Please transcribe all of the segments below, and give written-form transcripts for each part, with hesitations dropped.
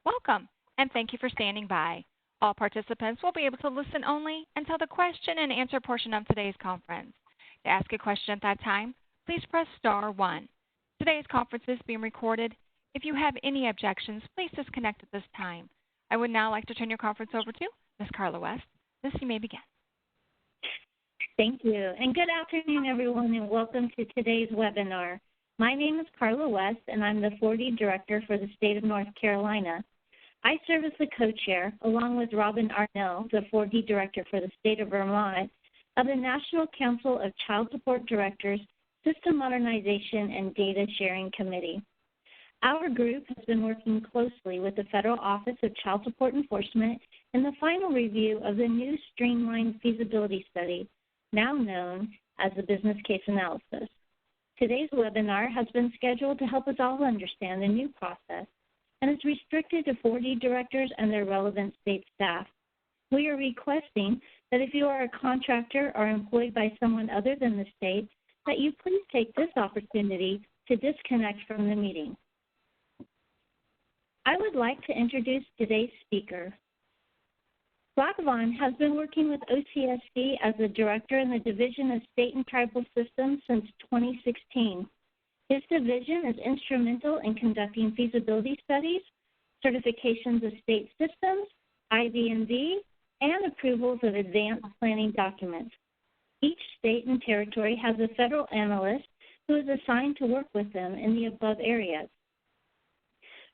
Welcome, and thank you for standing by. All participants will be able to listen only until the question and answer portion of today's conference. To ask a question at that time, please press star one. Today's conference is being recorded. If you have any objections, please disconnect at this time. I would now like to turn your conference over to Ms. Carla West. Ms., you may begin. Thank you, and good afternoon, everyone, and welcome to today's webinar. My name is Carla West, and I'm the 4D Director for the state of North Carolina. I serve as the co-chair, along with Robin Arnell, the 4D Director for the state of Vermont, of the National Council of Child Support Directors System Modernization and Data Sharing Committee. Our group has been working closely with the Federal Office of Child Support Enforcement in the final review of the new Streamlined Feasibility Study, now known as the Business Case Analysis. Today's webinar has been scheduled to help us all understand the new process and is restricted to 4D directors and their relevant state staff. We are requesting that if you are a contractor or employed by someone other than the state, that you please take this opportunity to disconnect from the meeting. I would like to introduce today's speaker. Raghavan has been working with OCSE as the director in the Division of State and Tribal Systems since 2016. His division is instrumental in conducting feasibility studies, certifications of state systems, IB&D, and approvals of advanced planning documents. Each state and territory has a federal analyst who is assigned to work with them in the above areas.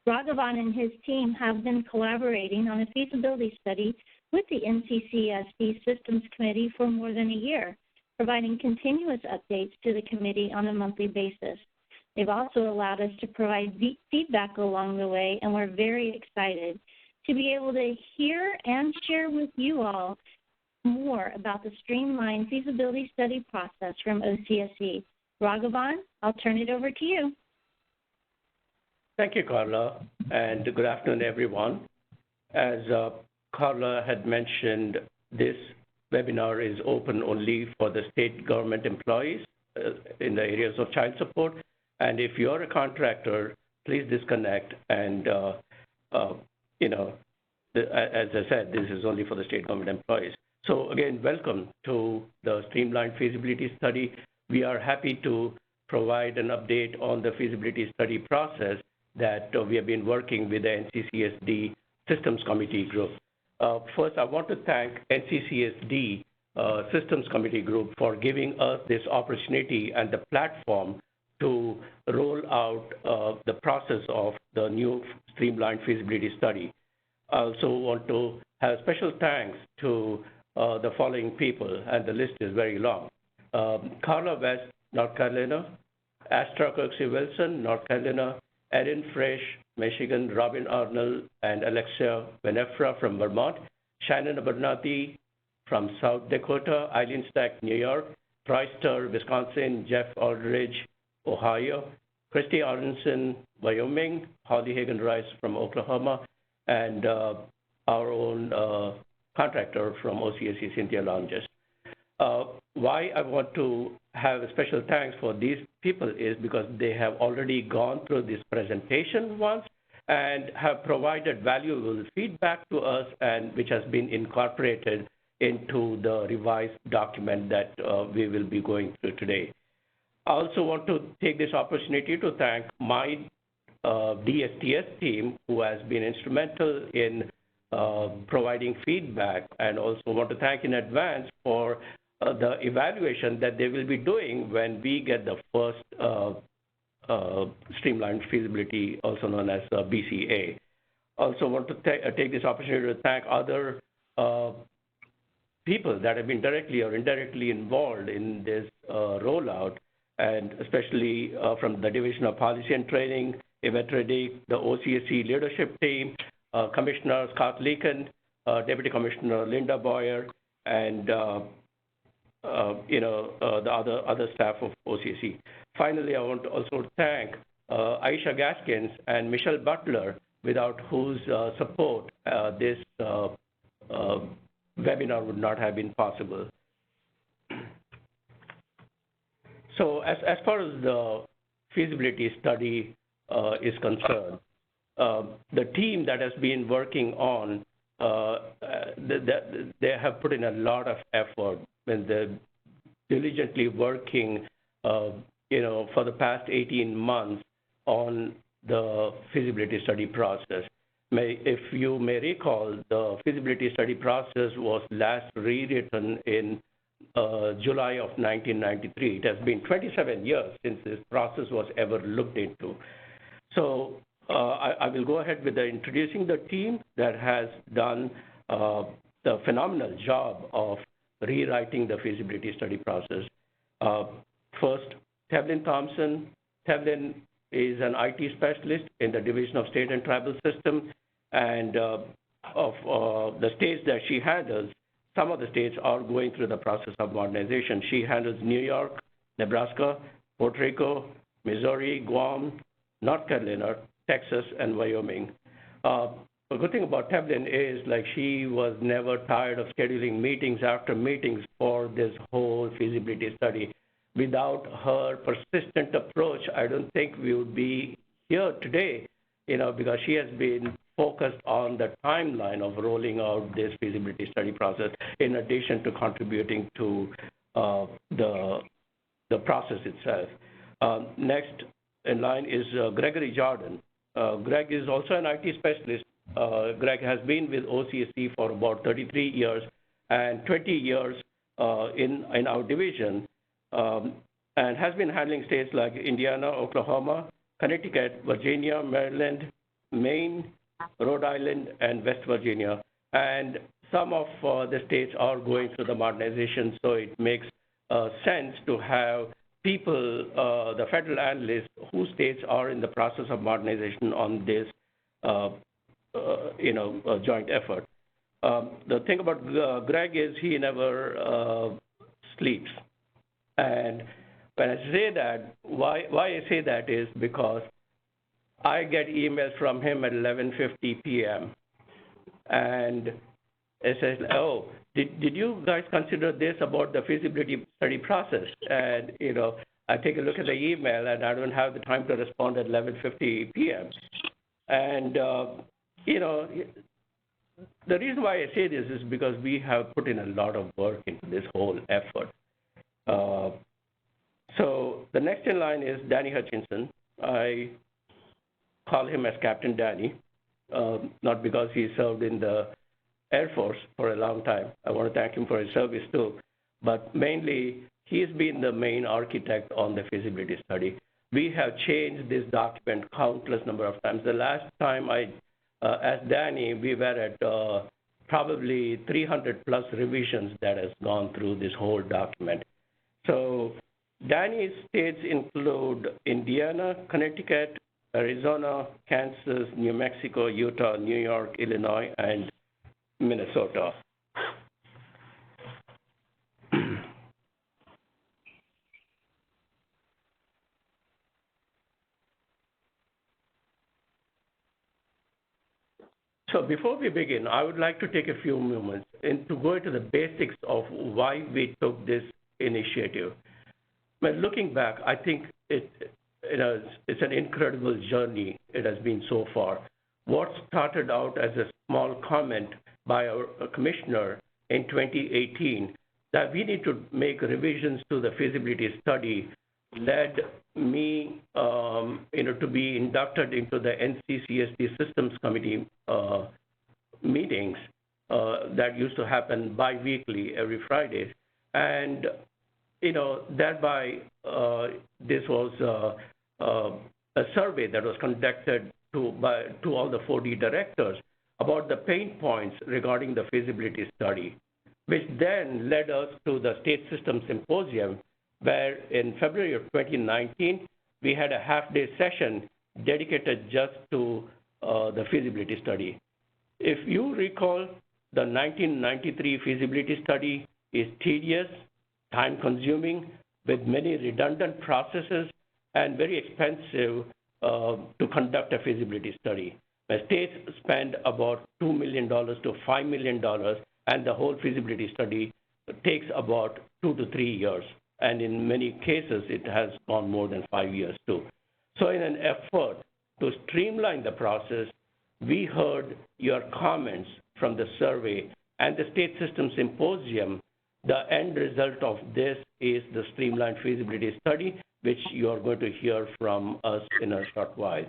Raghavan and his team have been collaborating on a feasibility study with the NCCSD Systems Committee for more than a year, providing continuous updates to the committee on a monthly basis. They've also allowed us to provide feedback along the way, and we're very excited to be able to hear and share with you all more about the Streamlined Feasibility Study process from OCSE. Raghavan, I'll turn it over to you. Thank you, Carla, and good afternoon, everyone. As Carla had mentioned, this webinar is open only for the state government employees in the areas of child support. And if you're a contractor, please disconnect. And, as I said, this is only for the state government employees. So again, welcome to the Streamlined Feasibility Study. We are happy to provide an update on the feasibility study process that we have been working with the NCCSD Systems Committee Group. First, I want to thank NCCSD Systems Committee Group for giving us this opportunity and the platform to roll out the process of the new Streamlined Feasibility Study. I also want to have special thanks to the following people, and the list is very long. Carla West, North Carolina; Astra Kirksey Wilson, North Carolina; Erin Fresh, Michigan; Robin Arnold and Alexia Venefra from Vermont; Shannon Abernathy from South Dakota; Eileen Stack, New York; Troy Stur, Wisconsin; Jeff Aldridge, Ohio; Christy Aronson, Wyoming; Holly Hagen-Rice from Oklahoma; and our own contractor from OCSE, Cynthia Longes. Why I want to have a special thanks for these people is because they have already gone through this presentation once and have provided valuable feedback to us, and which has been incorporated into the revised document that we will be going through today. I also want to take this opportunity to thank my DSTS team, who has been instrumental in providing feedback, and also want to thank in advance for the evaluation that they will be doing when we get the first Streamlined Feasibility, also known as BCA. Also want to take this opportunity to thank other people that have been directly or indirectly involved in this rollout, and especially from the Division of Policy and Training, Yvette Reddick, the OCSE leadership team, Commissioner Scott Leakin, Deputy Commissioner Linda Boyer, and the other staff of OCSE. Finally, I want to also thank Aisha Gaskins and Michelle Butler, without whose support this webinar would not have been possible. So as far as the feasibility study is concerned, the team that has been working on, they have put in a lot of effort and they're diligently working, for the past 18 months on the feasibility study process. If you may recall, the feasibility study process was last rewritten in July of 1993. It has been 27 years since this process was ever looked into. So I will go ahead with introducing the team that has done the phenomenal job of rewriting the feasibility study process. First, Tevlin Thompson. Tevlin is an IT specialist in the Division of State and Tribal System, and of the states that she handles, some of the states are going through the process of modernization. She handles New York, Nebraska, Puerto Rico, Missouri, Guam, North Carolina, Texas, and Wyoming. The good thing about Tevlin is she was never tired of scheduling meetings after meetings for this whole feasibility study. Without her persistent approach, I don't think we would be here today, because she has been focused on the timeline of rolling out this feasibility study process, in addition to contributing to the process itself. Next in line is Gregory Jordan. Greg is also an IT specialist. Greg has been with OCSE for about 33 years and 20 years in our division, and has been handling states like Indiana, Oklahoma, Connecticut, Virginia, Maryland, Maine, Rhode Island, and West Virginia. And some of the states are going through the modernization, so it makes sense to have people, the federal analysts, whose states are in the process of modernization on this, joint effort. The thing about Greg is he never sleeps. And when I say that, why I say that is because I get emails from him at 11:50 p.m. and it says, "Oh, did you guys consider this about the feasibility study process?" And I take a look at the email and I don't have the time to respond at 11:50 p.m. And the reason why I say this is because we have put in a lot of work into this whole effort. So the next in line is Danny Hutchinson. I call him as Captain Danny, not because he served in the Air Force for a long time. I want to thank him for his service too, but mainly he's been the main architect on the feasibility study. We have changed this document countless number of times. The last time I asked Danny, we were at probably 300 plus revisions that has gone through this whole document. So Danny's states include Indiana, Connecticut, Arizona, Kansas, New Mexico, Utah, New York, Illinois, and Minnesota. So before we begin, I would like to take a few moments to go into the basics of why we took this initiative. But looking back, I think it's an incredible journey it has been so far. What started out as a small comment by our commissioner in 2018 that we need to make revisions to the feasibility study led me to be inducted into the NCCSD Systems Committee meetings that used to happen bi-weekly every Friday. And thereby this was a survey that was conducted to all the 4D directors about the pain points regarding the feasibility study, which then led us to the State System Symposium, where in February of 2019, we had a half-day session dedicated just to the feasibility study. If you recall, the 1993 feasibility study is tedious, time-consuming, with many redundant processes, and very expensive to conduct a feasibility study. The states spend about $2 million to $5 million, and the whole feasibility study takes about 2 to 3 years. And in many cases, it has gone more than 5 years too. So in an effort to streamline the process, we heard your comments from the survey and the State System Symposium. The end result of this is the Streamlined Feasibility Study, which you are going to hear from us in a short while.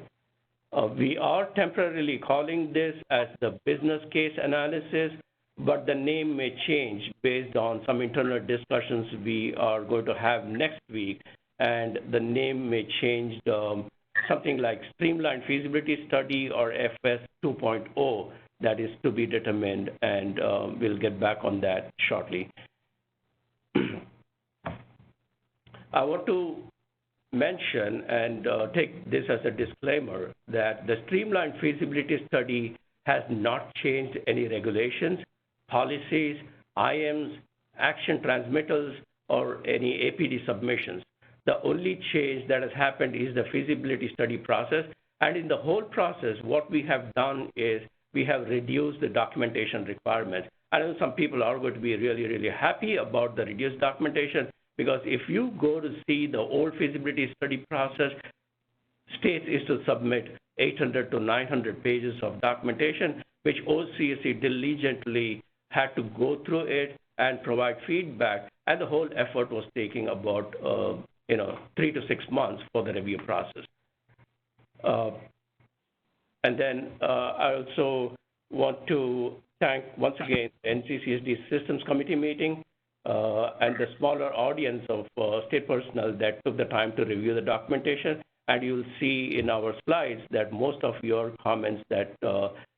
We are temporarily calling this as the business case analysis, but the name may change based on some internal discussions we are going to have next week, and the name may change to something like Streamlined Feasibility Study or FS 2.0. That is to be determined, and we'll get back on that shortly. I want to mention and take this as a disclaimer that the Streamlined Feasibility Study has not changed any regulations, policies, IMs, action transmittals, or any APD submissions. The only change that has happened is the feasibility study process. And in the whole process, what we have done is we have reduced the documentation requirements. I know some people are going to be really, really happy about the reduced documentation, because if you go to see the old feasibility study process, states is to submit 800 to 900 pages of documentation, which OCSE diligently had to go through it and provide feedback, and the whole effort was taking about 3 to 6 months for the review process. And then I also want to thank once again NCCSD Systems Committee meeting and the smaller audience of state personnel that took the time to review the documentation. And you'll see in our slides that most of your comments that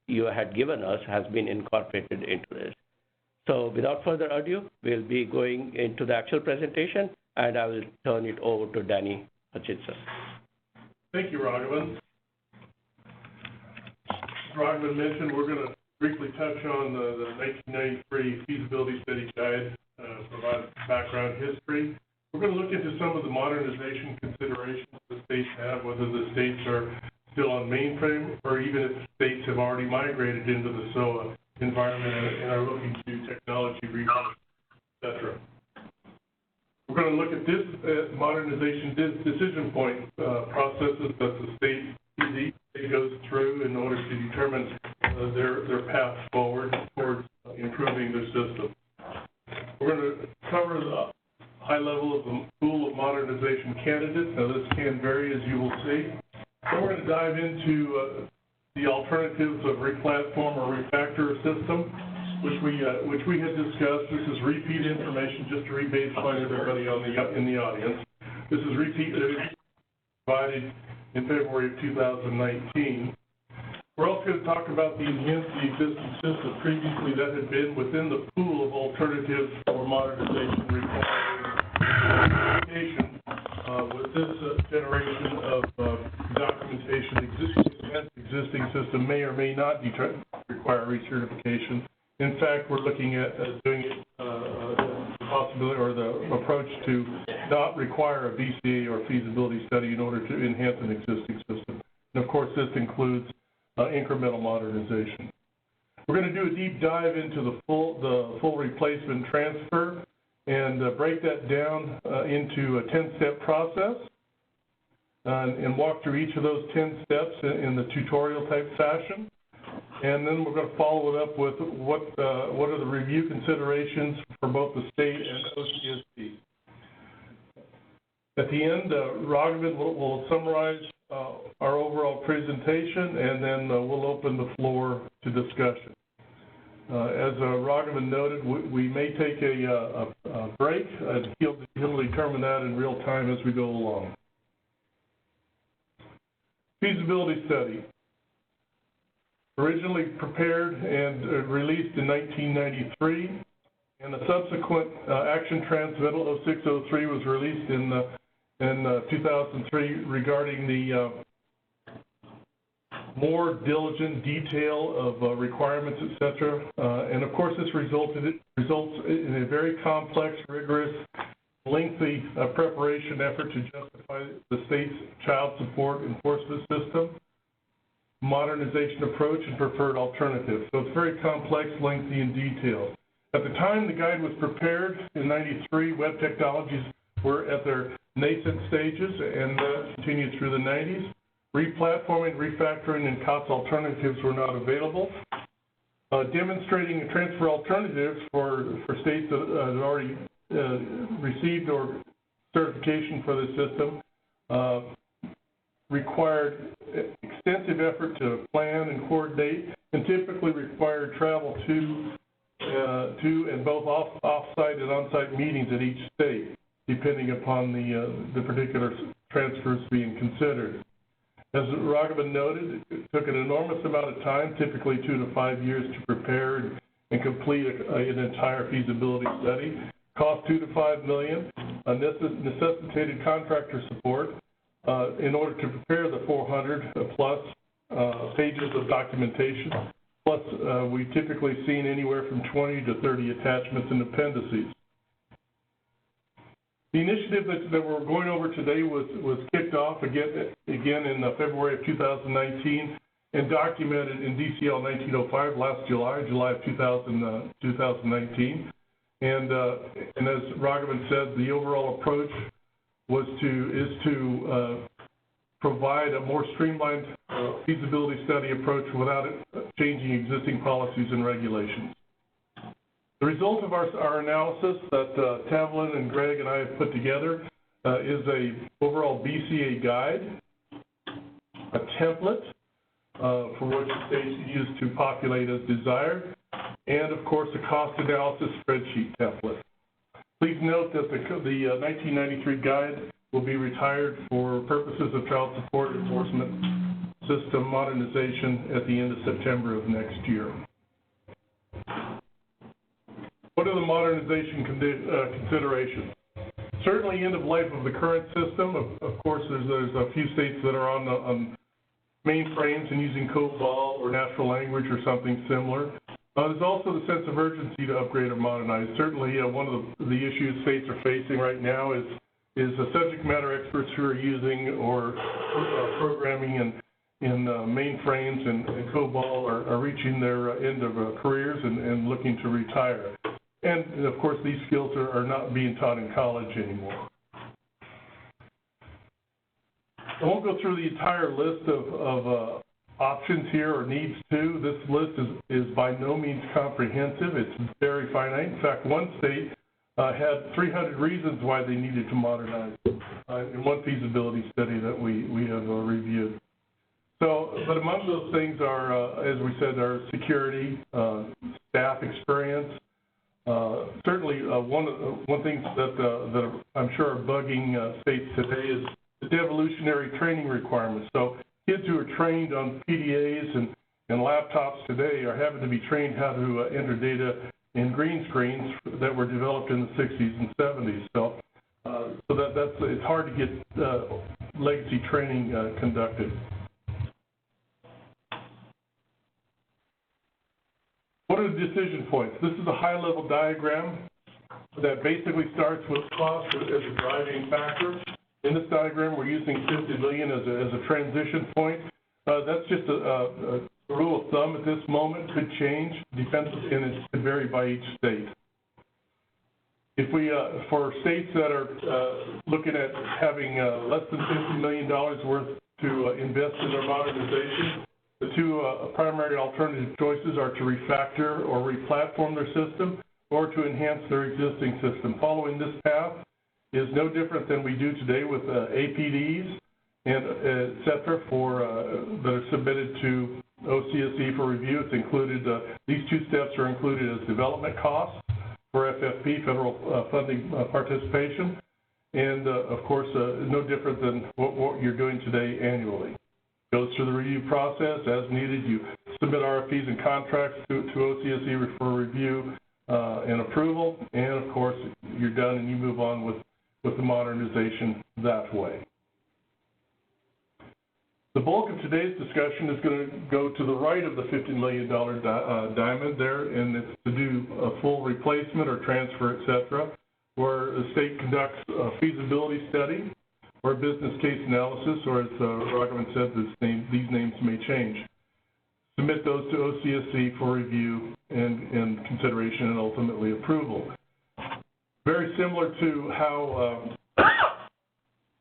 you had given us has been incorporated into this. So without further ado, we'll be going into the actual presentation, and I will turn it over to Danny Hutchinson. Thank you, Raghavan. As Raghavan mentioned, we're going to briefly touch on the 1993 feasibility study guide, provide background history. We're going to look into some of the modernization considerations the states have, whether the states are still on mainframe or even if states have already migrated into the SOA environment and are looking to technology refactor, et cetera. We're going to look at this modernization decision point processes that the state goes through in order to determine their path forward towards improving their system. We're going to cover the high level of the pool of modernization candidates. Now this can vary, as you will see. Then we're going to dive into the alternatives of replatform or refactor system, which we had discussed. This is repeat information, just to re-baseline everybody in the audience. This is repeat provided in February of 2019. We're also going to talk about the enhanced existing system previously that had been within the pool of alternatives for modernization requiring with this generation of documentation. Existing system may or may not require recertification. In fact, we're looking at doing it the possibility or the approach to not require a VCA or feasibility study in order to enhance an existing system. And of course, this includes incremental modernization. We're going to do a deep dive into the full replacement transfer and break that down into a 10-step process and walk through each of those 10 steps in the tutorial type fashion. And then we're going to follow it up with what are the review considerations for both the state and OCSE. At the end, Raghavan will summarize our overall presentation, and then we'll open the floor to discussion. As Raghavan noted, we may take a break, and he'll determine that in real time as we go along. Feasibility study. Originally prepared and released in 1993, and the subsequent action transmittal 0603 was released in 2003 regarding the more diligent detail of requirements, etc. And of course, this results in a very complex, rigorous, lengthy preparation effort to justify the state's child support enforcement system, modernization approach, and preferred alternatives. So it's very complex, lengthy, and detailed. At the time the guide was prepared in '93, web technologies were at their nascent stages and continued through the '90s. Replatforming, refactoring, and cost alternatives were not available. Demonstrating transfer alternatives for states that had already received or certification for the system required extensive effort to plan and coordinate, and typically required travel to and both off-site and on-site meetings at each state, depending upon the particular transfers being considered. As Raghavan noted, it took an enormous amount of time, typically 2 to 5 years, to prepare and complete an entire feasibility study. Cost $2 to $5 million, necessitated contractor support in order to prepare the 400 plus pages of documentation. Plus, we've typically seen anywhere from 20 to 30 attachments and appendices. The initiative that we're going over today was kicked off again in February of 2019 and documented in DCL 1905 last July of 2019. And as Raghavan said, the overall approach is to provide a more streamlined feasibility study approach without changing existing policies and regulations. The result of our analysis that Tavlin and Greg and I have put together is a overall BCA guide, a template for which states use to populate as desired, and of course a cost analysis spreadsheet template. Please note that the 1993 guide will be retired for purposes of child support enforcement system modernization at the end of September of next year. What are the modernization considerations? Certainly end of life of the current system. Of course, there's a few states that are on mainframes and using COBOL or natural language or something similar. There's also the sense of urgency to upgrade or modernize. Certainly one of the issues states are facing right now is the subject matter experts who are using or programming in mainframes and COBOL are reaching their end of careers and looking to retire. And of course, these skills are not being taught in college anymore. I won't go through the entire list of options here or needs to. This list is by no means comprehensive. It's very finite. In fact, one state had 300 reasons why they needed to modernize in one feasibility study that we have reviewed. So, but among those things are, as we said, are security, staff experience. Certainly, one thing that I'm sure are bugging states today is the devolutionary training requirements. So kids who are trained on PDAs and laptops today are having to be trained how to enter data in green screens that were developed in the 60s and 70s. So, it's hard to get legacy training conducted. What are the decision points? This is a high-level diagram that basically starts with cost as a driving factor. In this diagram, we're using $50 million as a transition point. That's just a rule of thumb at this moment. Could change, depends, and it could vary by each state. If we, for states that are looking at having less than $50 million worth to invest in their modernization, the two primary alternative choices are to refactor or replatform their system or to enhance their existing system. Following this path is no different than we do today with APDs and et cetera that are submitted to OCSE for review. It's included, these two steps are included as development costs for FFP, federal funding participation, and of course, no different than what you're doing today annually. Goes through the review process as needed. You submit RFPs and contracts to OCSE for review and approval, and of course, you're done and you move on with the modernization that way. The bulk of today's discussion is going to go to the right of the $50 million diamond there, and it's to do a full replacement or transfer, et cetera, where the state conducts a feasibility study or business case analysis, or as Raghavan said, these names may change. Submit those to OCSE for review and consideration and ultimately approval. Very similar to how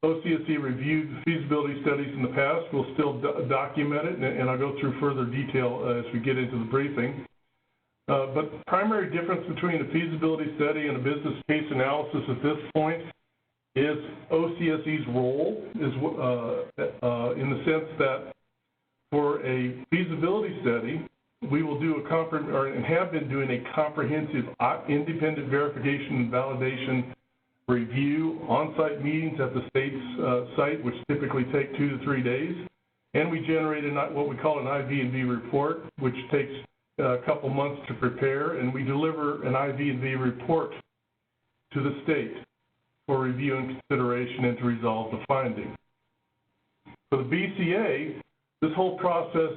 OCSE reviewed feasibility studies in the past. We'll still document it, and I'll go through further detail as we get into the briefing. But the primary difference between a feasibility study and a business case analysis at this point is OCSE's role is in the sense that for a feasibility study, we will do and have been doing a comprehensive independent verification and validation review, on-site meetings at the state's site, which typically take 2 to 3 days, and we generate what we call an IV&V report, which takes a couple months to prepare, and we deliver an IV&V report to the state for review and consideration and to resolve the finding. For the BCA, this whole process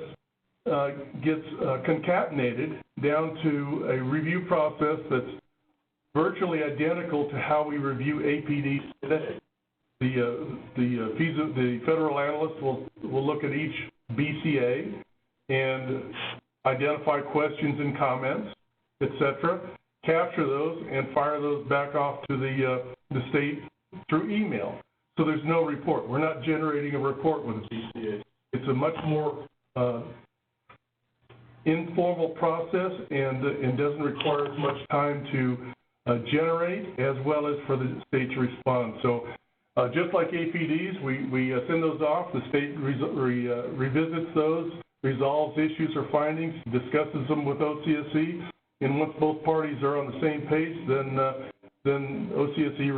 gets concatenated down to a review process that's virtually identical to how we review APD today. The federal analyst will look at each BCA and identify questions and comments, etc., capture those, and fire those back off to the state through email. So there's no report. We're not generating a report with a BCA. It's a much more informal process and doesn't require as much time to generate as well as for the state to respond. So just like APDs, we send those off. The state revisits those, resolves issues or findings, discusses them with OCSE, and once both parties are on the same page, then OCSE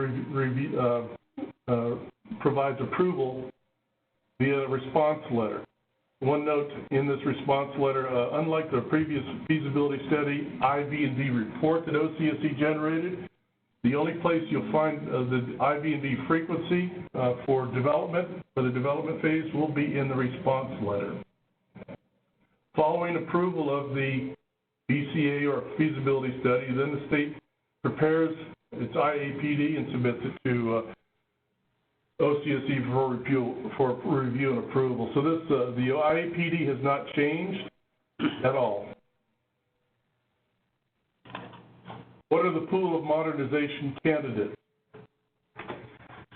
provides approval via response letter. One note in this response letter, unlike the previous feasibility study IV&V report that OCSE generated, the only place you'll find the IV&V frequency for the development phase will be in the response letter. Following approval of the BCA or feasibility study, then the state prepares its IAPD and submits it to OCSE for review and approval. So the IAPD has not changed at all. What are the pool of modernization candidates?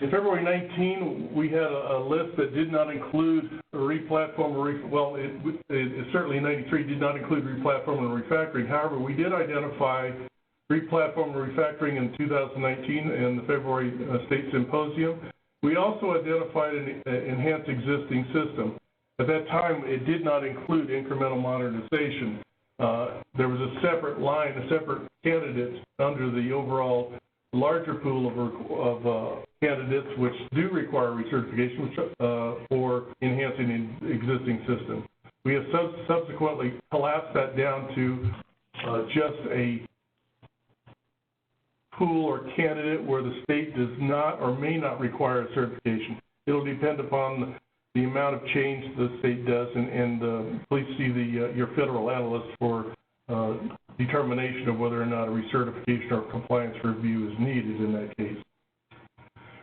In February 19, we had a list that did not include a replatform, it certainly in 93 did not include replatform and refactoring. However, we did identify replatform and refactoring in 2019 in the February State Symposium. We also identified an enhanced existing system. At that time, it did not include incremental modernization. There was a separate line, a separate candidate under the overall larger pool of candidates which do require recertification for enhancing an existing system. We have subsequently collapsed that down to just a pool or candidate where the state does not or may not require a certification. It'll depend upon the amount of change the state does, and please see your federal analyst for determination of whether or not a recertification or compliance review is needed in that case.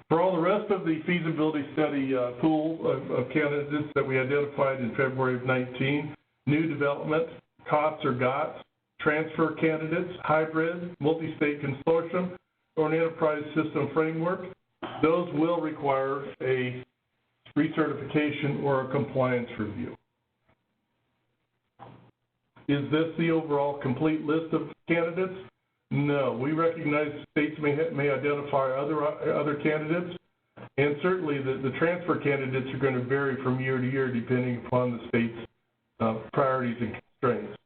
For all the rest of the feasibility study pool of candidates that we identified in February of 19, new development, COTS or GOTS, transfer candidates, hybrid, multi-state consortium, or an enterprise system framework, those will require a recertification or a compliance review. Is this the overall complete list of candidates? No. We recognize states may identify other candidates, and certainly the transfer candidates are going to vary from year to year depending upon the state's priorities and constraints.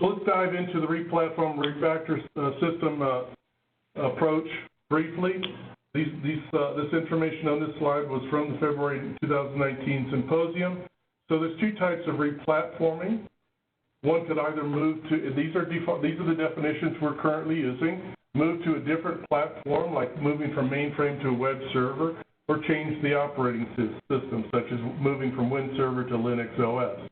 Let's dive into the replatform refactor system approach briefly. This information on this slide was from the February 2019 symposium. So there's two types of replatforming. One could either move to, these are the definitions we're currently using, move to a different platform like moving from mainframe to a web server, or change the operating system, such as moving from Win Server to Linux OS.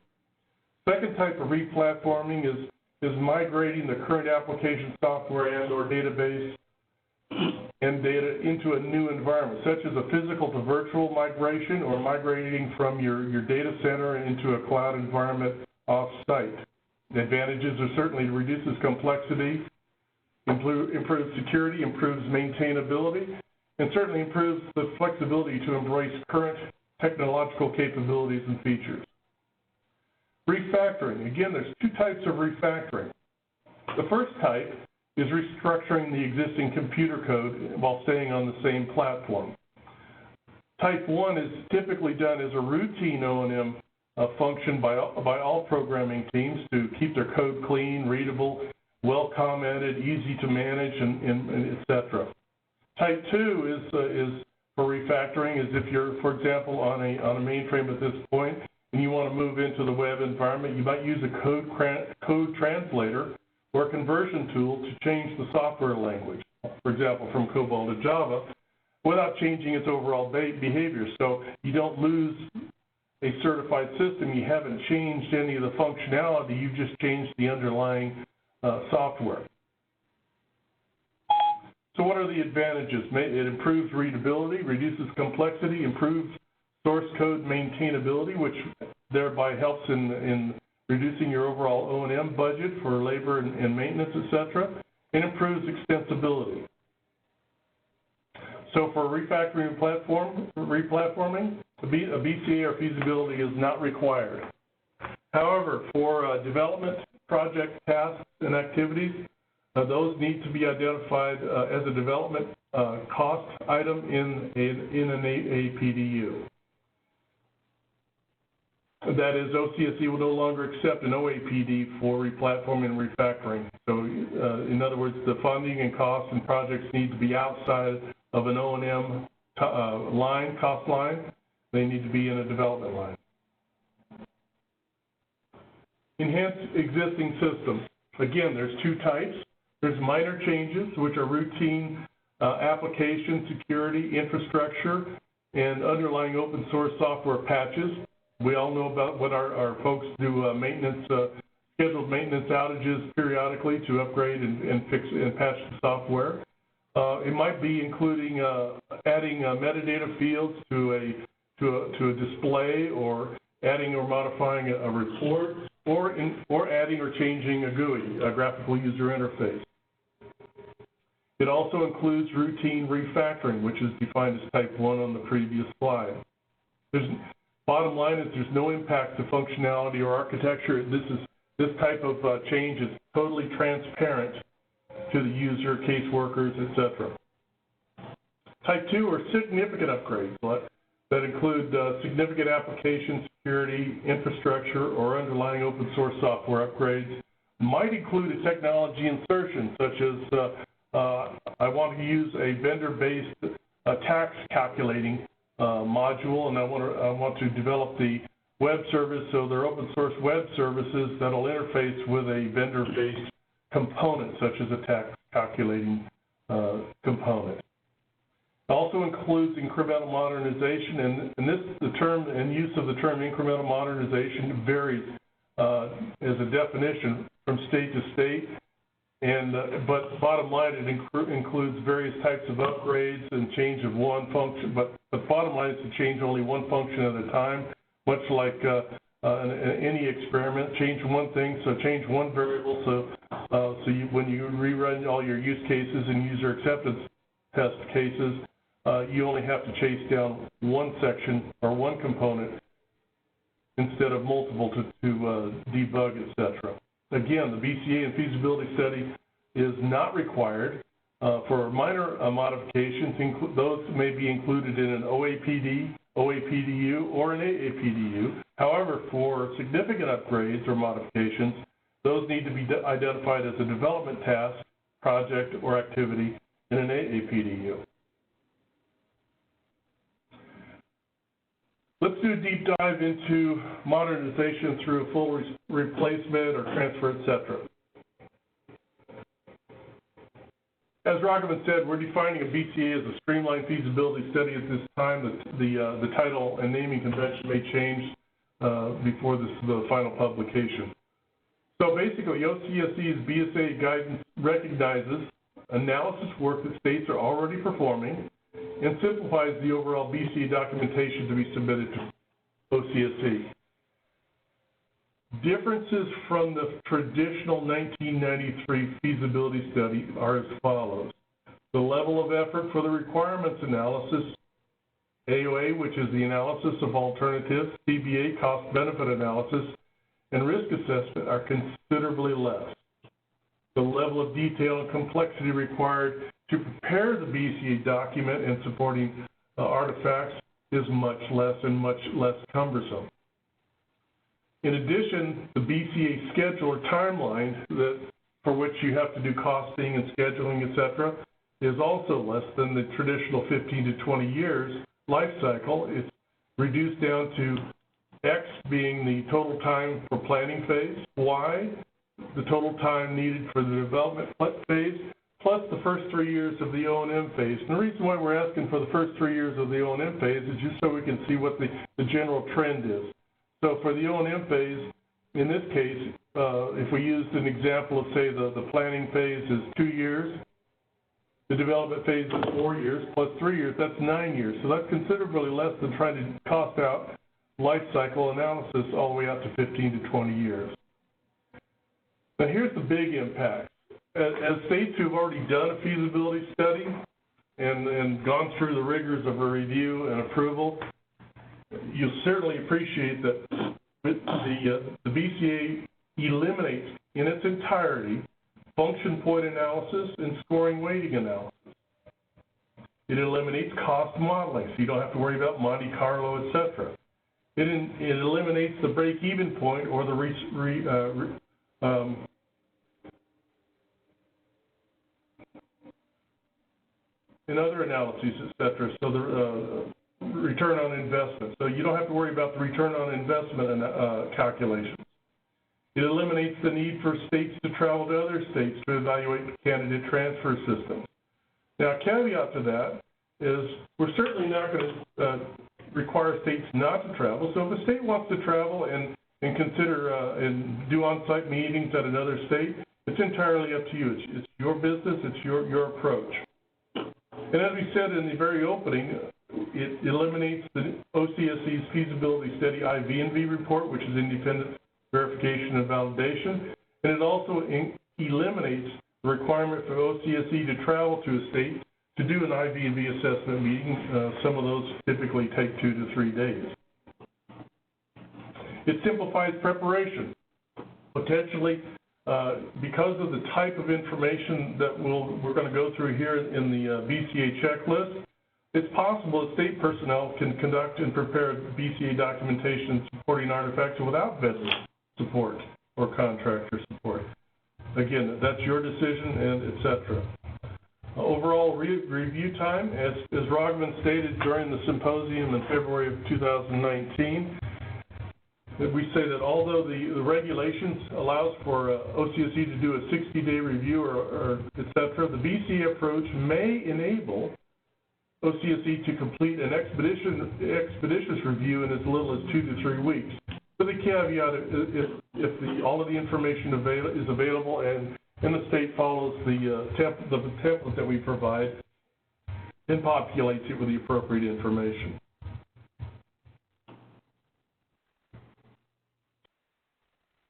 Second type of replatforming is migrating the current application software and or database and data into a new environment, such as a physical to virtual migration or migrating from your data center into a cloud environment off-site. The advantages are certainly reduces complexity, improves security, improves maintainability, and certainly improves the flexibility to embrace current technological capabilities and features. Refactoring. Again, there's two types of refactoring. The first type is restructuring the existing computer code while staying on the same platform. Type 1 is typically done as a routine O&M function by all programming teams to keep their code clean, readable, well commented, easy to manage, and et cetera. Type 2 is for refactoring is if you're, for example, on a mainframe at this point and you want to move into the web environment, you might use a code translator or a conversion tool to change the software language, for example, from COBOL to Java, without changing its overall behavior. So you don't lose a certified system. You haven't changed any of the functionality. You've just changed the underlying software. So what are the advantages? It improves readability, reduces complexity, improves source code maintainability, which thereby helps in reducing your overall O&M budget for labor and maintenance, et cetera, and improves extensibility. So for refactoring and replatforming, a BCA or feasibility is not required. However, for development project tasks and activities, those need to be identified as a development cost item in an AAPDU. That is, OCSE will no longer accept an OAPD for replatforming and refactoring. So, in other words, the funding and costs and projects need to be outside of an O&M cost line. They need to be in a development line. Enhance existing systems. Again, there's two types. There's minor changes, which are routine application, security, infrastructure, and underlying open source software patches. We all know about what our folks do maintenance, scheduled maintenance outages periodically to upgrade and fix and patch the software. It might be including adding metadata fields to a display, or adding or modifying a report, or adding or changing a GUI, a graphical user interface. It also includes routine refactoring, which is defined as type 1 on the previous slide. Bottom line is there's no impact to functionality or architecture. This type of change is totally transparent to the user, caseworkers, etc. Type 2 are significant upgrades that include significant application security, infrastructure, or underlying open source software upgrades. Might include a technology insertion, such as I want to use a vendor-based tax calculating module, and I want to develop the web service, so they're open source web services that'll interface with a vendor-based component, such as a tax calculating component. It also includes incremental modernization, and the term and use of the term incremental modernization varies as a definition from state to state. But bottom line, it includes various types of upgrades and change of one function. But the bottom line is to change only one function at a time, much like any experiment. Change one thing, so change one variable. So when you rerun all your use cases and user acceptance test cases, you only have to chase down one section or one component instead of multiple to debug, etc. Again, the BCA and feasibility study is not required for minor modifications. Those may be included in an OAPD, OAPDU, or an AAPDU. However, for significant upgrades or modifications, those need to be identified as a development task, project, or activity in an AAPDU. Let's do a deep dive into modernization through a full replacement or transfer, et cetera. As Raghavan said, we're defining a BCA as a streamlined feasibility study at this time. The title and naming convention may change before the final publication. So basically, OCSE's BSA guidance recognizes analysis work that states are already performing and simplifies the overall BCA documentation to be submitted to OCSE. Differences from the traditional 1993 feasibility study are as follows. The level of effort for the requirements analysis, AOA, which is the analysis of alternatives, CBA, cost-benefit analysis, and risk assessment are considerably less. The level of detail and complexity required to prepare the BCA document and supporting artifacts is much less and much less cumbersome. In addition, the BCA schedule or timeline for which you have to do costing and scheduling, et cetera, is also less than the traditional 15 to 20 years life cycle. It's reduced down to X being the total time for planning phase, Y, the total time needed for the development phase, plus the first 3 years of the O&M phase. And the reason why we're asking for the first 3 years of the O&M phase is just so we can see what the general trend is. So for the O&M phase, in this case, if we used an example of, say, the planning phase is 2 years, the development phase is 4 years, plus 3 years, that's 9 years. So that's considerably less than trying to cost out life cycle analysis all the way out to 15 to 20 years. But here's the big impact. As states who've already done a feasibility study and gone through the rigors of a review and approval, you'll certainly appreciate that the BCA eliminates in its entirety function point analysis and scoring weighting analysis. It eliminates cost modeling, so you don't have to worry about Monte Carlo, et cetera. It eliminates the break-even point or the in other analyses, et cetera, so the return on investment. So you don't have to worry about the return on investment calculations. It eliminates the need for states to travel to other states to evaluate candidate transfer systems. Now, a caveat to that is we're certainly not going to require states not to travel. So if a state wants to travel and consider and do on-site meetings at another state, it's entirely up to you. It's your business. It's your approach. And as we said in the very opening, it eliminates the OCSE's feasibility study IV&V report, which is independent verification and validation, and it also eliminates the requirement for OCSE to travel to a state to do an IV&V assessment meeting. Some of those typically take 2 to 3 days. It simplifies preparation. Potentially, because of the type of information that we're going to go through here in the BCA checklist, it's possible that state personnel can conduct and prepare BCA documentation supporting artifacts without vendor support or contractor support. Again, that's your decision, and et cetera. Overall review time, as Rogman stated during the symposium in February of 2019, we say that although the regulations allows for OCSE to do a 60-day review or et cetera, the BCA approach may enable OCSE to complete an expeditious review in as little as 2 to 3 weeks. So the caveat if all of the information is available and the state follows the template that we provide and populates it with the appropriate information.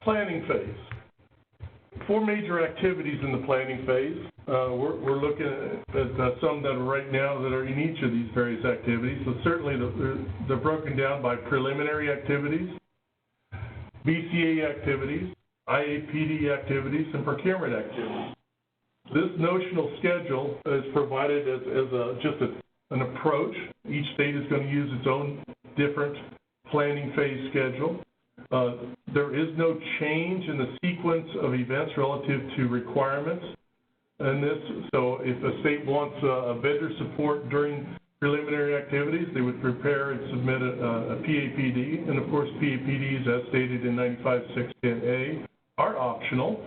Planning phase. 4 major activities in the planning phase. We're looking at some that are right now that are in each of these various activities. So certainly they're broken down by preliminary activities, BCA activities, IAPD activities, and procurement activities. This notional schedule is provided as just an approach. Each state is going to use its own different planning phase schedule. There is no change in the sequence of events relative to requirements in this. So if a state wants a vendor support during preliminary activities, they would prepare and submit a PAPD. And of course, PAPDs, as stated in 95.610A, are optional.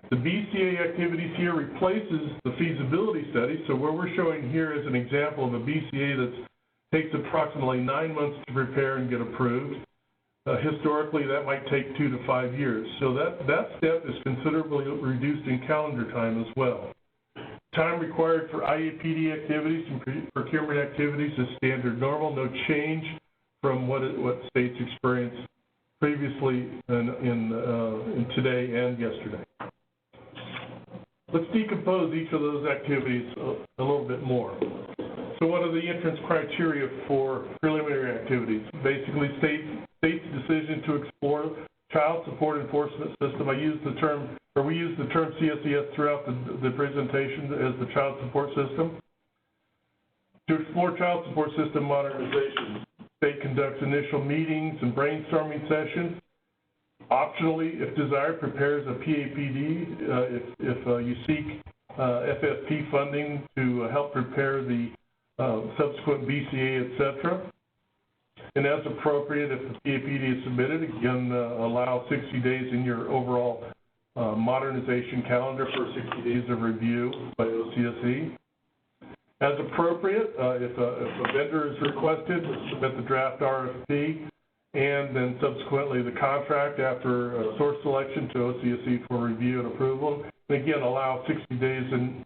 The BCA activities here replaces the feasibility study. So what we're showing here is an example of a BCA that takes approximately 9 months to prepare and get approved. Historically, that might take 2 to 5 years. So that step is considerably reduced in calendar time as well. Time required for IAPD activities and procurement activities is standard normal, no change from what states experience previously in today and yesterday. Let's decompose each of those activities a little bit more. So what are the entrance criteria for preliminary activities? Basically, state's decision to explore child support enforcement system. We use the term CSES throughout the presentation as the child support system. To explore child support system modernization, state conducts initial meetings and brainstorming sessions. Optionally, if desired, prepares a PAPD if you seek FFP funding to help prepare the subsequent BCA, etc. And as appropriate, if the PAPD is submitted, again, allow 60 days in your overall modernization calendar for 60 days of review by OCSE. As appropriate, if a vendor is requested, submit the draft RFP and then subsequently the contract after source selection to OCSE for review and approval. And again, allow 60 days in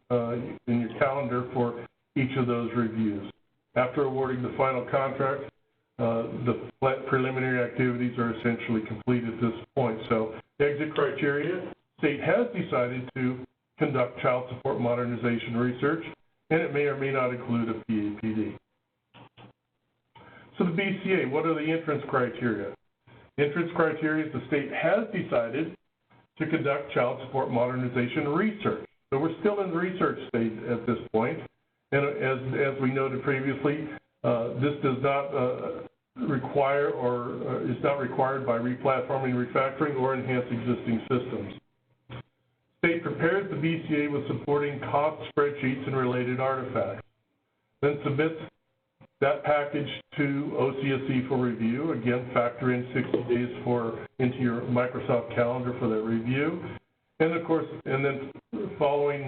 your calendar for each of those reviews. After awarding the final contract, the preliminary activities are essentially complete at this point. So exit criteria, state has decided to conduct child support modernization research, and it may or may not include a PAPD. So the BCA, what are the entrance criteria? Entrance criteria is the state has decided to conduct child support modernization research. So we're still in the research stage at this point. And as we noted previously, this does not require or is not required by replatforming, refactoring, or enhance existing systems. State prepares the BCA with supporting cost spreadsheets and related artifacts, then submits that package to OCSE for review. Again, factor in 60 days into your Microsoft calendar for that review. And of course, and then following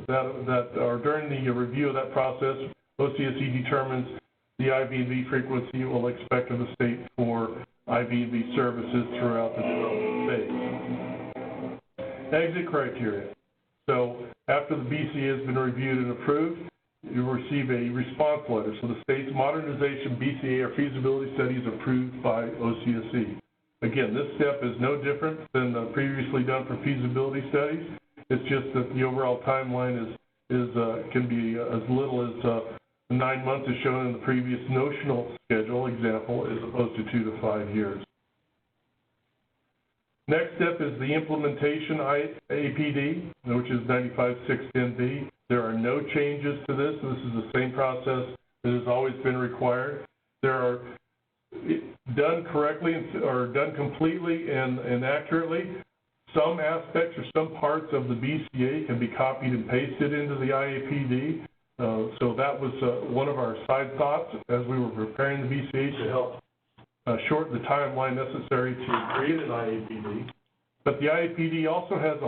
during the review of that process, OCSE determines the IB&B frequency it will expect of the state for IB&B services throughout the development phase. Exit criteria. So after the BCA has been reviewed and approved, you will receive a response letter. So the state's modernization BCA or feasibility study is approved by OCSE. Again, this step is no different than previously done for feasibility studies. It's just that the overall timeline can be as little as 9 months as shown in the previous notional schedule example, as opposed to 2 to 5 years. Next step is the implementation IAPD, which is 95610B. There are no changes to this. This is the same process that has always been required. There are done correctly or done completely and accurately. Some aspects or some parts of the BCA can be copied and pasted into the IAPD. So that was one of our side thoughts as we were preparing the BCA to help shorten the timeline necessary to create an IAPD. But the IAPD also has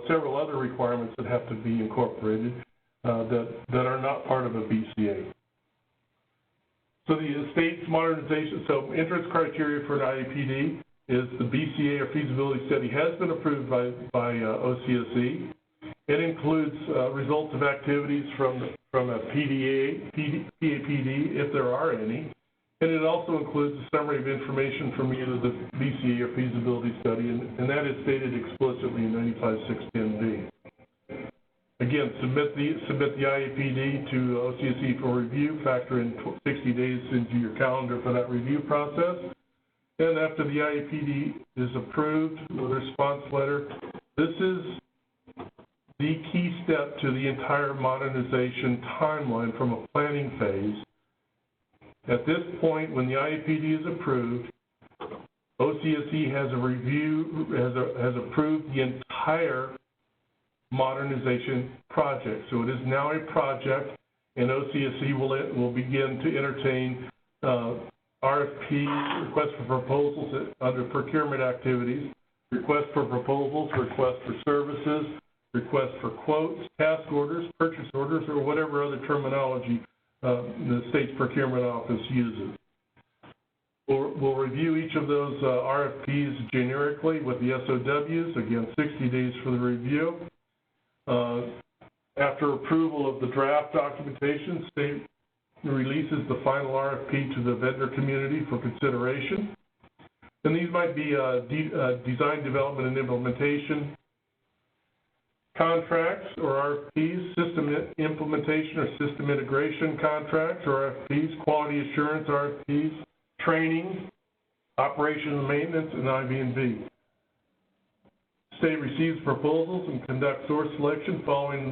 several other requirements that have to be incorporated that are not part of a BCA. So the state's modernization, so entrance criteria for an IAPD is the BCA or feasibility study has been approved by OCSE. It includes results of activities from a PAPD, if there are any, and it also includes a summary of information from either the BCA or feasibility study, and that is stated explicitly in 95610B. Again, submit the IAPD to OCSE for review, factor in 60 days into your calendar for that review process. And after the IAPD is approved with a response letter, this is the key step to the entire modernization timeline from a planning phase. At this point, when the IAPD is approved, OCSE has approved the entire modernization project. So it is now a project, and OCSE will begin to entertain RFP, requests for proposals under procurement activities, requests for proposals, requests for services, requests for quotes, task orders, purchase orders, or whatever other terminology the state's procurement office uses. We'll review each of those RFPs generically with the SOWs, again, 60 days for the review. After approval of the draft documentation, state releases the final RFP to the vendor community for consideration. And And these might be design, development, and implementation contracts or RFPs, system implementation or system integration contracts or RFPs, quality assurance RFPs, training, operation and maintenance, and IV&V. State receives proposals and conducts source selection following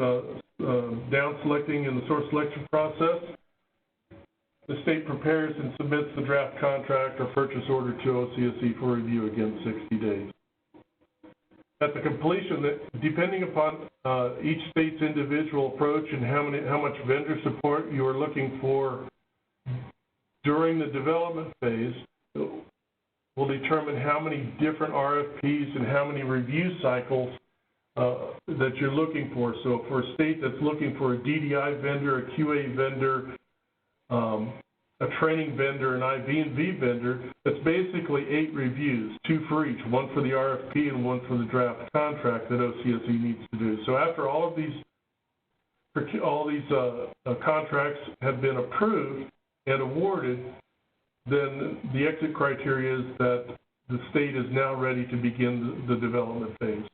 down selecting in the source selection process. The state prepares and submits the draft contract or purchase order to OCSE for review again 60 days. At the completion, depending upon each state's individual approach and how much vendor support you are looking for during the development phase, will determine how many different RFPs and how many review cycles that you're looking for. So for a state that's looking for a DDI vendor, a QA vendor, a training vendor, an IV&V vendor, that's basically 8 reviews, 2 for each, 1 for the RFP and 1 for the draft contract that OCSE needs to do. So after all of these contracts have been approved and awarded, then the exit criteria is that the state is now ready to begin the development phase.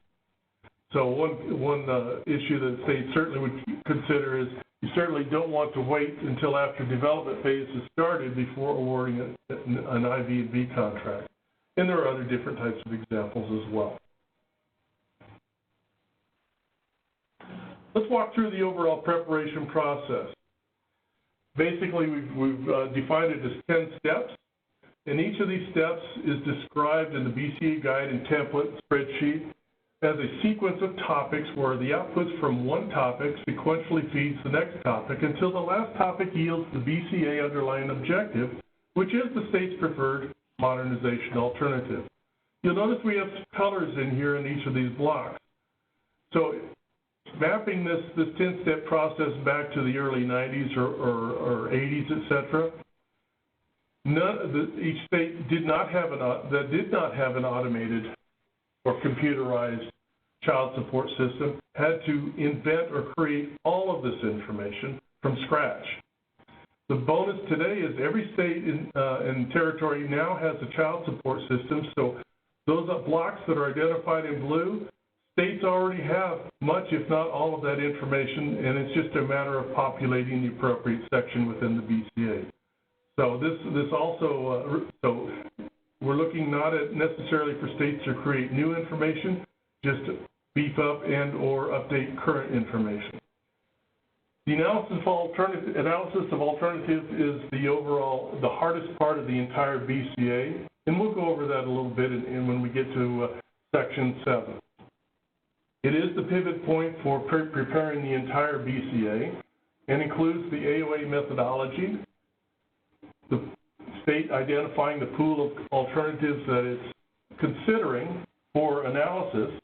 So one issue that the state certainly would consider is you certainly don't want to wait until after development phase is started before awarding an IV&V contract. And there are other different types of examples as well. Let's walk through the overall preparation process. Basically, we've defined it as 10 steps, and each of these steps is described in the BCA guide and template spreadsheet as a sequence of topics where the outputs from one topic sequentially feeds the next topic until the last topic yields the BCA underlying objective, which is the state's preferred modernization alternative. You'll notice we have colors in here in each of these blocks. So mapping this 10-step process back to the early 90s or 80s, etc., each state did not have an automated or computerized child support system, had to invent or create all of this information from scratch. The bonus today is every state and territory now has a child support system, so those blocks that are identified in blue, states already have much, if not all of that information, and it's just a matter of populating the appropriate section within the BCA. So this also, so we're looking not at necessarily for states to create new information, just to beef up and or update current information. The analysis of alternatives is the hardest part of the entire BCA, and we'll go over that a little bit when we get to section 7. It is the pivot point for preparing the entire BCA and includes the AOA methodology, the state identifying the pool of alternatives that it's considering for analysis,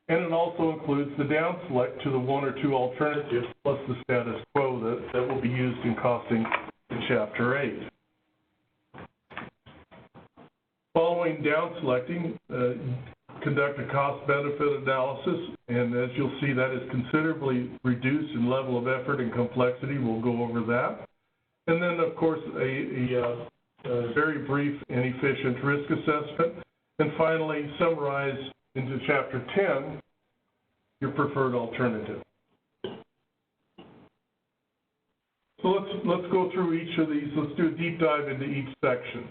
and it also includes the down select to the 1 or 2 alternatives plus the status quo that will be used in costing in Chapter 8. Following down selecting, conduct a cost-benefit analysis, and as you'll see, that is considerably reduced in level of effort and complexity. We'll go over that. And then, of course, a very brief and efficient risk assessment. And finally, summarize into Chapter 10 your preferred alternative. So let's go through each of these. Let's do a deep dive into each section.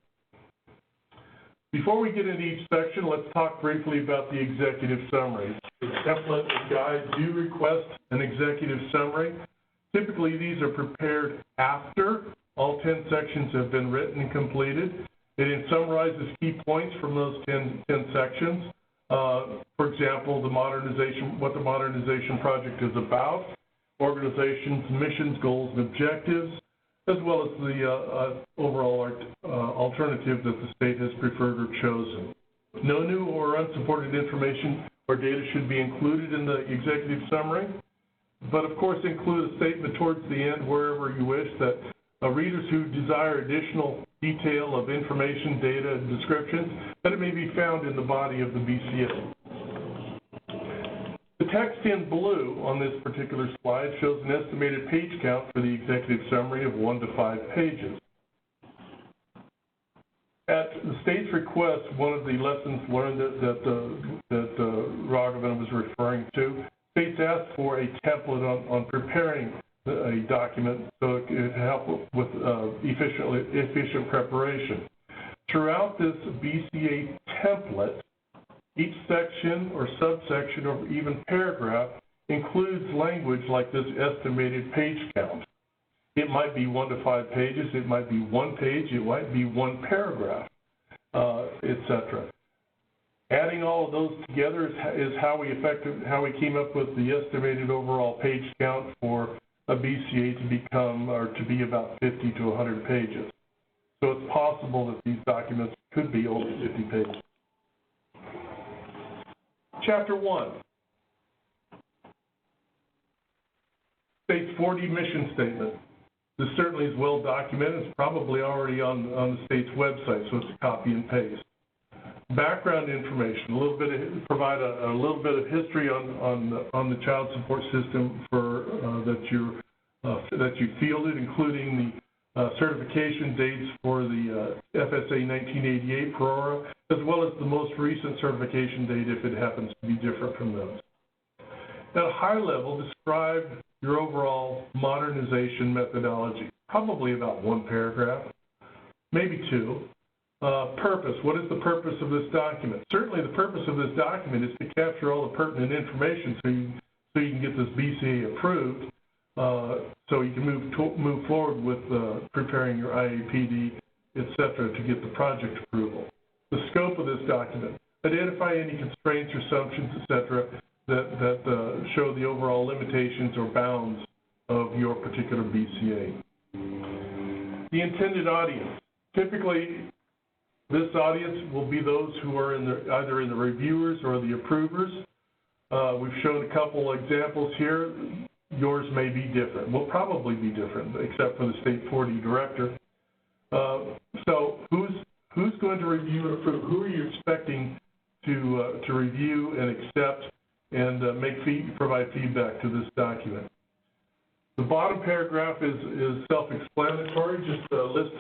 Before we get into each section, let's talk briefly about the executive summary. The template and guide do request an executive summary. Typically, these are prepared after all 10 sections have been written and completed. It summarizes key points from those 10 sections. For example, what the modernization project is about, organization's missions, goals, and objectives, as well as the overall alternative that the state has preferred or chosen. No new or unsupported information or data should be included in the executive summary, but of course include a statement towards the end wherever you wish that readers who desire additional detail of information, data, and descriptions, that it may be found in the body of the BCA. The text in blue on this particular slide shows an estimated page count for the executive summary of 1 to 5 pages. At the state's request, one of the lessons learned that Raghavan was referring to, states asked for a template on preparing a document so it could help with efficient preparation. Throughout this BCA template, each section or subsection or even paragraph includes language like this estimated page count. It might be 1 to 5 pages, it might be 1 page, it might be 1 paragraph, etc. Adding all of those together is how we came up with the estimated overall page count for a BCA to be about 50 to 100 pages. So it's possible that these documents could be over 50 pages. Chapter 1. State's 4D mission statement. This certainly is well documented. It's probably already on the state's website, so it's a copy and paste. Background information, provide a little bit of history on the child support system that you fielded, including the certification dates for the FSA 1988 per aura, as well as the most recent certification date if it happens to be different from those. At a high level, describe your overall modernization methodology, probably about 1 paragraph, maybe 2. Purpose, what is the purpose of this document? Certainly the purpose of this document is to capture all the pertinent information so you can get this BCA approved, so you can move forward with preparing your IAPD, et cetera, to get the project approval. The scope of this document, identify any constraints or assumptions, et cetera, that show the overall limitations or bounds of your particular BCA. The intended audience. Typically, this audience will be those who are either in the reviewers or the approvers. We've shown a couple examples here. Yours may be different. Will probably be different, except for the state 4D director. So who's going to review and approve? Who are you expecting to review and accept and provide feedback to this document? The bottom paragraph is self-explanatory, just list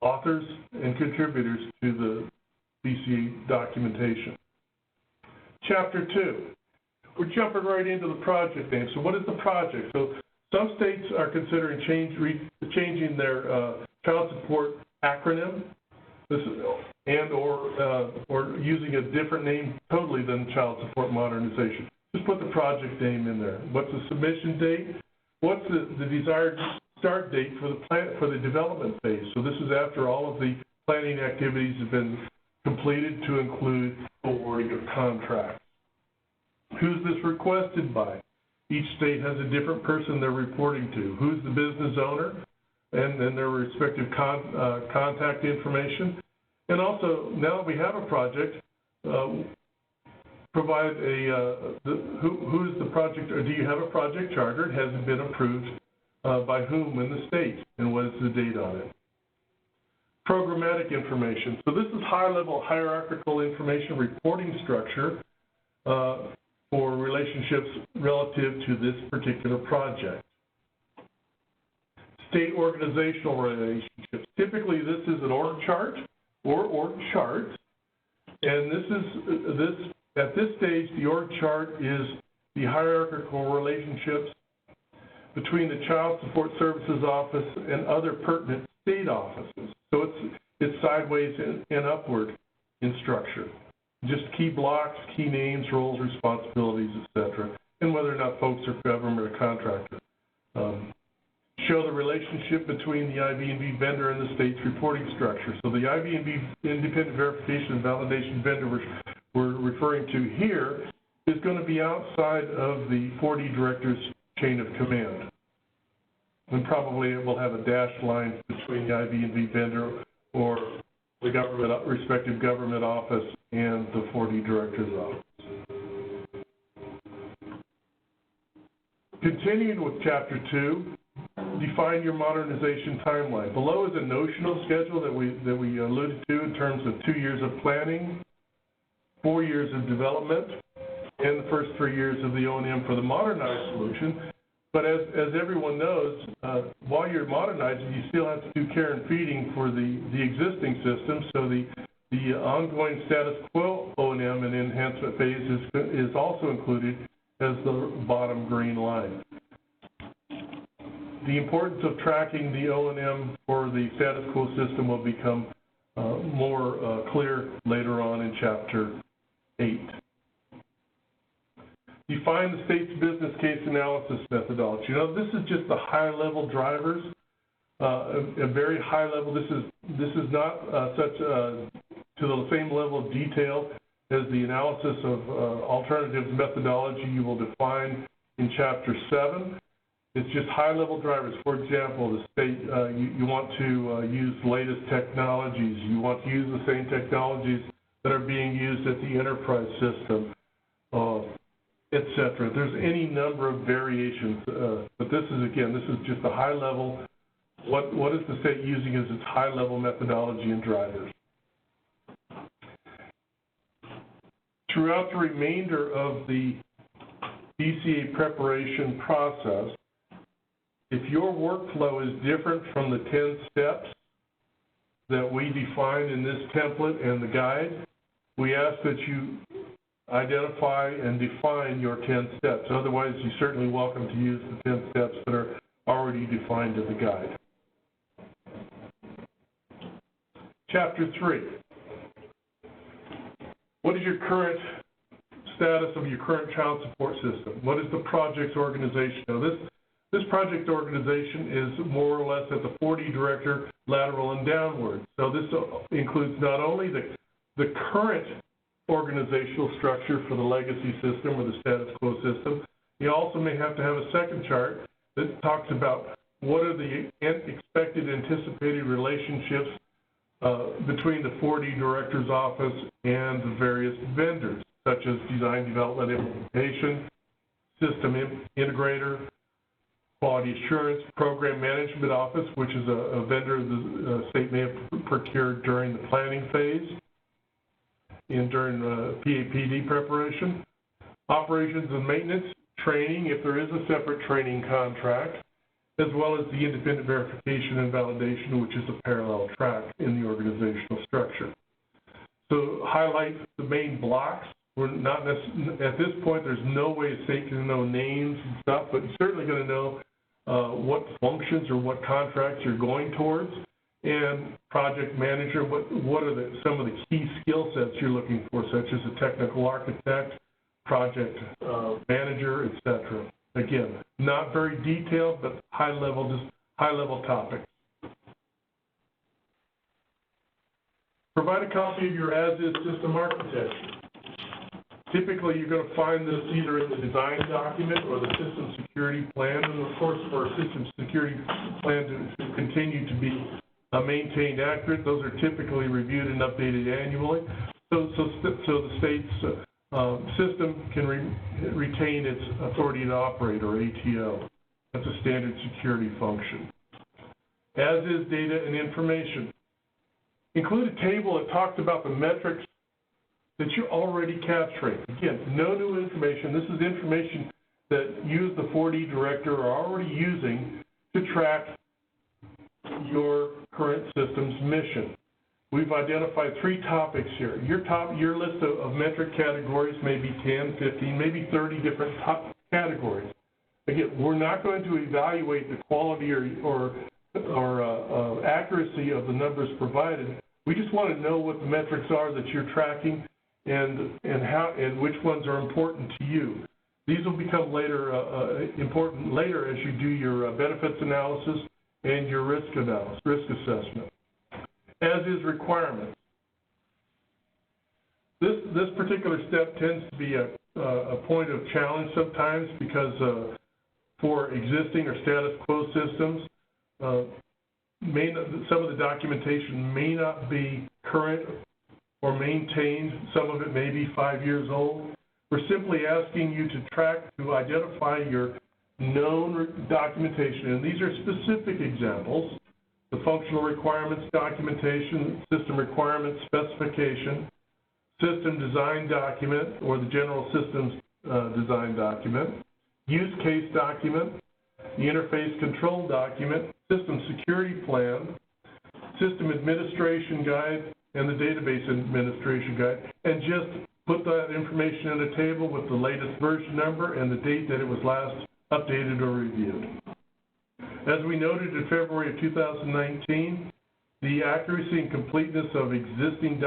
authors and contributors to the BCA documentation. Chapter 2, we're jumping right into the project name. So what is the project? So some states are considering changing their child support acronym, or using a different name totally than child support modernization. Just put the project name in there. What's the submission date? What's the desired start date for the development phase? So this is after all of the planning activities have been completed to include awarding of contracts. Who's this requested by? Each state has a different person they're reporting to. Who's the business owner? And then their respective contact information. And also, now that we have a project, provide who's the project, or do you have a project charter? Has it been approved by whom in the state, and what is the date on it? Programmatic information. So this is high-level hierarchical information reporting structure for relationships relative to this particular project. State organizational relationships. Typically, this is an org chart or org charts, and at this stage, the org chart is the hierarchical relationships between the Child Support Services Office and other pertinent state offices. So it's sideways and upward in structure. Just key blocks, key names, roles, responsibilities, etc., and whether or not folks are government or contractor. Show the relationship between the IB&B vendor and the state's reporting structure. So the IB&B independent verification and validation vendor we're referring to here is going to be outside of the 4D director's chain of command. And probably it will have a dashed line between the IB&B vendor or the respective government office and the 4D director's office. Continuing with Chapter 2, define your modernization timeline. Below is a notional schedule that we alluded to in terms of 2 years of planning, 4 years of development, and the first 3 years of the O&M for the modernized solution. But as everyone knows, while you're modernizing, you still have to do care and feeding for the existing system. So the ongoing status quo O&M and enhancement phase is also included as the bottom green line. The importance of tracking the O&M for the status quo system will become more clear later on in Chapter 8. Define the state's business case analysis methodology. This is just the high-level drivers, a very high level. This is not such to the same level of detail as the analysis of alternatives methodology you will define in Chapter 7. It's just high-level drivers. For example, the state, you want to use latest technologies. You want to use the same technologies that are being used at the enterprise system, etc. There's any number of variations, but this is just a high level. What is the state using as its high-level methodology and drivers? Throughout the remainder of the DCA preparation process, if your workflow is different from the 10 steps that we define in this template and the guide, we ask that you identify and define your 10 steps. Otherwise, you're certainly welcome to use the 10 steps that are already defined in the guide. Chapter 3. What is your current status of your current child support system? What is the project's organization? Now, this project organization is more or less at the 4D director, lateral and downward. So this includes not only the current organizational structure for the legacy system or the status quo system, you also may have to have a second chart that talks about what are the expected anticipated relationships between the 4D director's office and the various vendors, such as design, development, implementation, system integrator, quality assurance, program management office, which is a vendor the state may have procured during the planning phase and during PAPD preparation, operations and maintenance, training, if there is a separate training contract, as well as the independent verification and validation, which is a parallel track in the organizational structure. So highlight the main blocks. We're not at this point, there's no way a state can know names and stuff, but you're certainly going to know what functions or what contracts you're going towards. And project manager, what are some of the key skill sets you're looking for, such as a technical architect, project manager, etc. Again, not very detailed, but high level topics. Provide a copy of your as-is system architecture. Typically, you're going to find this either in the design document or the system security plan, and of course, for a system security plan to continue to be maintained accurate, those are typically reviewed and updated annually. So the state's system can retain its authority to operate, or ATO. That's a standard security function. As is data and information. Include a table that talks about the metrics that you're already capturing. Again, no new information. This is information that you as the 4D director are already using to track your current system's mission. We've identified 3 topics here. Your list of metric categories may be 10, 15, maybe 30 different top categories. Again, we're not going to evaluate the quality or accuracy of the numbers provided. We just want to know what the metrics are that you're tracking and which ones are important to you. These will become important later as you do your benefits analysis and your risk assessment. As is requirements. This particular step tends to be a point of challenge sometimes because for existing or status quo systems, some of the documentation may not be current or maintained. Some of it may be 5 years old. We're simply asking you to identify your known documentation, and these are specific examples: the functional requirements documentation, system requirements specification, system design document or the general systems design document, use case document, the interface control document, system security plan, system administration guide, and the database administration guide, and just put that information in a table with the latest version number and the date that it was last updated or reviewed. As we noted in February of 2019, the accuracy and completeness of existing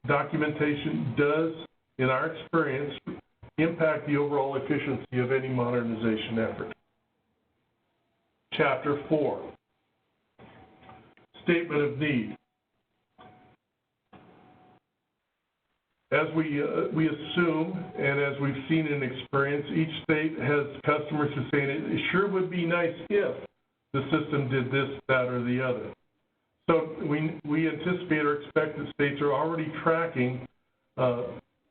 documentation does, in our experience, impact the overall efficiency of any modernization effort. Chapter 4, Statement of Need. As we assume, and as we've seen in experience, each state has customers who say it sure would be nice if the system did this, that, or the other. So we anticipate or expect that states are already tracking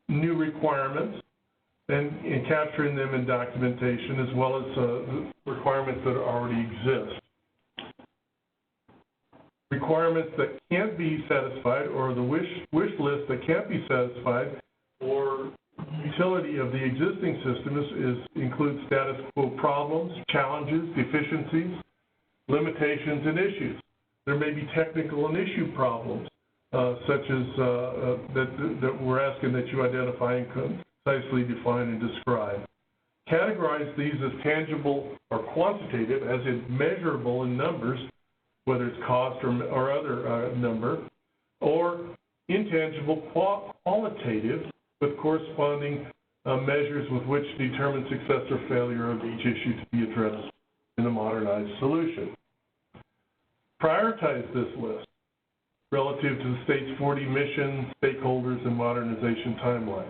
new requirements and capturing them in documentation, as well as the requirements that already exist. Requirements that can't be satisfied, or the wish list that can't be satisfied, or utility of the existing system includes status quo problems, challenges, deficiencies, limitations, and issues. There may be technical and issue problems, such as that we're asking that you identify and concisely define and describe. Categorize these as tangible or quantitative, as in measurable in numbers, whether it's cost or other number, or intangible qualitative with corresponding measures with which to determine success or failure of each issue to be addressed in a modernized solution. Prioritize this list relative to the state's 40 mission, stakeholders, and modernization timeline.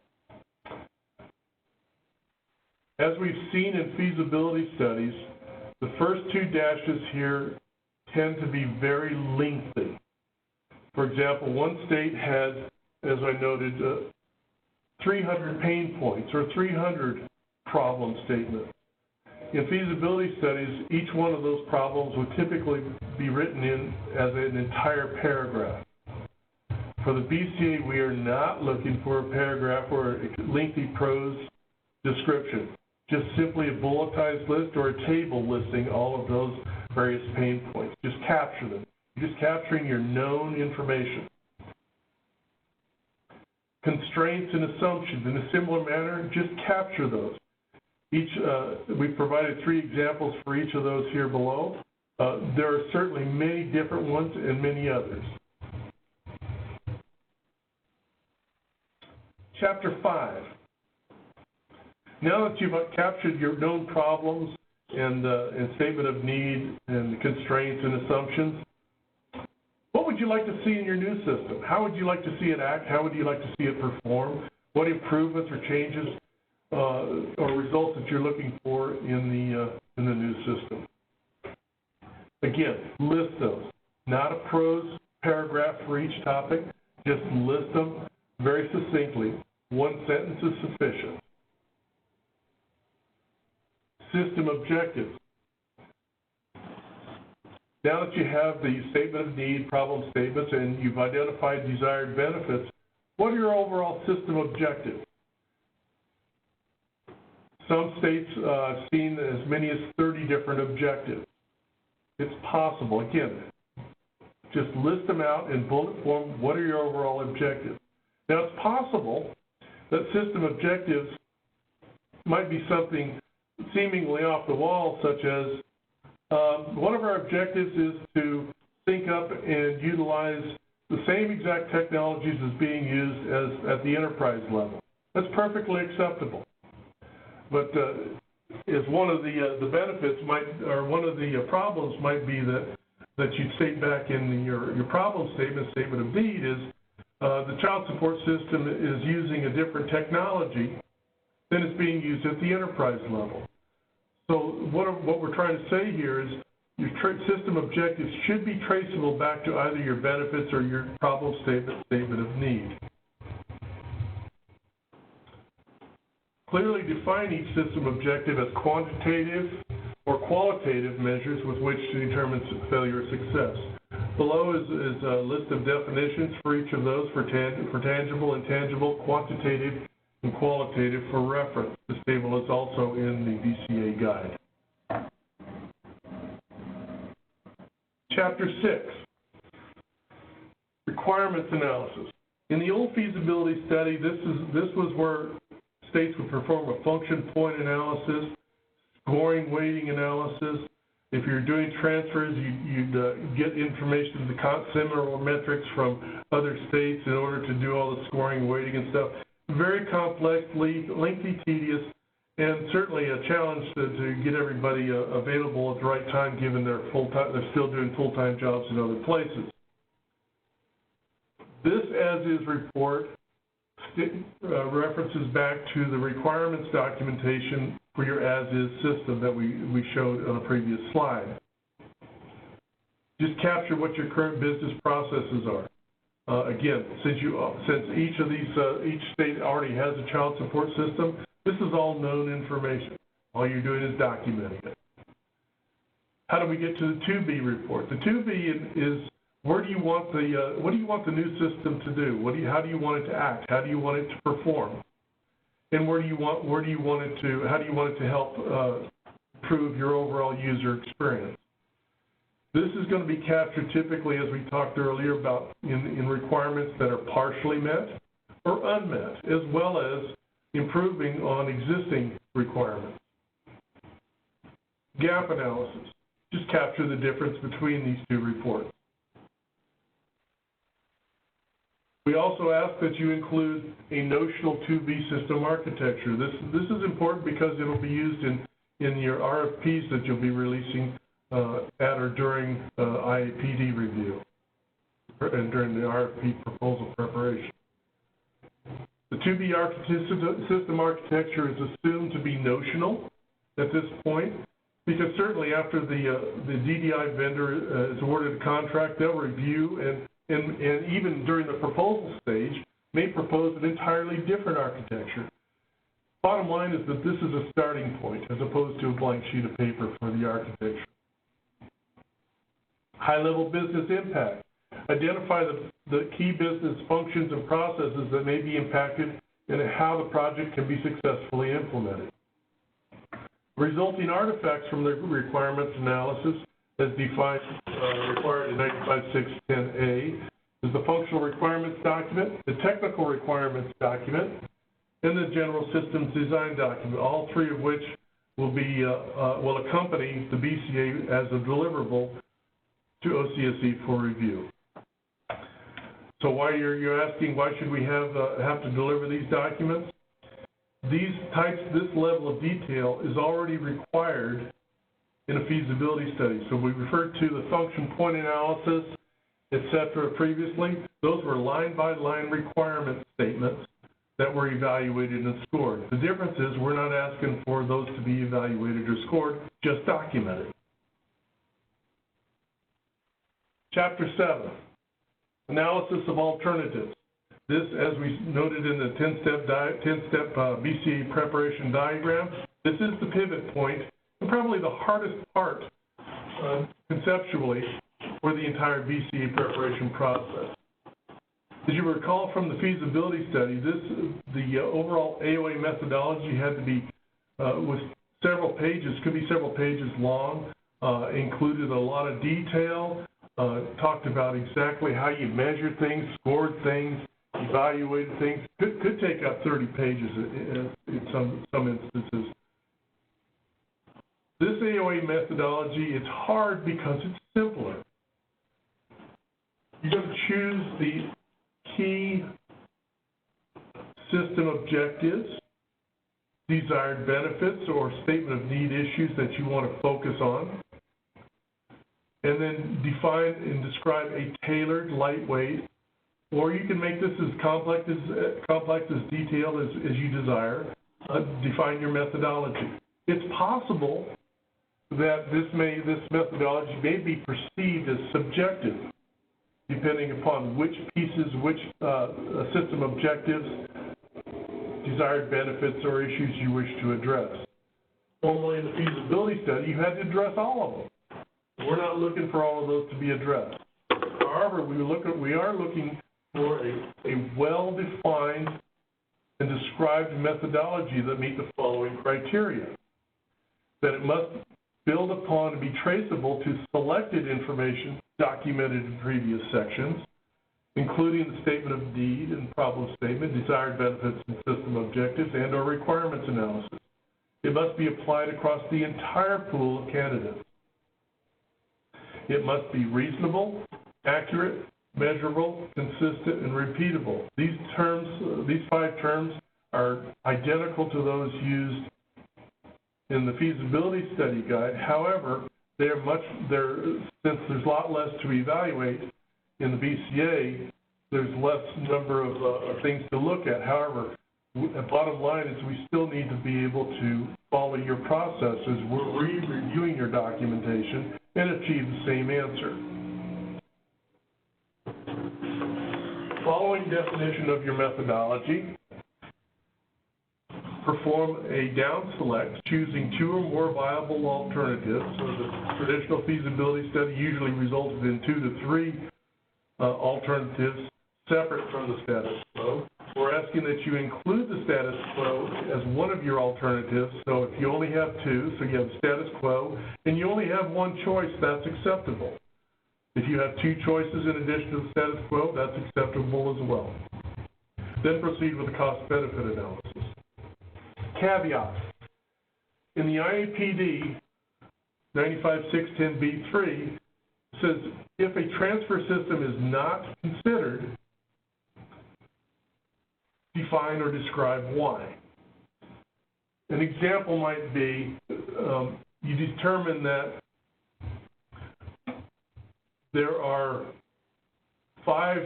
As we've seen in feasibility studies, the first two dashes here tend to be very lengthy. For example, one state has, as I noted, 300 pain points or 300 problem statements. In feasibility studies, each one of those problems would typically be written in as an entire paragraph. For the BCA, we are not looking for a paragraph or a lengthy prose description, just simply a bulletized list or a table listing all of those various pain points. Just capture them. You're just capturing your known information. Constraints and assumptions, in a similar manner, just capture those. We've provided 3 examples for each of those here below. There are certainly many different ones and many others. Chapter 5. Now that you've captured your known problems and statement of need and constraints and assumptions, what would you like to see in your new system? How would you like to see it act? How would you like to see it perform? What improvements or changes or results that you're looking for in the new system? Again, list those. Not a prose paragraph for each topic. Just list them very succinctly. One sentence is sufficient. System objectives. Now that you have the statement of need, problem statements, and you've identified desired benefits, what are your overall system objectives? Some states have seen as many as 30 different objectives. It's possible. Again, just list them out in bullet form. What are your overall objectives? Now, it's possible that system objectives might be something seemingly off the wall, such as one of our objectives is to sync up and utilize the same exact technologies as being used as at the enterprise level. That's perfectly acceptable. But is one of the benefits one of the problems might be that you state back in your problem statement of need is the child support system is using a different technology than is being used at the enterprise level. So what we're trying to say here is your system objectives should be traceable back to either your benefits or your problem statement of need. Clearly define each system objective as quantitative or qualitative measures with which to determine failure or success. Below is a list of definitions for each of those for tangible, intangible, quantitative, and qualitative for reference. This table is also in the BCA guide. Chapter 6, requirements analysis. In the old feasibility study, this was where states would perform a function point analysis, scoring weighting analysis. If you're doing transfers, you'd get information, similar metrics from other states in order to do all the scoring, weighting, and stuff. Very complex, lengthy, tedious, and certainly a challenge to get everybody available at the right time, given they're still doing full-time jobs in other places. This as-is report references back to the requirements documentation for your as-is system that we showed on a previous slide. Just capture what your current business processes are. Again, since each state already has a child support system, this is all known information. All you're doing is documenting it. How do we get to the 2B report? The 2B is what do you want the new system to do? How do you want it to act? How do you want it to perform? And how do you want it to help improve your overall user experience? This is going to be captured typically, as we talked earlier about, in requirements that are partially met or unmet, as well as improving on existing requirements. Gap analysis. Just capture the difference between these two reports. We also ask that you include a notional 2B system architecture. This is important because it will be used in your RFPs that you'll be releasing at or during IAPD review and during the RFP proposal preparation. The 2B system architecture is assumed to be notional at this point, because certainly after the DDI vendor is awarded a contract, they'll review and even during the proposal stage, may propose an entirely different architecture. Bottom line is that this is a starting point as opposed to a blank sheet of paper for the architecture. High-level business impact. Identify the key business functions and processes that may be impacted and how the project can be successfully implemented. Resulting artifacts from the requirements analysis, as defined required in 95610A, is the functional requirements document, the technical requirements document, and the general systems design document, all three of which will accompany the BCA as a deliverable to OCSE for review. So you're asking why should we have to deliver these documents? This level of detail is already required in a feasibility study. So we referred to the function point analysis, et cetera, previously. Those were line-by-line requirement statements that were evaluated and scored. The difference is we're not asking for those to be evaluated or scored, just documented. Chapter 7, analysis of alternatives. This, as we noted in the 10-step BCA preparation diagram, this is the pivot point and probably the hardest part conceptually for the entire BCA preparation process. As you recall from the feasibility study, the overall AOA methodology had to be was several pages, could be several pages long, included a lot of detail, talked about exactly how you measure things, scored things, evaluated things. Could take up 30 pages in some instances. This AOA methodology, it's hard because it's simpler. You're going to choose the key system objectives, desired benefits, or statement of need issues that you want to focus on, and then define and describe a tailored, lightweight, or you can make this as complex as detailed as you desire, define your methodology. It's possible that this methodology may be perceived as subjective, depending upon which pieces, which system objectives, desired benefits, or issues you wish to address. Normally in the feasibility study, you had to address all of them. We're not looking for all of those to be addressed. However, we are looking for a well-defined and described methodology that meet the following criteria. That it must build upon and be traceable to selected information documented in previous sections, including the statement of need and problem statement, desired benefits and system objectives, and or requirements analysis. It must be applied across the entire pool of candidates. It must be reasonable, accurate, measurable, consistent, and repeatable. These 5 terms are identical to those used in the feasibility study guide. However, since there's a lot less to evaluate in the BCA, there's less number of things to look at. However, the bottom line is we still need to be able to follow your processes. We're reviewing your documentation and achieve the same answer. Following definition of your methodology, perform a down select, choosing 2 or more viable alternatives. So the traditional feasibility study usually resulted in 2 to 3 alternatives separate from the status quo. We're asking that you include the status quo as one of your alternatives. So if you only have 2, so you have status quo, and you only have 1 choice, that's acceptable. If you have 2 choices in addition to the status quo, that's acceptable as well. Then proceed with the cost-benefit analysis. Caveat. In the IAPD 95610B3, says if a transfer system is not considered, define or describe why. An example might be you determine that there are 5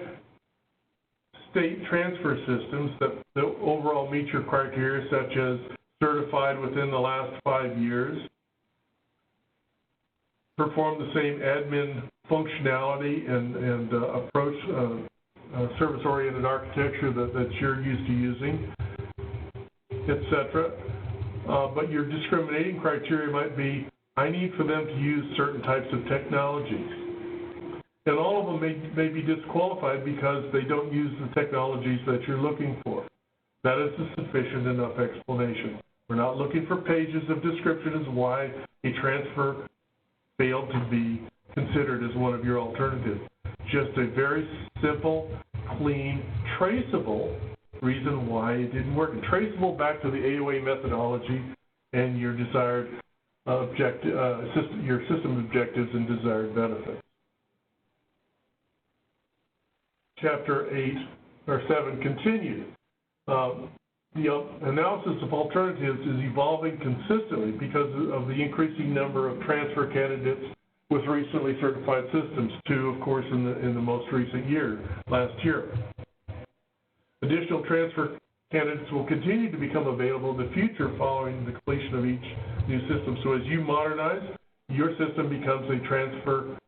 state transfer systems that overall meet your criteria, such as certified within the last 5 years, perform the same admin functionality and approach service-oriented architecture that you're used to using, etc. But your discriminating criteria might be, I need for them to use certain types of technologies. And all of them may be disqualified because they don't use the technologies that you're looking for. That is a sufficient enough explanation. We're not looking for pages of description as why a transfer failed to be considered as one of your alternatives. Just a very simple, clean, traceable reason why it didn't work. And traceable back to the AOA methodology and your desired your system objectives and desired benefits. Chapter 8 or 7 continues. The analysis of alternatives is evolving consistently because of the increasing number of transfer candidates with recently certified systems, 2, of course, in the most recent year, last year. Additional transfer candidates will continue to become available in the future following the completion of each new system. So as you modernize, your system becomes a transfer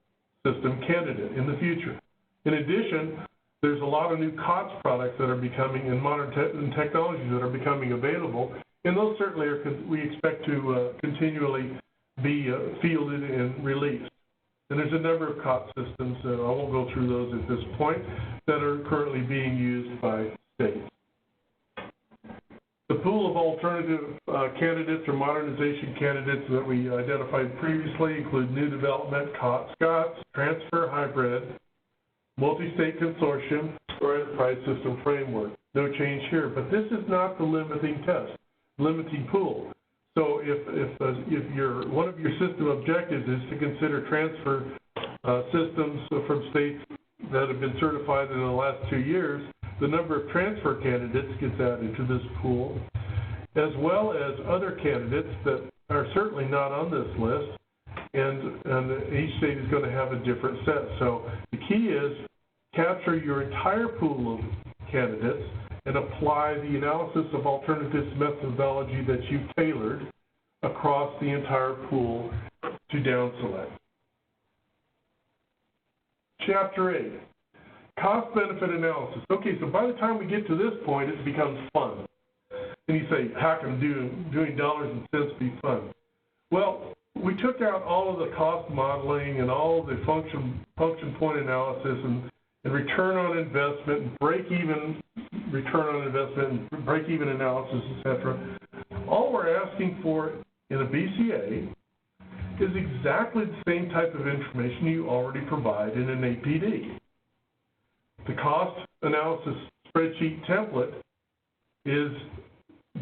system candidate in the future. In addition, there's a lot of new COTS products that are becoming, and modern technologies that are becoming available, and those certainly we expect to continually be fielded and released. And there's a number of COTS systems, I won't go through those at this point, that are currently being used by states. The pool of alternative candidates or modernization candidates that we identified previously include new development, COTS, transfer, hybrid, multi-state consortium, or enterprise system framework. No change here, but this is not the limiting test, limiting pool. So if one of your system objectives is to consider transfer systems from states that have been certified in the last 2 years, the number of transfer candidates gets added to this pool, as well as other candidates that are certainly not on this list, and each state is going to have a different set. So the key is capture your entire pool of candidates and apply the analysis of alternatives methodology that you've tailored across the entire pool to down select. Chapter 8, cost-benefit analysis. Okay, so by the time we get to this point, it becomes fun. And you say, how can doing dollars and cents be fun? Well, we took out all of the cost modeling and all of the function point analysis and return on investment, and break-even return on investment, and break-even analysis, etc. All we're asking for in a BCA is exactly the same type of information you already provide in an APD. The cost analysis spreadsheet template is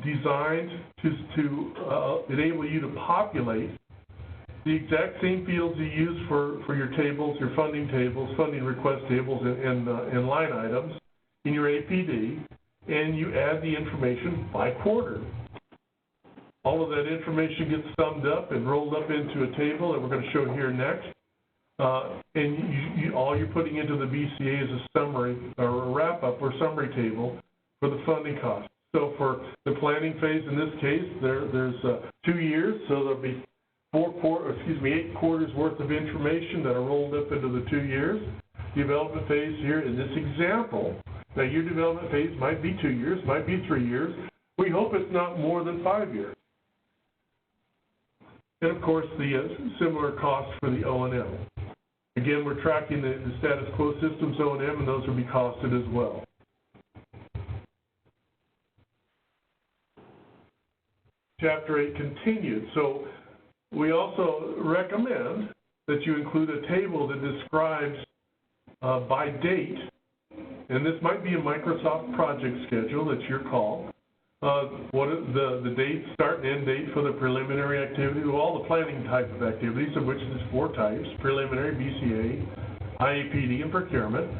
designed to enable you to populate the exact same fields you use for your tables, your funding tables, funding request tables, and line items in your APD, and you add the information by quarter. All of that information gets summed up and rolled up into a table that we're going to show here next. And all you're putting into the BCA is a summary or a wrap-up or summary table for the funding costs. So for the planning phase, in this case, there's 2 years, so there'll be 8 quarters worth of information that are rolled up into the 2 years. Development phase here in this example, now your development phase might be 2 years, might be 3 years. We hope it's not more than 5 years. And of course, the similar costs for the O&M. Again, we're tracking the status quo systems O&M, and those will be costed as well. Chapter 8 continued. So we also recommend that you include a table that describes by date, and this might be a Microsoft project schedule, that's your call, what the date, start and end date for the preliminary activity, all the planning type of activities, of which there's 4 types: preliminary, BCA, IAPD, and procurement.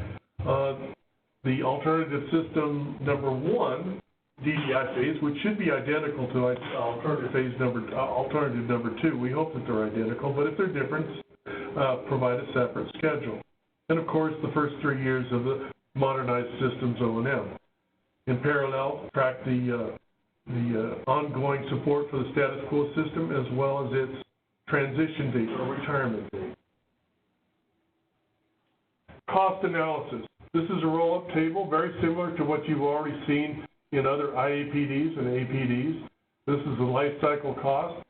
The alternative system number 1, DDI phase, which should be identical to alternative number 2. We hope that they're identical, but if they're different, provide a separate schedule. And of course, the first 3 years of the modernized systems O&M. In parallel, track the ongoing support for the status quo system as well as its transition date or retirement date. Cost analysis. This is a roll-up table, very similar to what you've already seen in other IAPDs and APDs. This is the life cycle cost.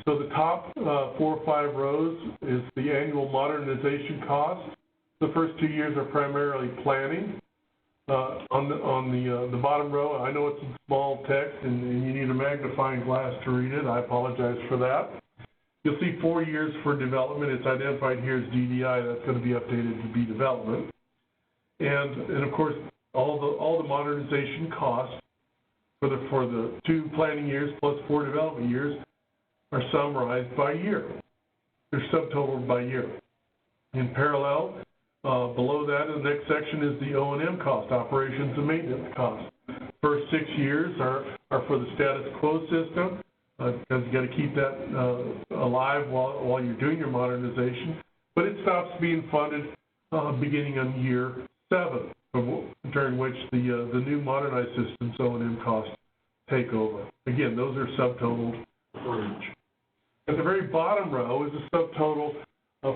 So the top 4 or 5 rows is the annual modernization cost. The first 2 years are primarily planning. On the bottom row, I know it's in small text and you need a magnifying glass to read it. I apologize for that. You'll see 4 years for development. It's identified here as DDI. That's going to be updated to be development. And of course, all the modernization costs for the 2 planning years plus 4 development years are summarized by year. They're subtotaled by year. In parallel, below that, in the next section is the O&M cost, operations and maintenance costs. First 6 years are for the status quo system, because you got to keep that alive while you're doing your modernization. But it stops being funded beginning on year 7, during which the new modernized systems O&M costs take over. Again, those are subtotaled for each. At the very bottom row is a subtotal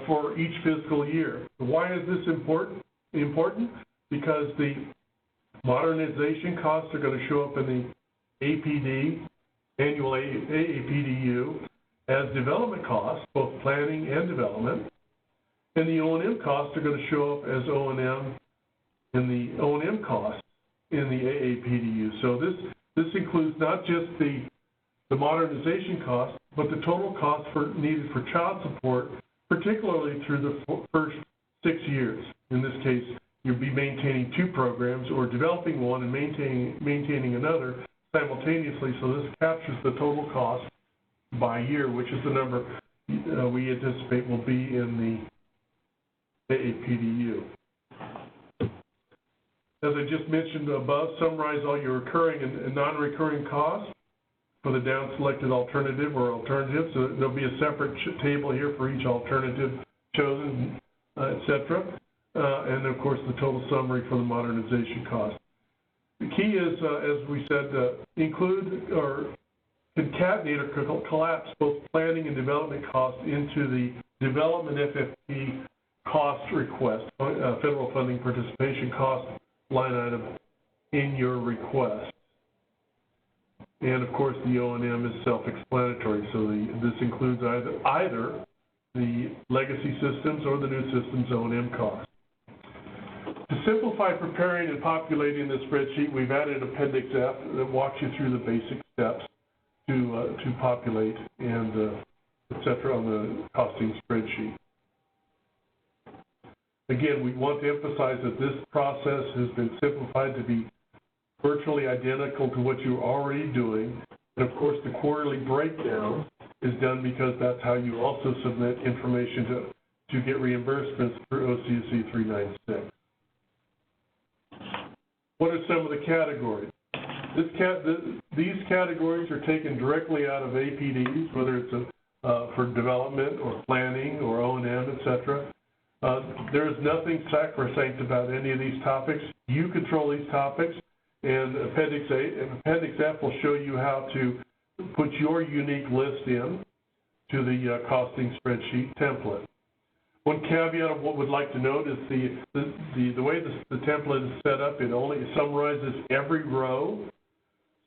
for each fiscal year. Why is this important? Because the modernization costs are going to show up in the APD, annual AAPDU, as development costs, both planning and development, and the O&M costs are going to show up as O&M in the O&M costs in the AAPDU. So this includes not just the modernization costs, but the total costs needed for child support, particularly through the first 6 years. In this case, you'll be maintaining 2 programs or developing one and maintaining another simultaneously. So this captures the total cost by year, which is the number we anticipate will be in the AAPDU. As I just mentioned above, summarize all your recurring and non-recurring costs for the down-selected alternative or alternatives. So there'll be a separate table here for each alternative chosen, et cetera. And of course, the total summary for the modernization cost. The key is, as we said, include or concatenate or collapse both planning and development costs into the development FFP cost request, federal funding participation cost line item in your request. And of course, the O&M is self-explanatory, so this includes either the legacy systems or the new systems O&M costs. To simplify preparing and populating the spreadsheet, we've added Appendix F that walks you through the basic steps to populate and etc. on the costing spreadsheet. Again, we want to emphasize that this process has been simplified to be virtually identical to what you're already doing. And of course, the quarterly breakdown is done because that's how you also submit information to get reimbursements through OCSE 396. What are some of the categories? These categories are taken directly out of APDs, whether it's for development or planning or O&M, etc. There is nothing sacrosanct about any of these topics. You control these topics, and Appendix F will show you how to put your unique list in to the costing spreadsheet template. One caveat of what we'd like to note is the way the template is set up, it only summarizes every row,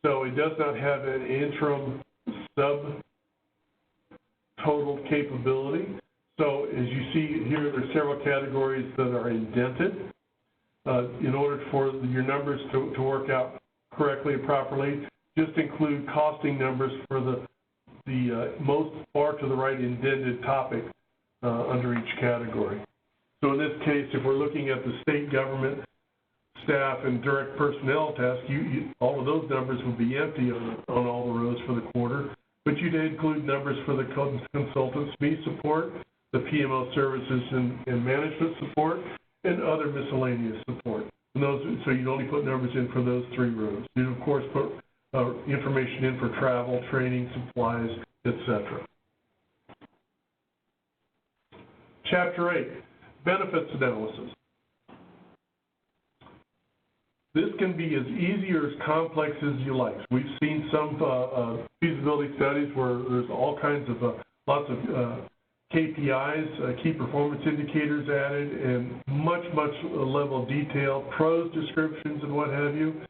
so it does not have an interim subtotal capability. So as you see here, there are several categories that are indented. In order for your numbers to work out correctly and properly, just include costing numbers for the most far to the right indented topic under each category. So in this case, if we're looking at the state government staff and direct personnel task, all of those numbers would be empty on all the rows for the quarter, but you'd include numbers for the consultants fee support, the PMO services and management support, and other miscellaneous support. And so you'd only put numbers in for those three rows. You'd, of course, put information in for travel, training, supplies, etc. Chapter 8, benefits analysis. This can be as easy or as complex as you like. We've seen some feasibility studies where there's all kinds of lots of KPIs, key performance indicators added, and much level of detail, pros descriptions, and what have you.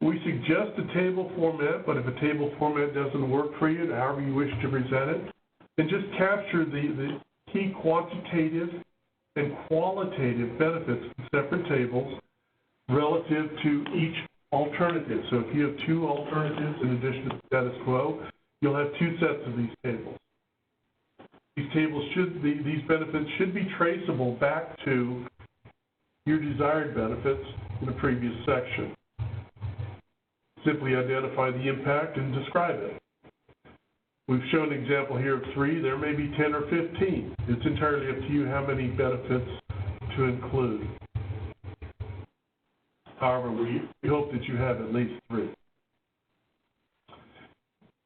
We suggest a table format, but if a table format doesn't work for you, however you wish to present it, then just capture the key quantitative and qualitative benefits in separate tables relative to each alternative. So if you have two alternatives in addition to the status quo, you'll have two sets of these tables. These benefits should be traceable back to your desired benefits in the previous section. Simply identify the impact and describe it. We've shown an example here of 3. There may be 10 or 15. It's entirely up to you how many benefits to include. However, we hope that you have at least 3.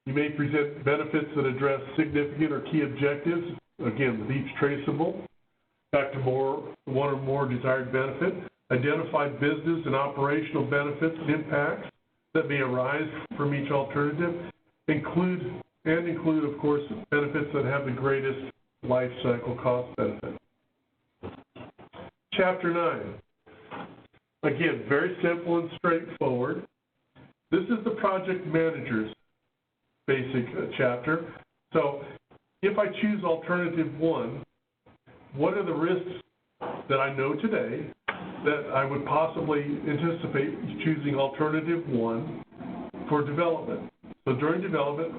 You may present benefits that address significant or key objectives, again, with each traceable, back to one or more desired benefit. Identify business and operational benefits and impacts that may arise from each alternative. Include, of course, benefits that have the greatest life cycle cost benefit. Chapter 9. Again, very simple and straightforward. This is the project manager's basic chapter. So if I choose alternative 1, what are the risks that I know today that I would possibly anticipate choosing alternative 1 for development? So during development,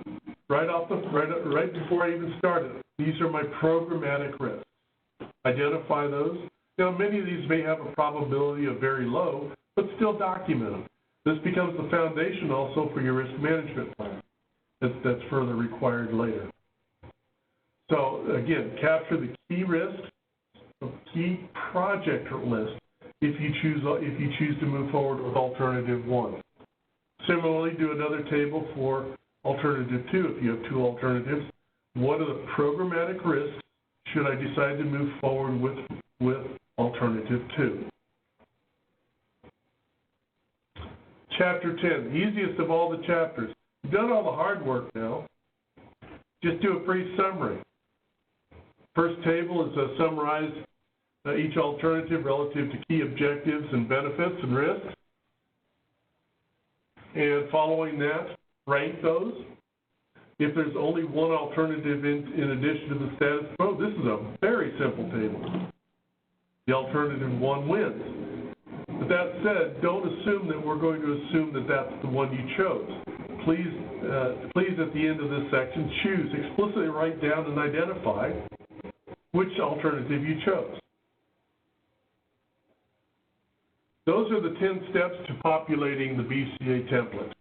right before I even started, these are my programmatic risks. Identify those. Now, many of these may have a probability of very low, but still document them. This becomes the foundation also for your risk management plan. That's further required later. So again, capture the key risks, the key project list if you choose to move forward with alternative 1. Similarly, do another table for alternative 2 if you have 2 alternatives. What are the programmatic risks should I decide to move forward with alternative 2? Chapter 10, the easiest of all the chapters. You've done all the hard work now. Just do a brief summary. First table is to summarize each alternative relative to key objectives and benefits and risks. And following that, rank those. If there's only one alternative in addition to the status quo, this is a very simple table. The alternative 1 wins. But that said, don't assume that we're going to assume that that's the one you chose. please at the end of this section explicitly write down and identify which alternative you chose. Those are the 10 steps to populating the BCA template.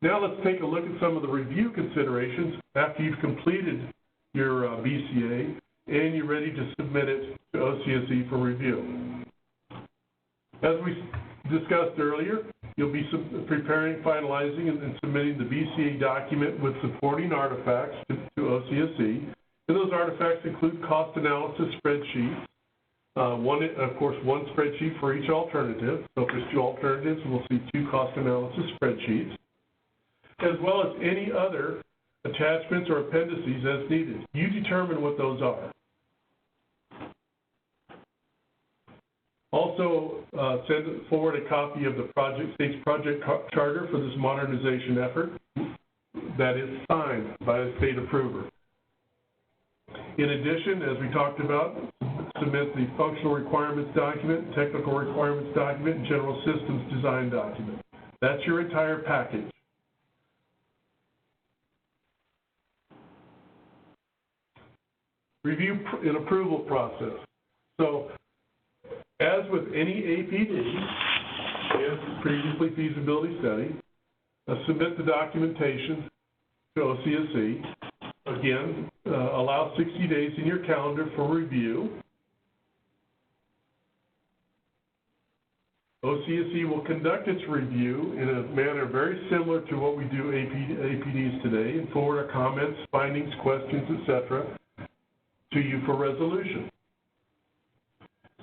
Now let's take a look at some of the review considerations after you've completed your BCA and you're ready to submit it to OCSE for review. As we discussed earlier, you'll be preparing, finalizing, and submitting the BCA document with supporting artifacts to OCSE. And those artifacts include cost analysis spreadsheets, of course, one spreadsheet for each alternative. So if there's 2 alternatives, we'll see 2 cost analysis spreadsheets, as well as any other attachments or appendices as needed. You determine what those are. Also, send forward a copy of the state's project charter for this modernization effort that is signed by a state approver. In addition, as we talked about, submit the functional requirements document, technical requirements document, and general systems design document. That's your entire package. Review and approval process. So, as with any APD and previously feasibility study, submit the documentation to OCSE. Again, allow 60 days in your calendar for review. OCSE will conduct its review in a manner very similar to what we do APDs today and forward our comments, findings, questions, etc. to you for resolution.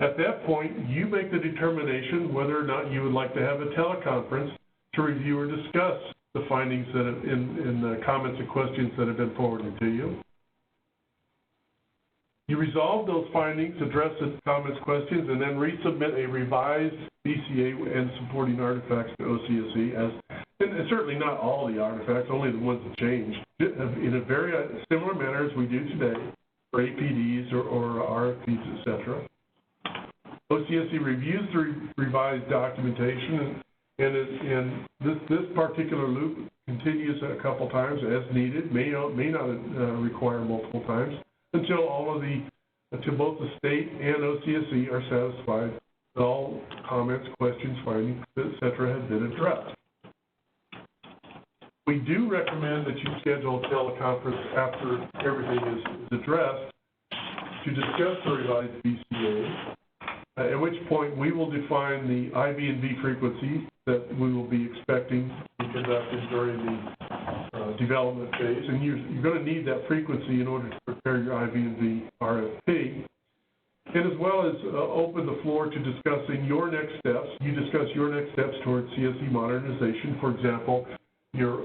At that point, you make the determination whether or not you would like to have a teleconference to review or discuss the findings that have in the comments and questions that have been forwarded to you. You resolve those findings, address the comments, questions, and then resubmit a revised BCA and supporting artifacts to OCSE, and certainly not all the artifacts, only the ones that changed, in a very similar manner as we do today for APDs or RFPs, etc. OCSE reviews the revised documentation, and this particular loop continues a couple times as needed, may not require multiple times, until to both the state and OCSE are satisfied that all comments, questions, findings, etc. have been addressed. We do recommend that you schedule a teleconference after everything is addressed to discuss the revised BCA, at which point we will define the IV&V frequency that we will be expecting to be conducted during the development phase. And you're going to need that frequency in order to prepare your IV&V RFP. And as well as open the floor to discussing your next steps. You discuss your next steps towards CSE modernization, for example, your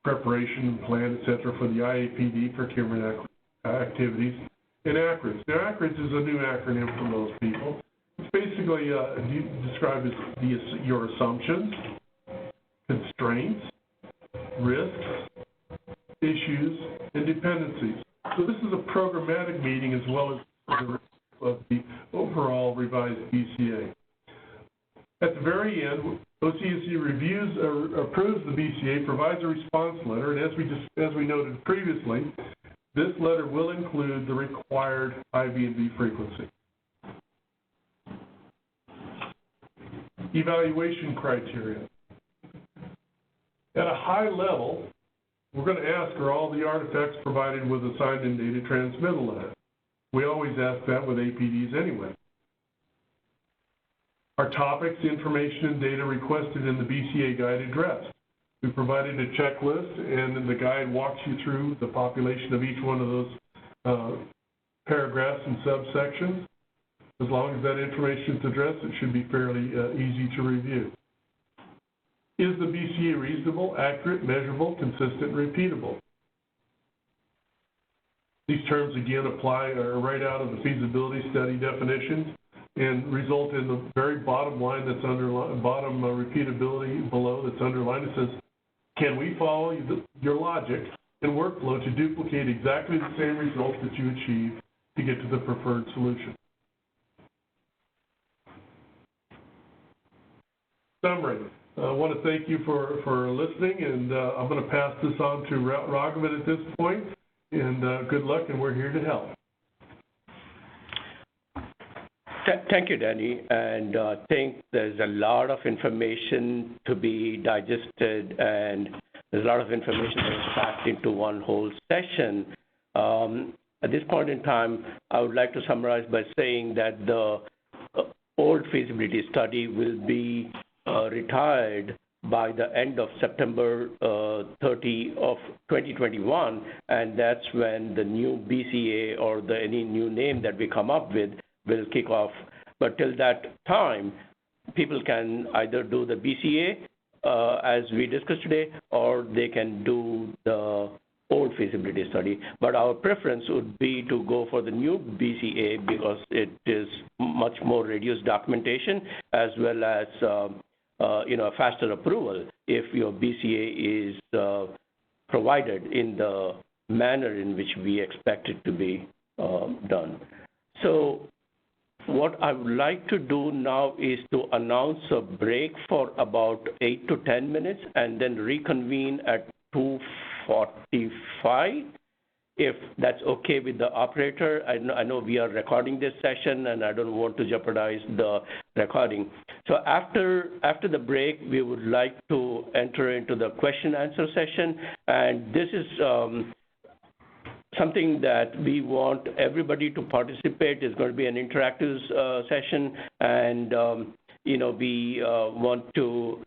preparation plan, et cetera, for the IAPD procurement activities. And ACRIDS. Now, ACRIDS is a new acronym for most people. It's basically described as your assumptions, constraints, risks, issues, and dependencies. So this is a programmatic meeting as well as the overall revised BCA. At the very end, OCSE reviews or approves the BCA, provides a response letter, and as we noted previously, this letter will include the required IV&V frequency. Evaluation criteria. At a high level, we're going to ask, are all the artifacts provided with a signed and dated transmittal letter? We always ask that with APDs anyway. Are topics, information, and data requested in the BCA guide addressed? We provided a checklist, and then the guide walks you through the population of each one of those paragraphs and subsections. As long as that information is addressed, it should be fairly easy to review. Is the BCA reasonable, accurate, measurable, consistent, repeatable? These terms, again, apply right out of the feasibility study definitions and result in the very bottom line that's underlined, bottom repeatability below that's underlined. It says, can we follow your logic and workflow to duplicate exactly the same results that you achieve to get to the preferred solution? Summary. I want to thank you for listening, and I'm going to pass this on to Raghavan at this point. And good luck, and we're here to help. Thank you, Danny. And I think there's a lot of information to be digested, and there's a lot of information that's packed into one whole session. At this point in time, I would like to summarize by saying that the old feasibility study will be retired by the end of September 30 of 2021, and that's when the new BCA or any new name that we come up with will kick off. But till that time, people can either do the BCA as we discussed today, or they can do the old feasibility study. But our preference would be to go for the new BCA because it is much more reduced documentation as well as faster approval if your BCA is provided in the manner in which we expect it to be done. So what I would like to do now is to announce a break for about 8 to 10 minutes and then reconvene at 2:45, if that's okay with the operator. I know we are recording this session, and I don't want to jeopardize the recording. So after the break, we would like to enter into the question-answer session, and this is something that we want everybody to participate. It's going to be an interactive session, and we want you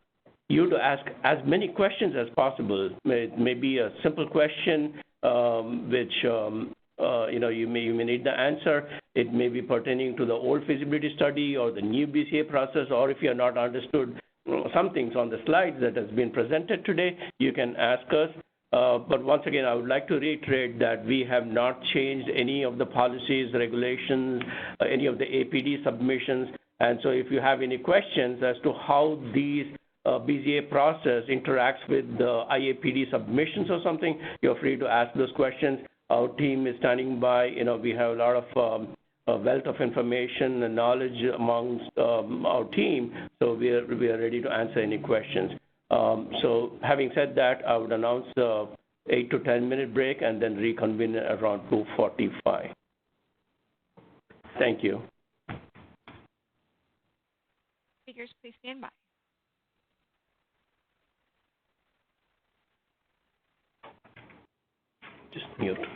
to ask as many questions as possible. It may be a simple question, which you may need the answer. It may be pertaining to the old feasibility study or the new BCA process, or if you have not understood some things on the slides that has been presented today, you can ask us. But once again, I would like to reiterate that we have not changed any of the policies, regulations, any of the APD submissions. And so if you have any questions as to how these BCA process interacts with the IAPD submissions or something, you're free to ask those questions. Our team is standing by. We have a lot of wealth of information and knowledge amongst our team, so we are ready to answer any questions. So having said that, I would announce the 8 to 10 minute break and then reconvene around 2:45. Thank you. Speakers, please stand by. Just mute.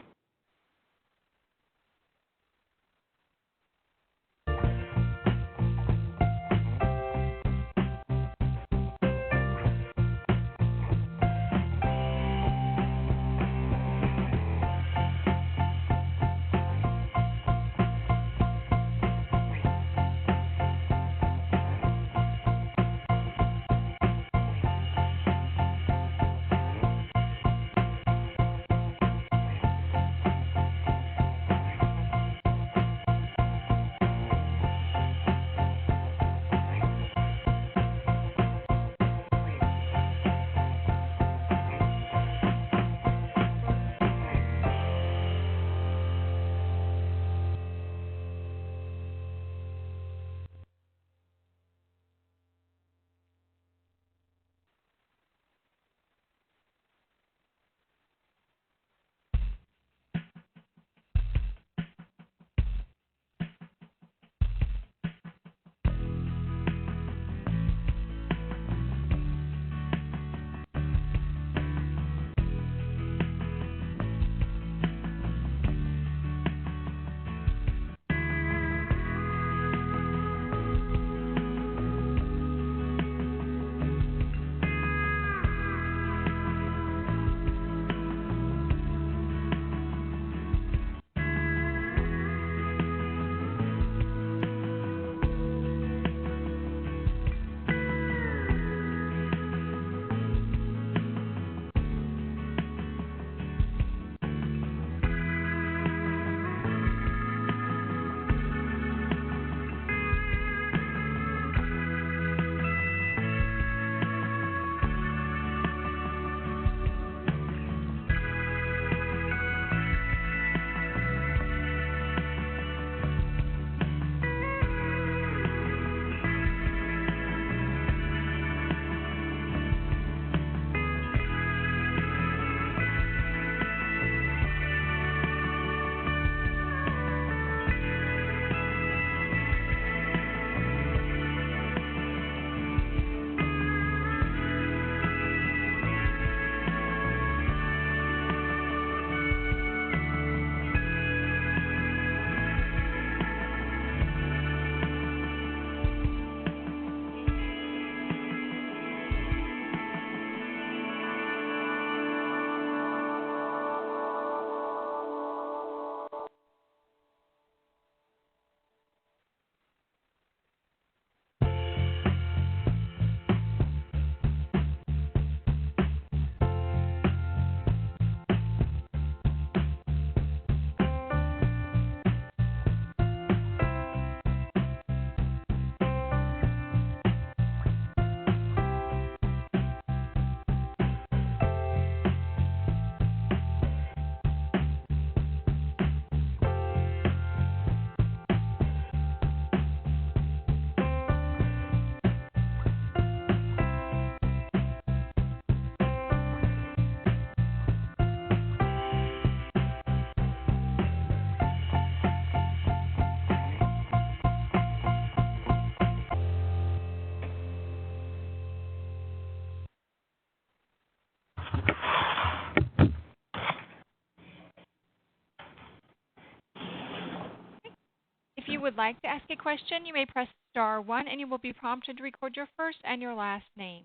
you would like to ask a question, you may press star 1 and you will be prompted to record your first and your last name.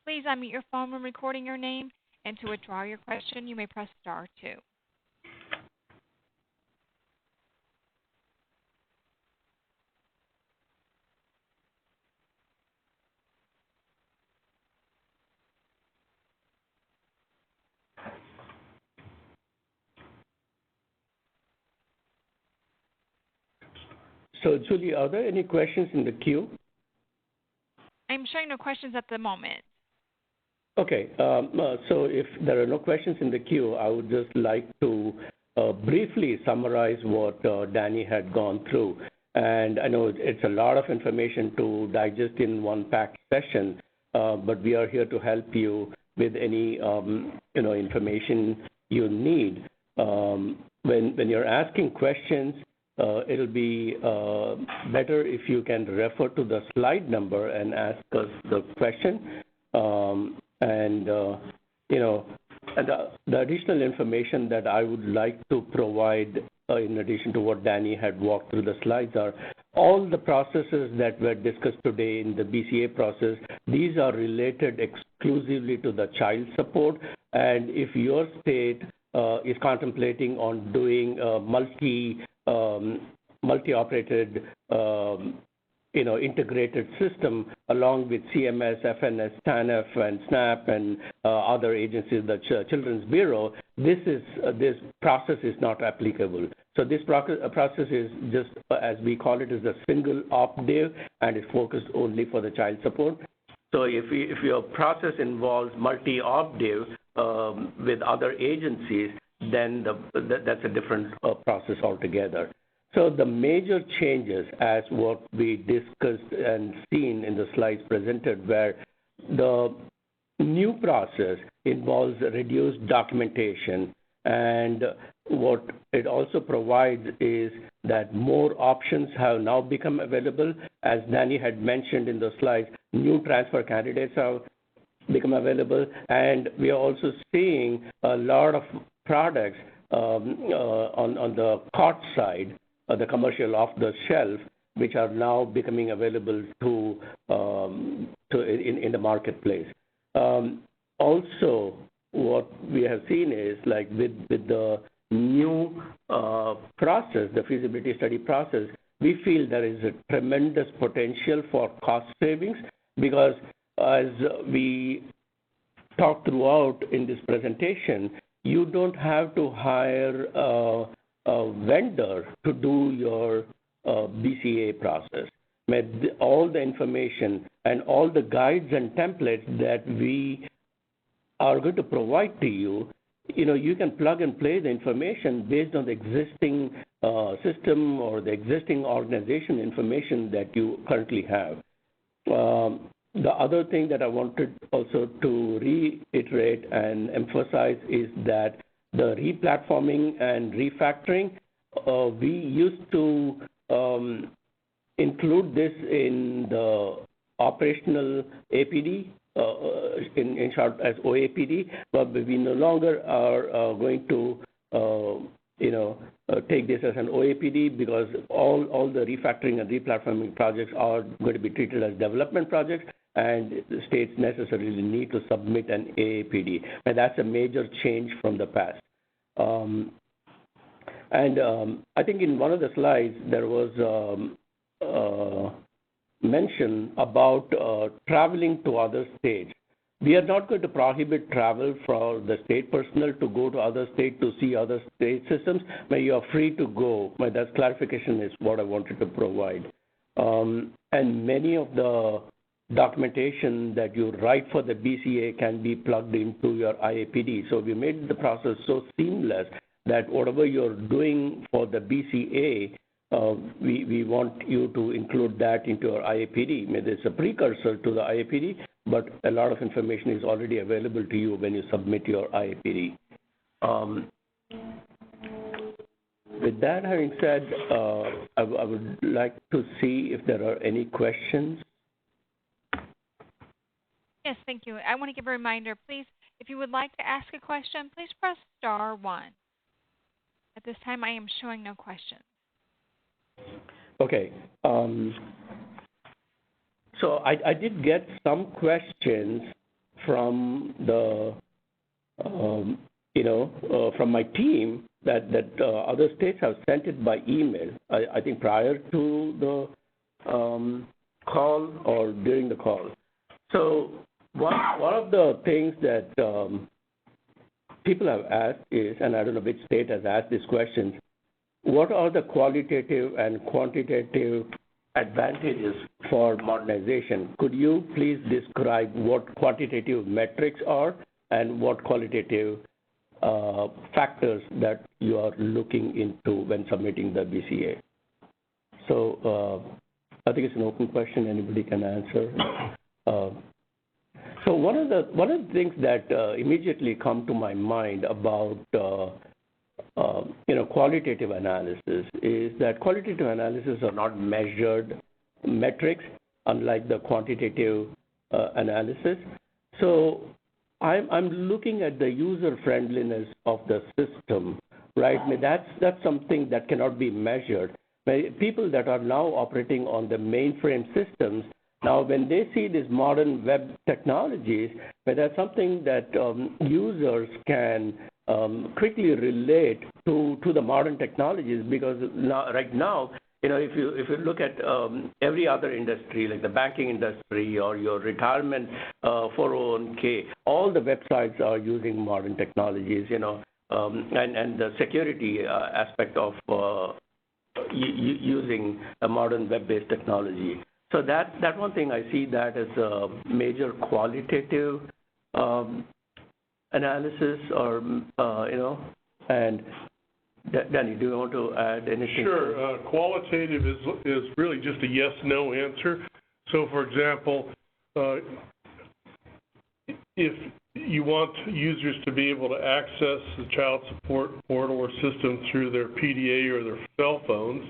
Please unmute your phone when recording your name, and to withdraw your question, you may press star 2. So, Julie, are there any questions in the queue? I'm showing no questions at the moment. Okay, so if there are no questions in the queue, I would just like to briefly summarize what Danny had gone through. And I know it's a lot of information to digest in one packed session, but we are here to help you with any information you need. When you're asking questions, it'll be better if you can refer to the slide number and ask us the question. The additional information that I would like to provide, in addition to what Danny had walked through the slides, are all the processes that were discussed today in the BCA process. These are related exclusively to the child support. And if your state is contemplating on doing multi-operated integrated system along with CMS, FNS, TANF, and SNAP, and other agencies, the Children's Bureau, this process is not applicable. So this process is just, as we call it, is a single op-div, and is focused only for the child support. So if your process involves multi-op-div with other agencies, then that's a different process altogether. So the major changes, as what we discussed and seen in the slides presented, where the new process involves reduced documentation, and what it also provides is that more options have now become available. As Danny had mentioned in the slides, new transfer candidates have become available, and we are also seeing a lot of products on the cart side, the commercial off-the-shelf, which are now becoming available in the marketplace. Also, what we have seen is, like with the new process, the feasibility study process, we feel there is a tremendous potential for cost savings, because as we talked throughout in this presentation, you don't have to hire a vendor to do your BCA process. All the information and all the guides and templates that we are going to provide to you, you can plug and play the information based on the existing system or the existing organization information that you currently have. The other thing that I wanted also to reiterate and emphasize is that the replatforming and refactoring, we used to include this in the operational APD, in short as OAPD, but we no longer are going to take this as an OAPD, because all the refactoring and replatforming projects are going to be treated as development projects, and the states necessarily need to submit an AAPD. And that's a major change from the past. I think in one of the slides there was mention about traveling to other states. We are not going to prohibit travel for the state personnel to go to other states to see other state systems, but you are free to go. But that clarification is what I wanted to provide. And many of the documentation that you write for the BCA can be plugged into your IAPD. So we made the process so seamless that whatever you're doing for the BCA, we want you to include that into your IAPD. It's a precursor to the IAPD, but a lot of information is already available to you when you submit your IAPD. With that having said, I would like to see if there are any questions. Yes, thank you. I want to give a reminder, please, if you would like to ask a question, please press star 1. At this time, I am showing no questions. Okay. So I did get some questions from the, from my team that other states have sent it by email. I think prior to the call or during the call. So one of the things that people have asked is, and I don't know which state has asked these questions, what are the qualitative and quantitative advantages for modernization? Could you please describe what quantitative metrics are and what qualitative factors that you are looking into when submitting the BCA? So I think it's an open question. Anybody can answer. So one of the things that immediately come to my mind about qualitative analysis is that qualitative analysis are not measured metrics, unlike the quantitative analysis. So I'm looking at the user friendliness of the system, right? I mean, that's something that cannot be measured. People that are now operating on the mainframe systems, now when they see these modern web technologies, but that's something that users can quickly relate to the modern technologies, because right now, if you look at every other industry, like the banking industry or your retirement 401k, all the websites are using modern technologies, and the security aspect of using a modern web-based technology. So that one thing, I see that as a major qualitative analysis, or and Danny, do you want to add anything? Sure. Qualitative is really just a yes/no answer. So, for example, if you want users to be able to access the child support portal or system through their PDA or their cell phones,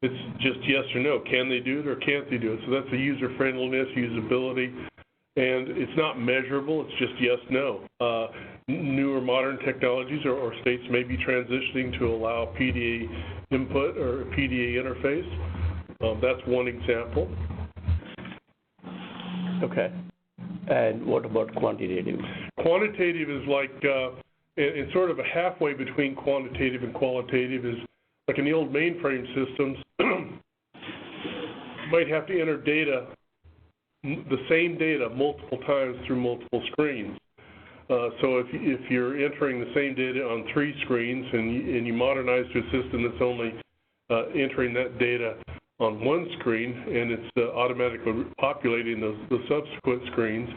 it's just yes or no. Can they do it or can't they do it? So that's the user friendliness, usability, and it's not measurable. It's just yes, no. Newer modern technologies or states may be transitioning to allow PDA input or PDA interface. That's one example. Okay. And what about quantitative? Quantitative is like, it's sort of a halfway between quantitative and qualitative. Is like in the old mainframe systems, you might have to enter data, the same data, multiple times through multiple screens. So if you're entering the same data on 3 screens and you modernize to a system that's only entering that data on 1 screen and it's automatically populating the subsequent screens,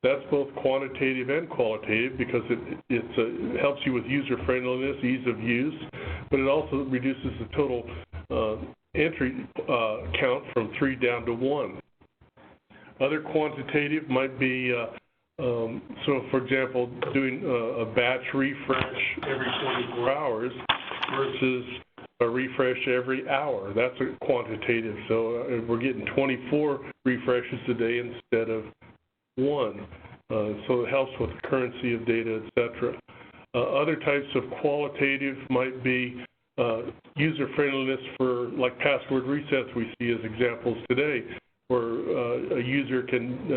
that's both quantitative and qualitative, because it helps you with user friendliness, ease of use, but it also reduces the total entry count from 3 down to 1. Other quantitative might be, so for example, doing a batch refresh every 24 hours versus a refresh every hour. That's a quantitative. So we're getting 24 refreshes a day instead of 1. So it helps with the currency of data, et cetera. Other types of qualitative might be user friendliness for like password resets we see as examples today, where a user can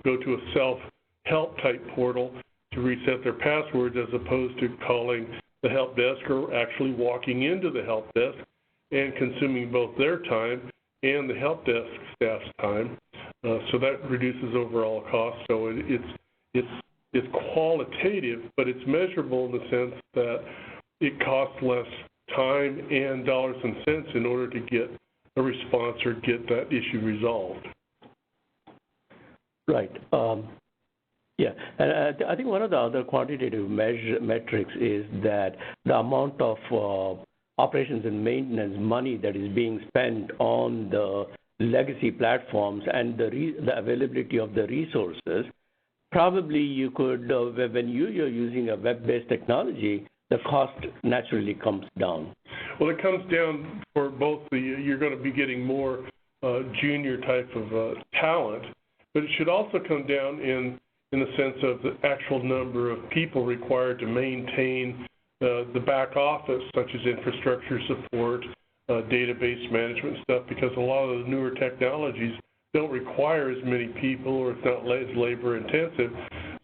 go to a self-help type portal to reset their passwords, as opposed to calling the help desk or actually walking into the help desk and consuming both their time and the help desk staff's time. So that reduces overall cost. So it's qualitative, but it's measurable in the sense that it costs less time and dollars and cents in order to get a response or get that issue resolved. Right. Yeah, and I think one of the other quantitative metrics is that the amount of operations and maintenance money that is being spent on the legacy platforms and the availability of the resources. Probably you could, when you're using a web-based technology, the cost naturally comes down. Well, it comes down for both you're going to be getting more junior type of talent, but it should also come down in the sense of the actual number of people required to maintain the back office, such as infrastructure support, database management stuff, because a lot of the newer technologies don't require as many people, or it's not as labor intensive.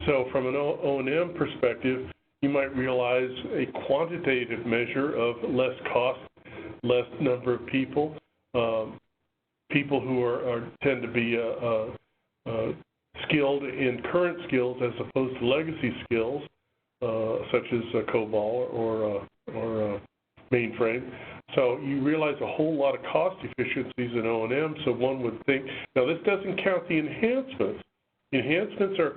So from an O&M perspective, you might realize a quantitative measure of less cost, less number of people, people who tend to be skilled in current skills as opposed to legacy skills, such as COBOL or mainframe. So you realize a whole lot of cost efficiencies in O&M. So one would think, now this doesn't count the enhancements. Enhancements are,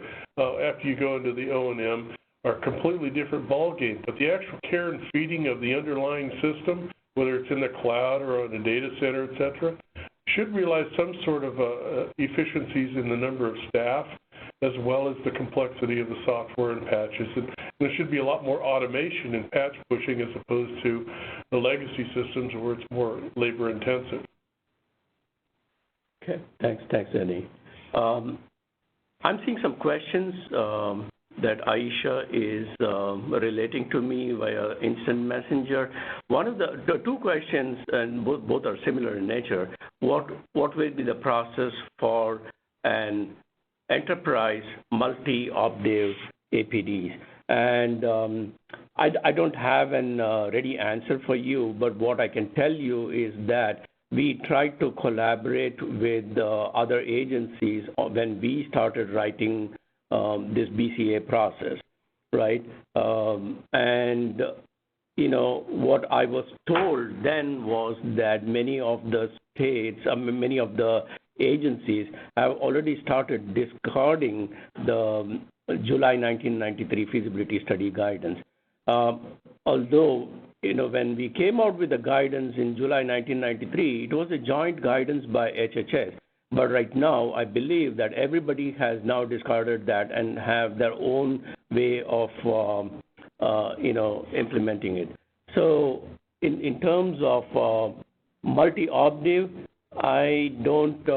after you go into the O&M, are a completely different ballgame. But the actual care and feeding of the underlying system, whether it's in the cloud or on a data center, et cetera, should realize some sort of efficiencies in the number of staff, as well as the complexity of the software and patches. And there should be a lot more automation in patch pushing as opposed to the legacy systems where it's more labor intensive. Okay, thanks, Eddie. I'm seeing some questions that Aisha is relating to me via instant messenger. One of the two questions, and both are similar in nature. What will be the process for an enterprise multi-obdiv APDs? And I don't have an ready answer for you, but what I can tell you is that we tried to collaborate with other agencies when we started writing this BCA process, right? And, what I was told then was that many of the states, many of the agencies have already started discarding the July 1993 feasibility study guidance. Although, when we came out with the guidance in July 1993, it was a joint guidance by HHS. But right now, I believe that everybody has now discarded that and have their own way of, implementing it. So in terms of multi-obdiv, I don't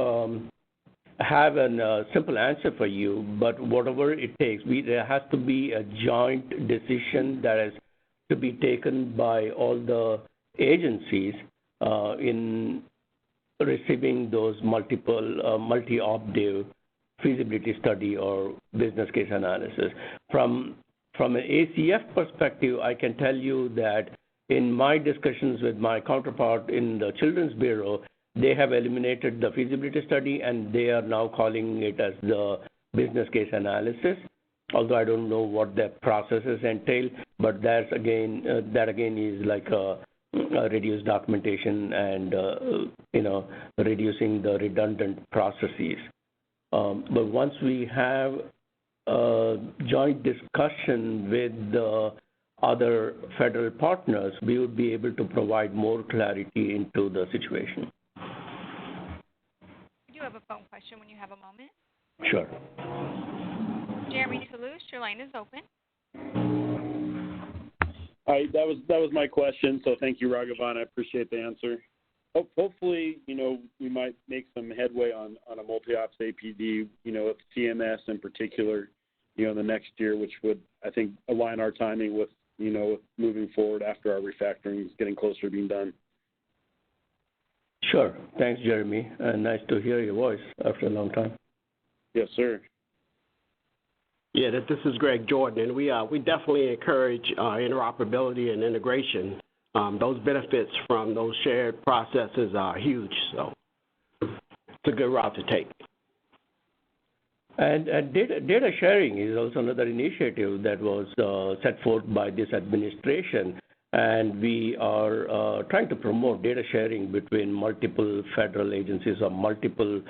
have a simple answer for you, but whatever it takes, there has to be a joint decision that is to be taken by all the agencies in receiving those multi-obdiv feasibility study or business case analysis. From an ACF perspective, I can tell you that in my discussions with my counterpart in the Children's Bureau, they have eliminated the feasibility study and they are now calling it as the business case analysis. Although I don't know what their processes entail, but that again is like a reduced documentation and reducing the redundant processes. But once we have a joint discussion with the other federal partners, we would be able to provide more clarity into the situation. We do have a phone question when you have a moment. Sure. Jeremy Toulouse, your line is open. Hi, that was my question. So thank you, Raghavan. I appreciate the answer. Hopefully, we might make some headway on a multi-ops APD, with CMS in particular, the next year, which would, I think, align our timing with, with moving forward after our refactoring is getting closer to being done. Sure. Thanks, Jeremy. Nice to hear your voice after a long time. Yes, sir. Yeah, this is Greg Jordan, and we definitely encourage interoperability and integration. Those benefits from those shared processes are huge, so it's a good route to take. And data sharing is also another initiative that was set forth by this administration, and we are trying to promote data sharing between multiple federal agencies or multiple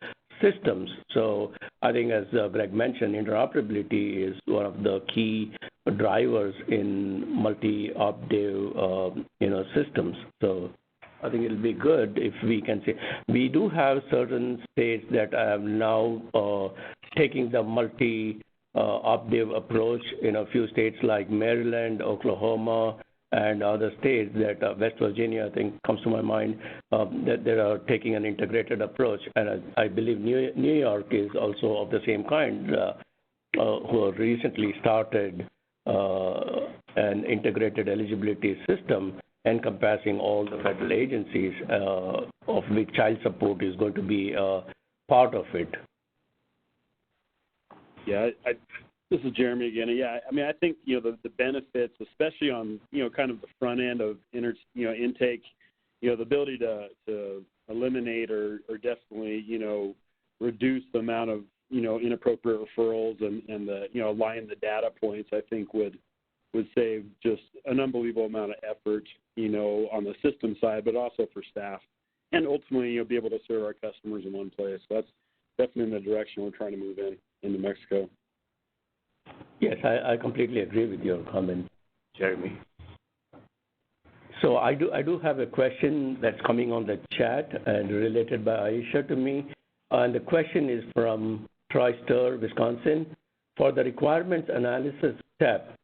systems. So I think, as Greg mentioned, interoperability is one of the key drivers in multi-obdiv systems. So I think it'll be good if we can see. We do have certain states that are now taking the multi-obdiv approach in a few states like Maryland, Oklahoma, and other states that West Virginia, I think, comes to my mind, that they are taking an integrated approach. And I believe New York is also of the same kind, who have recently started an integrated eligibility system encompassing all the federal agencies, of which child support is going to be part of it. Yeah, this is Jeremy again. Yeah, I mean, I think, the benefits, especially on, kind of the front end of intake, the ability to eliminate or definitely, reduce the amount of, inappropriate referrals and the, align the data points, I think would save just an unbelievable amount of effort, on the system side, but also for staff. And ultimately, be able to serve our customers in one place. So that's definitely in the direction we're trying to move in New Mexico. Yes, I completely agree with your comment, Jeremy. So I do have a question that's coming on the chat and related by Aisha to me. And the question is from Troy Stir, Wisconsin. For the requirements analysis step,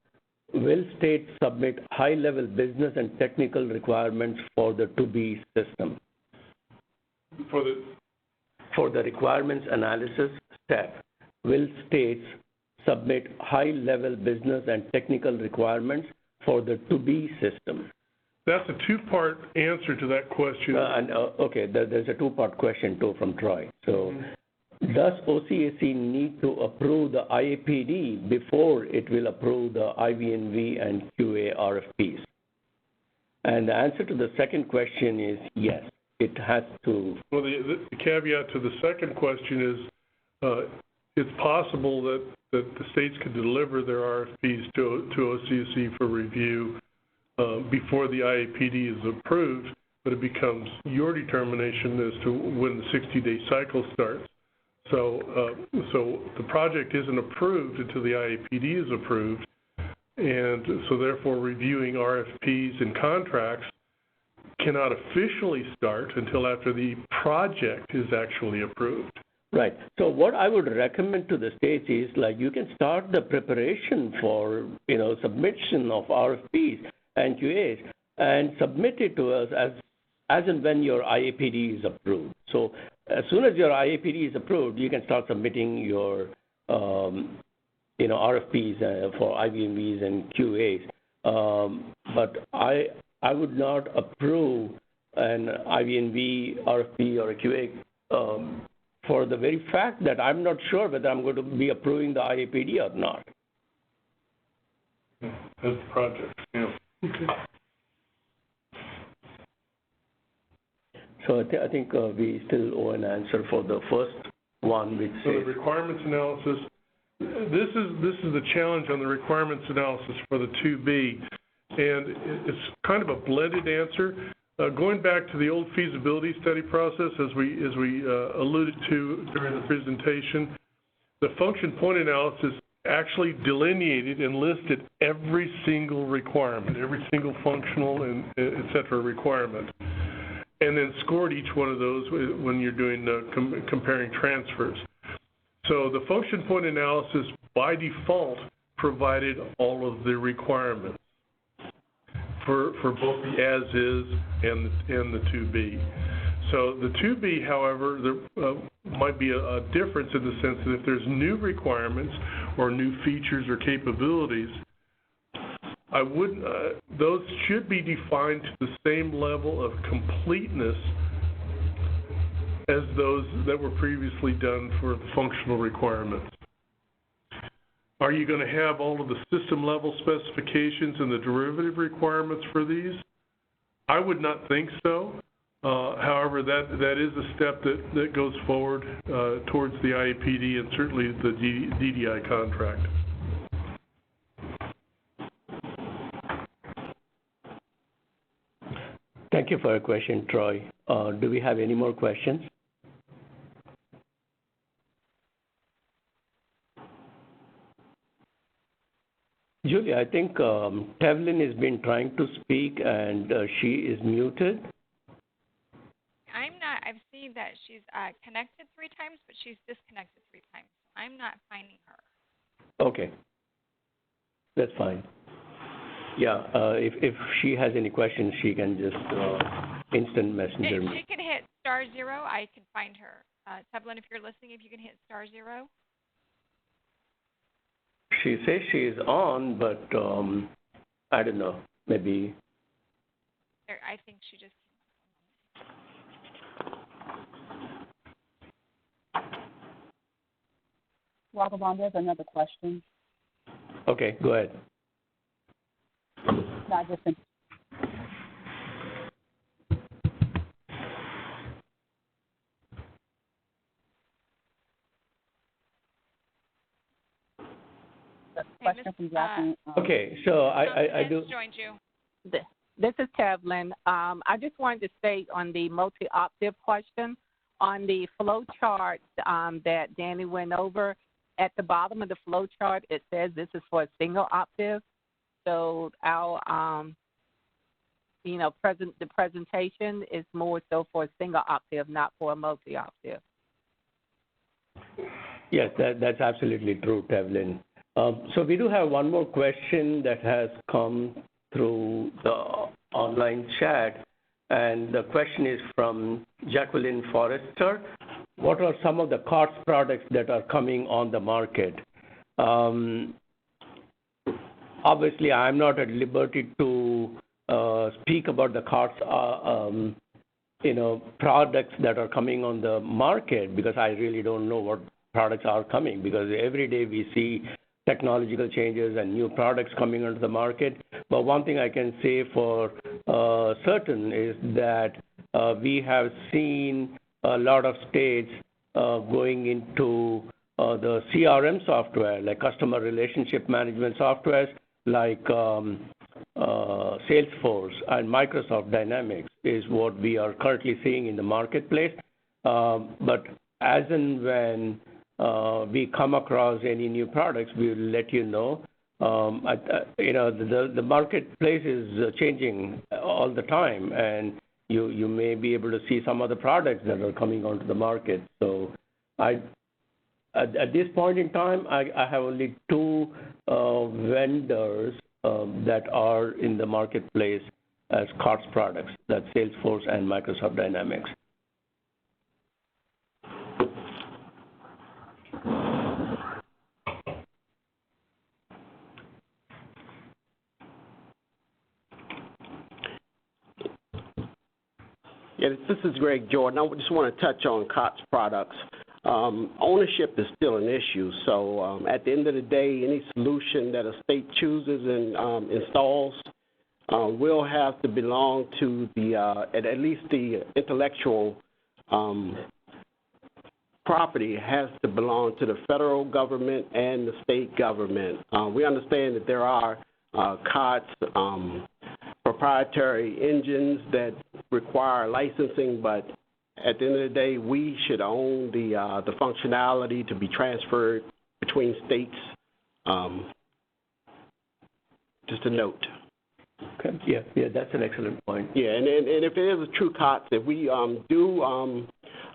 will states submit high-level business and technical requirements for the to-be system? For the requirements analysis step, will states submit high-level business and technical requirements for the to-be system? That's a two-part answer to that question. Okay, there's a two-part question too from Troy. So, does OCSE need to approve the IAPD before it will approve the IVNV and QA RFPs? And the answer to the second question is yes, it has to. Well, the caveat to the second question is it's possible that the states could deliver their RFPs to OCSE for review before the IAPD is approved, but it becomes your determination as to when the 60-day cycle starts. So the project isn't approved until the IAPD is approved, and so therefore reviewing RFPs and contracts cannot officially start until after the project is actually approved. Right. So what I would recommend to the states is, like, you can start the preparation for, submission of RFPs and QAs and submit it to us as and when your IAPD is approved. So as soon as your IAPD is approved, you can start submitting your, RFPs for IVMVs and QAs. But I would not approve an IVNV, RFP, or a QA for the very fact that I'm not sure whether I'm going to be approving the IAPD or not. As the project, yeah. Okay. So I think we still owe an answer for the first one, which so the requirements analysis. This is the challenge on the requirements analysis for the 2B, and it's kind of a blended answer. Going back to the old feasibility study process, as we alluded to during the presentation, the function point analysis actually delineated and listed every single requirement, every single functional and et cetera requirement, and then scored each one of those when you're doing comparing transfers. So the function point analysis by default provided all of the requirements for both the as-is and the 2B. So the 2B, however, there might be a difference in the sense that if there's new requirements or new features or capabilities, those should be defined to the same level of completeness as those that were previously done for the functional requirements. Are you going to have all of the system level specifications and the derivative requirements for these? I would not think so. However, that is a step that goes forward towards the IAPD and certainly the DDI contract. Thank you for your question, Troy. Do we have any more questions? Julie, I think Tevlin has been trying to speak and she is muted. I'm not. I've seen that she's connected 3 times, but she's disconnected 3 times. I'm not finding her. Okay. That's fine. Yeah, if she has any questions, she can just instant messenger me. She can hit *0. I can find her. Tevlin, if you're listening, if you can hit *0. She says she is on, but I don't know. Maybe I think she just. Raghavan, there's another question. Okay, go ahead. No, I just think. Question from Jacqueline. Okay, so I do. Joined you. This is Kevlin. I just wanted to state on the multi-optive question, on the flow chart that Danny went over, at the bottom of the flow chart, it says this is for a single octave. So our, the presentation is more so for a single octave, not for a multi-octave. Yes, that's absolutely true, Tevlin. So we do have one more question that has come through the online chat, and the question is from Jacqueline Forrester. What are some of the COTS products that are coming on the market? Obviously, I'm not at liberty to speak about the COTS, products that are coming on the market, because I really don't know what products are coming, because every day we see technological changes and new products coming onto the market. But one thing I can say for certain is that we have seen a lot of states going into the CRM software, like customer relationship management softwares, like Salesforce and Microsoft Dynamics is what we are currently seeing in the marketplace. But as and when we come across any new products, we will let you know. The marketplace is changing all the time, and you may be able to see some of the products that are coming onto the market. So at this point in time, I have only two vendors that are in the marketplace as COTS products. That's Salesforce and Microsoft Dynamics. Yeah, this is Greg Jordan. I just want to touch on COTS products. Ownership is still an issue. So at the end of the day, any solution that a state chooses and installs will have to belong to the at least the intellectual property has to belong to the federal government and the state government. We understand that there are COTS proprietary engines that require licensing, but at the end of the day, we should own the functionality to be transferred between states. Just a note. Okay. Yeah, that's an excellent point. Yeah, and if it is a true COTS, if we do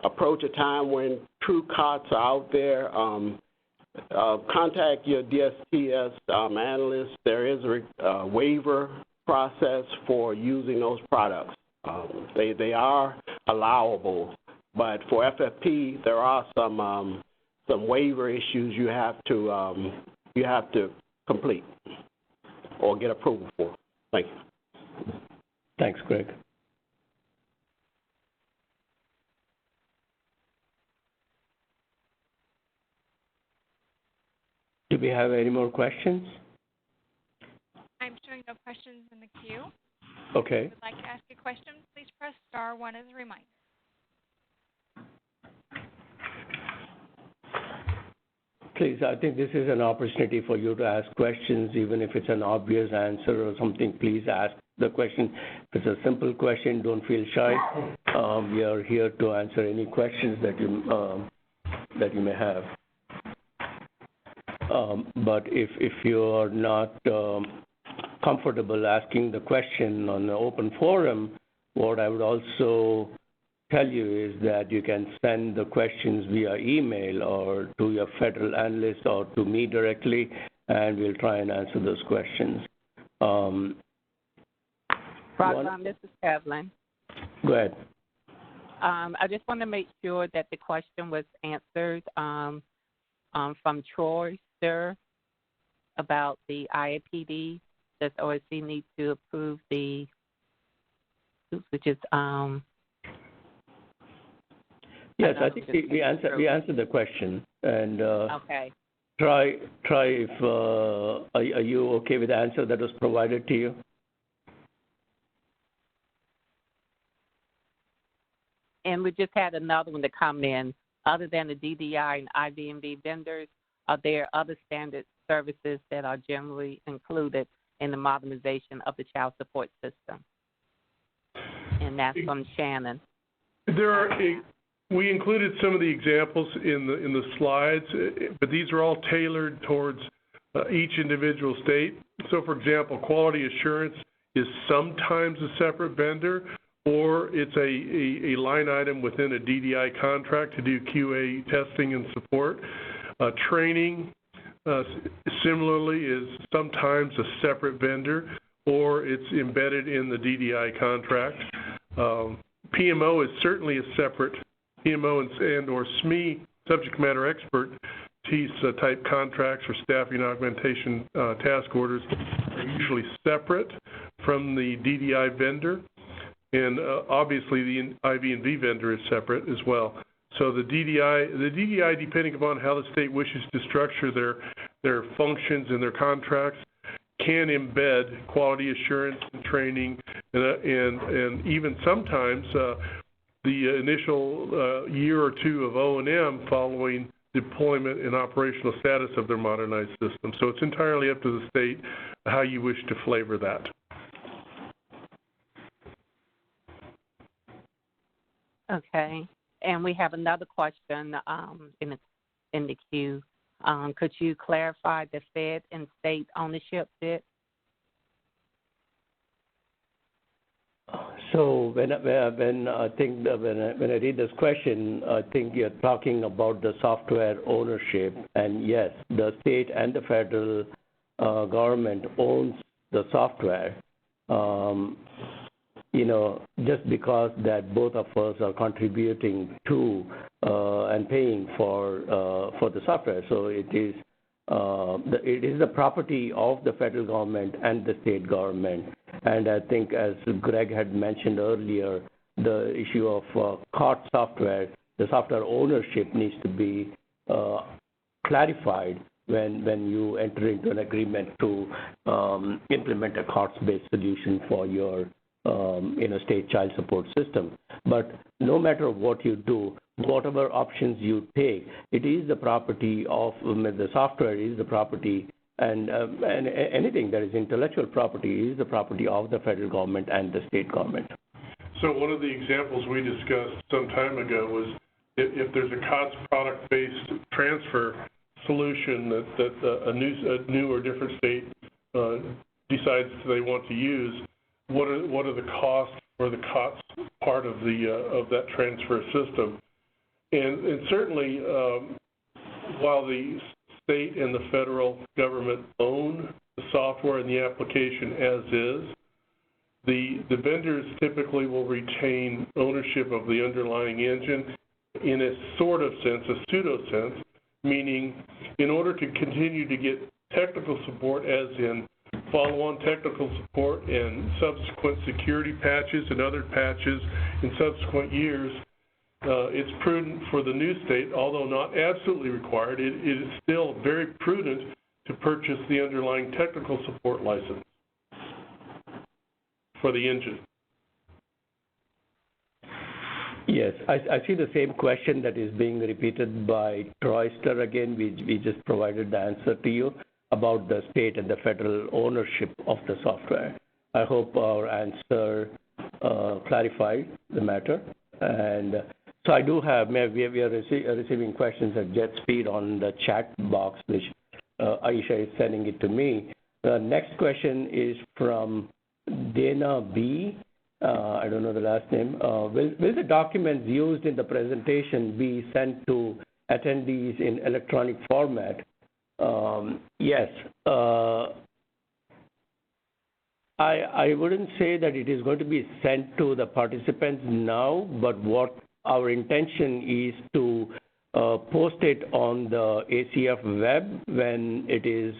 approach a time when true COTS are out there, contact your DSTS analyst. There is a waiver process for using those products. They are allowable, but for FFP, there are some waiver issues you have to complete or get approval for. Thank you. Thanks, Greg. Do we have any more questions? I'm showing no questions in the queue. Okay. If you would like to ask a question, please press star one as a reminder. Please, I think this is an opportunity for you to ask questions, even if it's an obvious answer or something. Please ask the question. If it's a simple question, don't feel shy. We are here to answer any questions that you may have. But if you are not comfortable asking the question on the open forum, what I would also tell you is that you can send the questions via email or to your federal analyst or to me directly, and we'll try and answer those questions. This is Evelyn. Go ahead. I just want to make sure that the question was answered from Troy, sir, about the IAPD. Does OSC need to approve the which is Yes, I think we answered the question. And okay. Try if are you okay with the answer that was provided to you? And we just had another one to come in. Other than the DDI and IB&V vendors, are there other standard services that are generally included in the modernization of the child support system? And that's from Shannon. We included some of the examples in the slides, but these are all tailored towards each individual state. So, for example, quality assurance is sometimes a separate vendor, or it's a line item within a DDI contract to do QA testing and support. Training, similarly, is sometimes a separate vendor, or it's embedded in the DDI contract. PMO is certainly a separate PMO and or SME, subject matter expert, type contracts or staffing augmentation task orders are usually separate from the DDI vendor. And obviously the IB&V vendor is separate as well. So the DDI, depending upon how the state wishes to structure their functions and their contracts, can embed quality assurance and training, and even sometimes the initial year or two of O&M following deployment and operational status of their modernized system. So it's entirely up to the state how you wish to flavor that. Okay. And we have another question in the queue. Could you clarify the Fed and state ownership bit? So when I read this question, I think you're talking about the software ownership, and yes, the state and the federal government owns the software. Just because that both of us are contributing to and paying for the software, so it is the property of the federal government and the state government. And I think, as Greg had mentioned earlier, the issue of COT software, the software ownership needs to be clarified when you enter into an agreement to implement a COTS-based solution for your state child support system. But no matter what you do, whatever options you take, it is the property of the software is the property, and anything that is intellectual property is the property of the federal government and the state government. So one of the examples we discussed some time ago was if there's a COTS product-based transfer solution that a new or different state decides they want to use, what are the costs for the COTS part of that transfer system? And certainly, while the state and the federal government own the software and the application as is, the vendors typically will retain ownership of the underlying engine in a sort of sense, a pseudo sense, meaning in order to continue to get technical support, as in follow-on technical support and subsequent security patches and other patches in subsequent years, it's prudent for the new state, although not absolutely required, it is still very prudent to purchase the underlying technical support license for the engine. Yes, I see the same question that is being repeated by Troyster again. We just provided the answer to you about the state and the federal ownership of the software. I hope our answer clarified the matter. And so I do have, we are receiving questions at jet speed on the chat box, which Aisha is sending it to me. The next question is from Dana B. I don't know the last name. Will the documents used in the presentation be sent to attendees in electronic format? Yes. I wouldn't say that it is going to be sent to the participants now, but what our intention is to post it on the ACF web when it is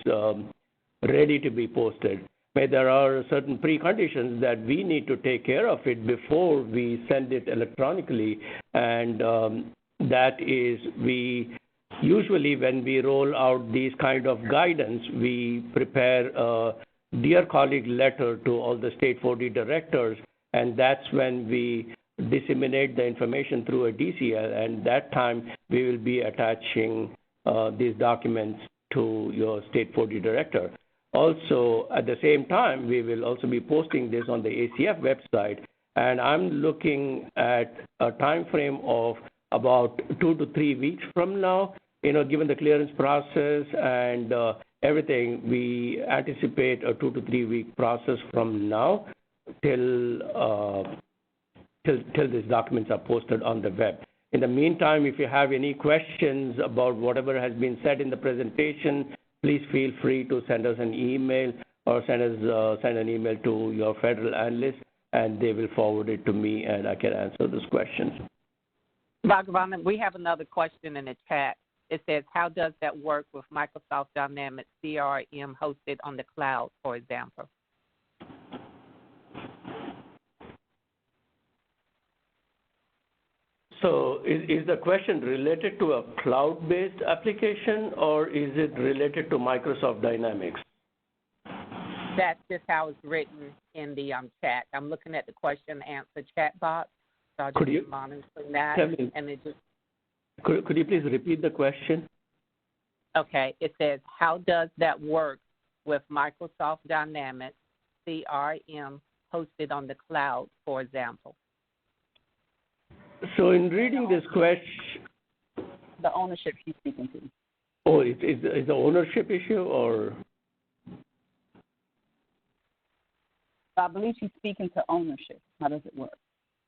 ready to be posted. There are certain preconditions that we need to take care of it before we send it electronically, and that is we usually when we roll out these kind of guidance, we prepare a dear colleague letter to all the state 4D directors, and that's when we disseminate the information through a DCL, and that time we will be attaching these documents to your state 4D director. Also, at the same time, we will also be posting this on the ACF website, and I'm looking at a time frame of about 2 to 3 weeks from now. Given the clearance process and everything, we anticipate a 2 to 3 week process from now till these documents are posted on the web. In the meantime, if you have any questions about whatever has been said in the presentation, please feel free to send us an email or send an email to your federal analyst, and they will forward it to me, and I can answer those questions. Bhagavan, we have another question in the chat. It says, how does that work with Microsoft Dynamics CRM hosted on the cloud, for example? So is the question related to a cloud-based application, or is it related to Microsoft Dynamics? That's just how it's written in the chat. I'm looking at the question and answer chat box, so I'll just be monitoring that. And it just... Could you please repeat the question? Okay. It says, how does that work with Microsoft Dynamics CRM hosted on the cloud, for example? So in reading this question... The ownership he's speaking to. Oh, is the ownership issue, or... I believe she's speaking to ownership. How does it work?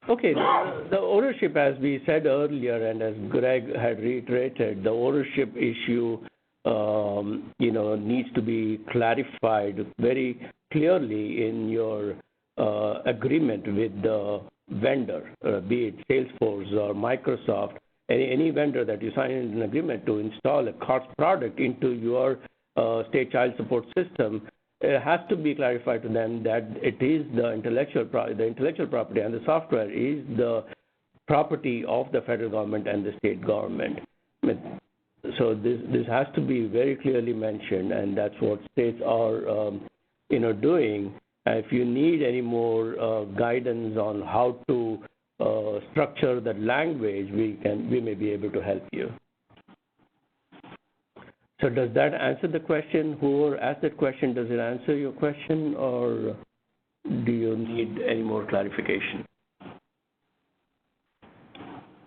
Okay, the ownership, as we said earlier, and as Greg had reiterated, the ownership issue, needs to be clarified very clearly in your agreement with the vendor, be it Salesforce or Microsoft, any vendor that you sign an agreement to install a COTS product into your state child support system. It has to be clarified to them that it is the intellectual property and the software is the property of the federal government and the state government. So this has to be very clearly mentioned, and that's what states are, doing. If you need any more guidance on how to structure that language, we may be able to help you. So does that answer the question? Whoever asked that question, does it answer your question, or do you need any more clarification?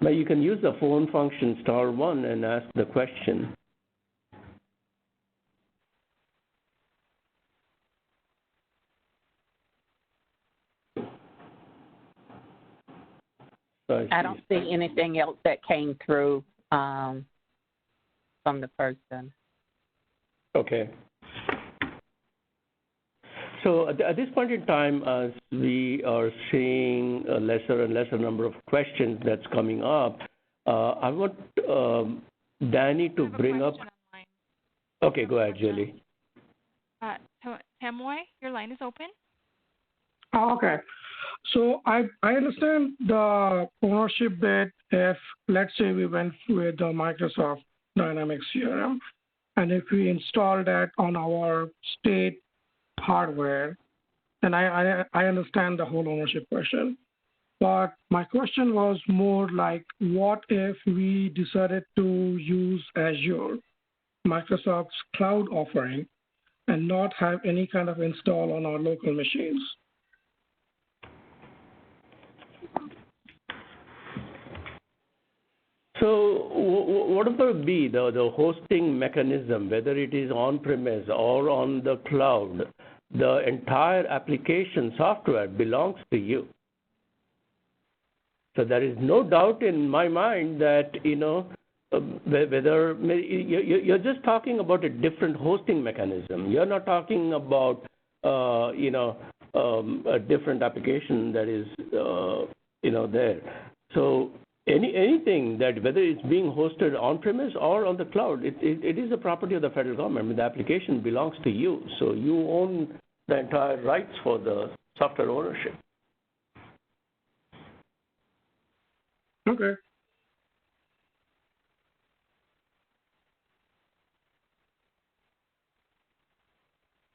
But you can use the phone function *1 and ask the question. I don't see anything else that came through from the person. Okay. So at this point in time, as we are seeing a lesser and lesser number of questions that's coming up, I want Danny to bring up. Online. Okay, go ahead, Julie. Tamoy, your line is open. Oh, okay. So I understand the ownership bit if, let's say, we went with the Microsoft Dynamics CRM, and if we install that on our state hardware, then I understand the whole ownership question. But my question was more like, what if we decided to use Azure, Microsoft's cloud offering, and not have any kind of install on our local machines? So whatever be the hosting mechanism, whether it is on-premise or on the cloud, the entire application software belongs to you. So there is no doubt in my mind that, whether you're just talking about a different hosting mechanism. You're not talking about, a different application that is, there. So anything that, whether it's being hosted on-premise or on the cloud, it is a property of the federal government. I mean, the application belongs to you. So you own the entire rights for the software ownership. Okay.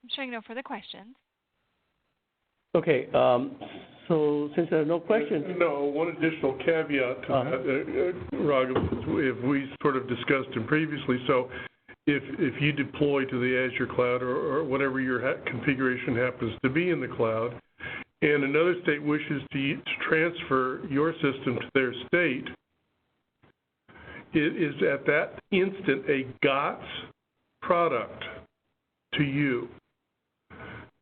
I'm showing no further questions. Okay, so since there are no questions. No, one additional caveat to that, Raghav, if we sort of discussed it previously. So if you deploy to the Azure cloud or whatever your configuration happens to be in the cloud, and another state wishes to transfer your system to their state, it is at that instant a GOTS product to you.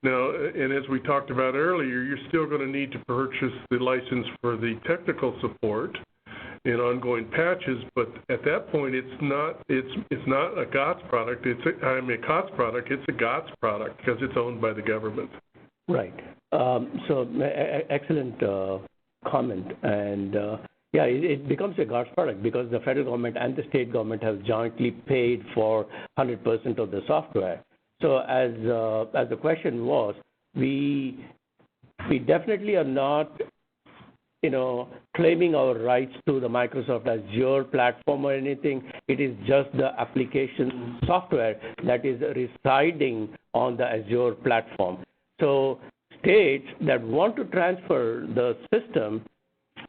Now, and as we talked about earlier, you're still going to need to purchase the license for the technical support and ongoing patches, but at that point, it's not a GOTS product. It's a COTS product. It's a GOTS product because it's owned by the government. Right. So excellent comment, and yeah, it becomes a GOTS product because the federal government and the state government have jointly paid for 100% of the software. So as the question was, we definitely are not, claiming our rights to the Microsoft Azure platform or anything. It is just the application software that is residing on the Azure platform. So states that want to transfer the system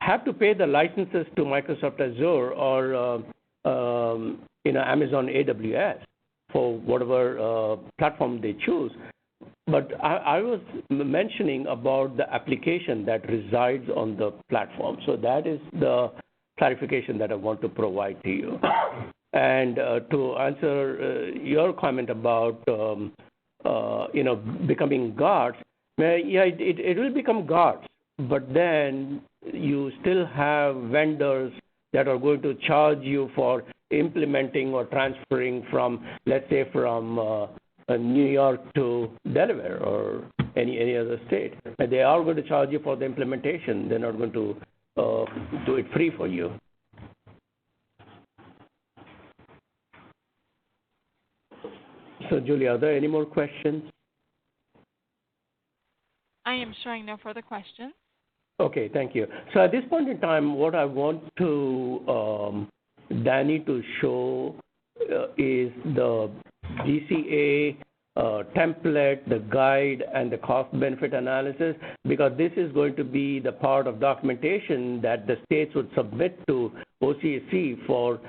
have to pay the licenses to Microsoft Azure or Amazon AWS for whatever platform they choose. But I was mentioning about the application that resides on the platform. So that is the clarification that I want to provide to you. And to answer your comment about, becoming GOTS, yeah, it will become GOTS, but then you still have vendors that are going to charge you for implementing or transferring from, let's say, from New York to Delaware or any other state. And they are going to charge you for the implementation. They're not going to do it free for you. So, Julie, are there any more questions? I am showing no further questions. Okay, thank you. So at this point in time, what I want to Danny to show is the GCA template, the guide, and the cost-benefit analysis, because this is going to be the part of documentation that the states would submit to OCSE for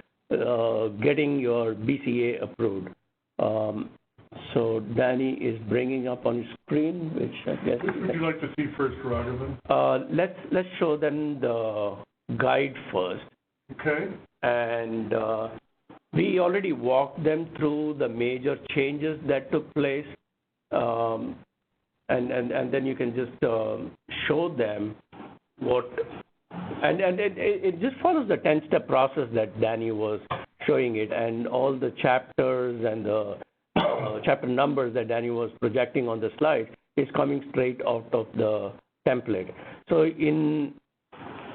getting your BCA approved. So Danny is bringing up on his screen, which I guess. Which would you like to see first, Raghavan? Let's show them the guide first. Okay. And we already walked them through the major changes that took place, and then you can just show them what. And it just follows the 10-step process that Danny was showing it, and all the chapters and the chapter numbers that Danny was projecting on the slide is coming straight out of the template. So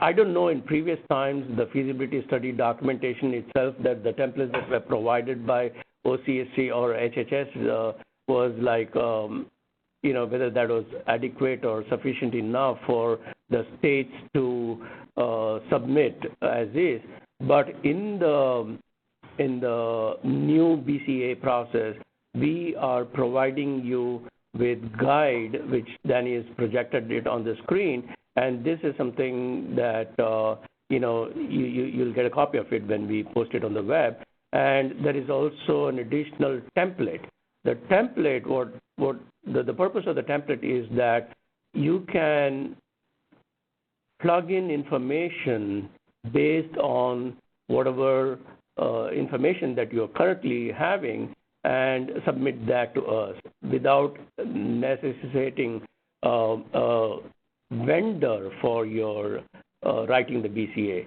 I don't know in previous times the feasibility study documentation itself that the templates that were provided by OCSE or HHS was like, whether that was adequate or sufficient enough for the states to submit as is. But in the new BCA process, we are providing you with guide, which Danny has projected it on the screen, and this is something that you'll get a copy of it when we post it on the web. And there is also an additional template. The template, the purpose of the template is that you can plug in information based on whatever information that you're currently having and submit that to us without necessitating a vendor for your writing the BCA.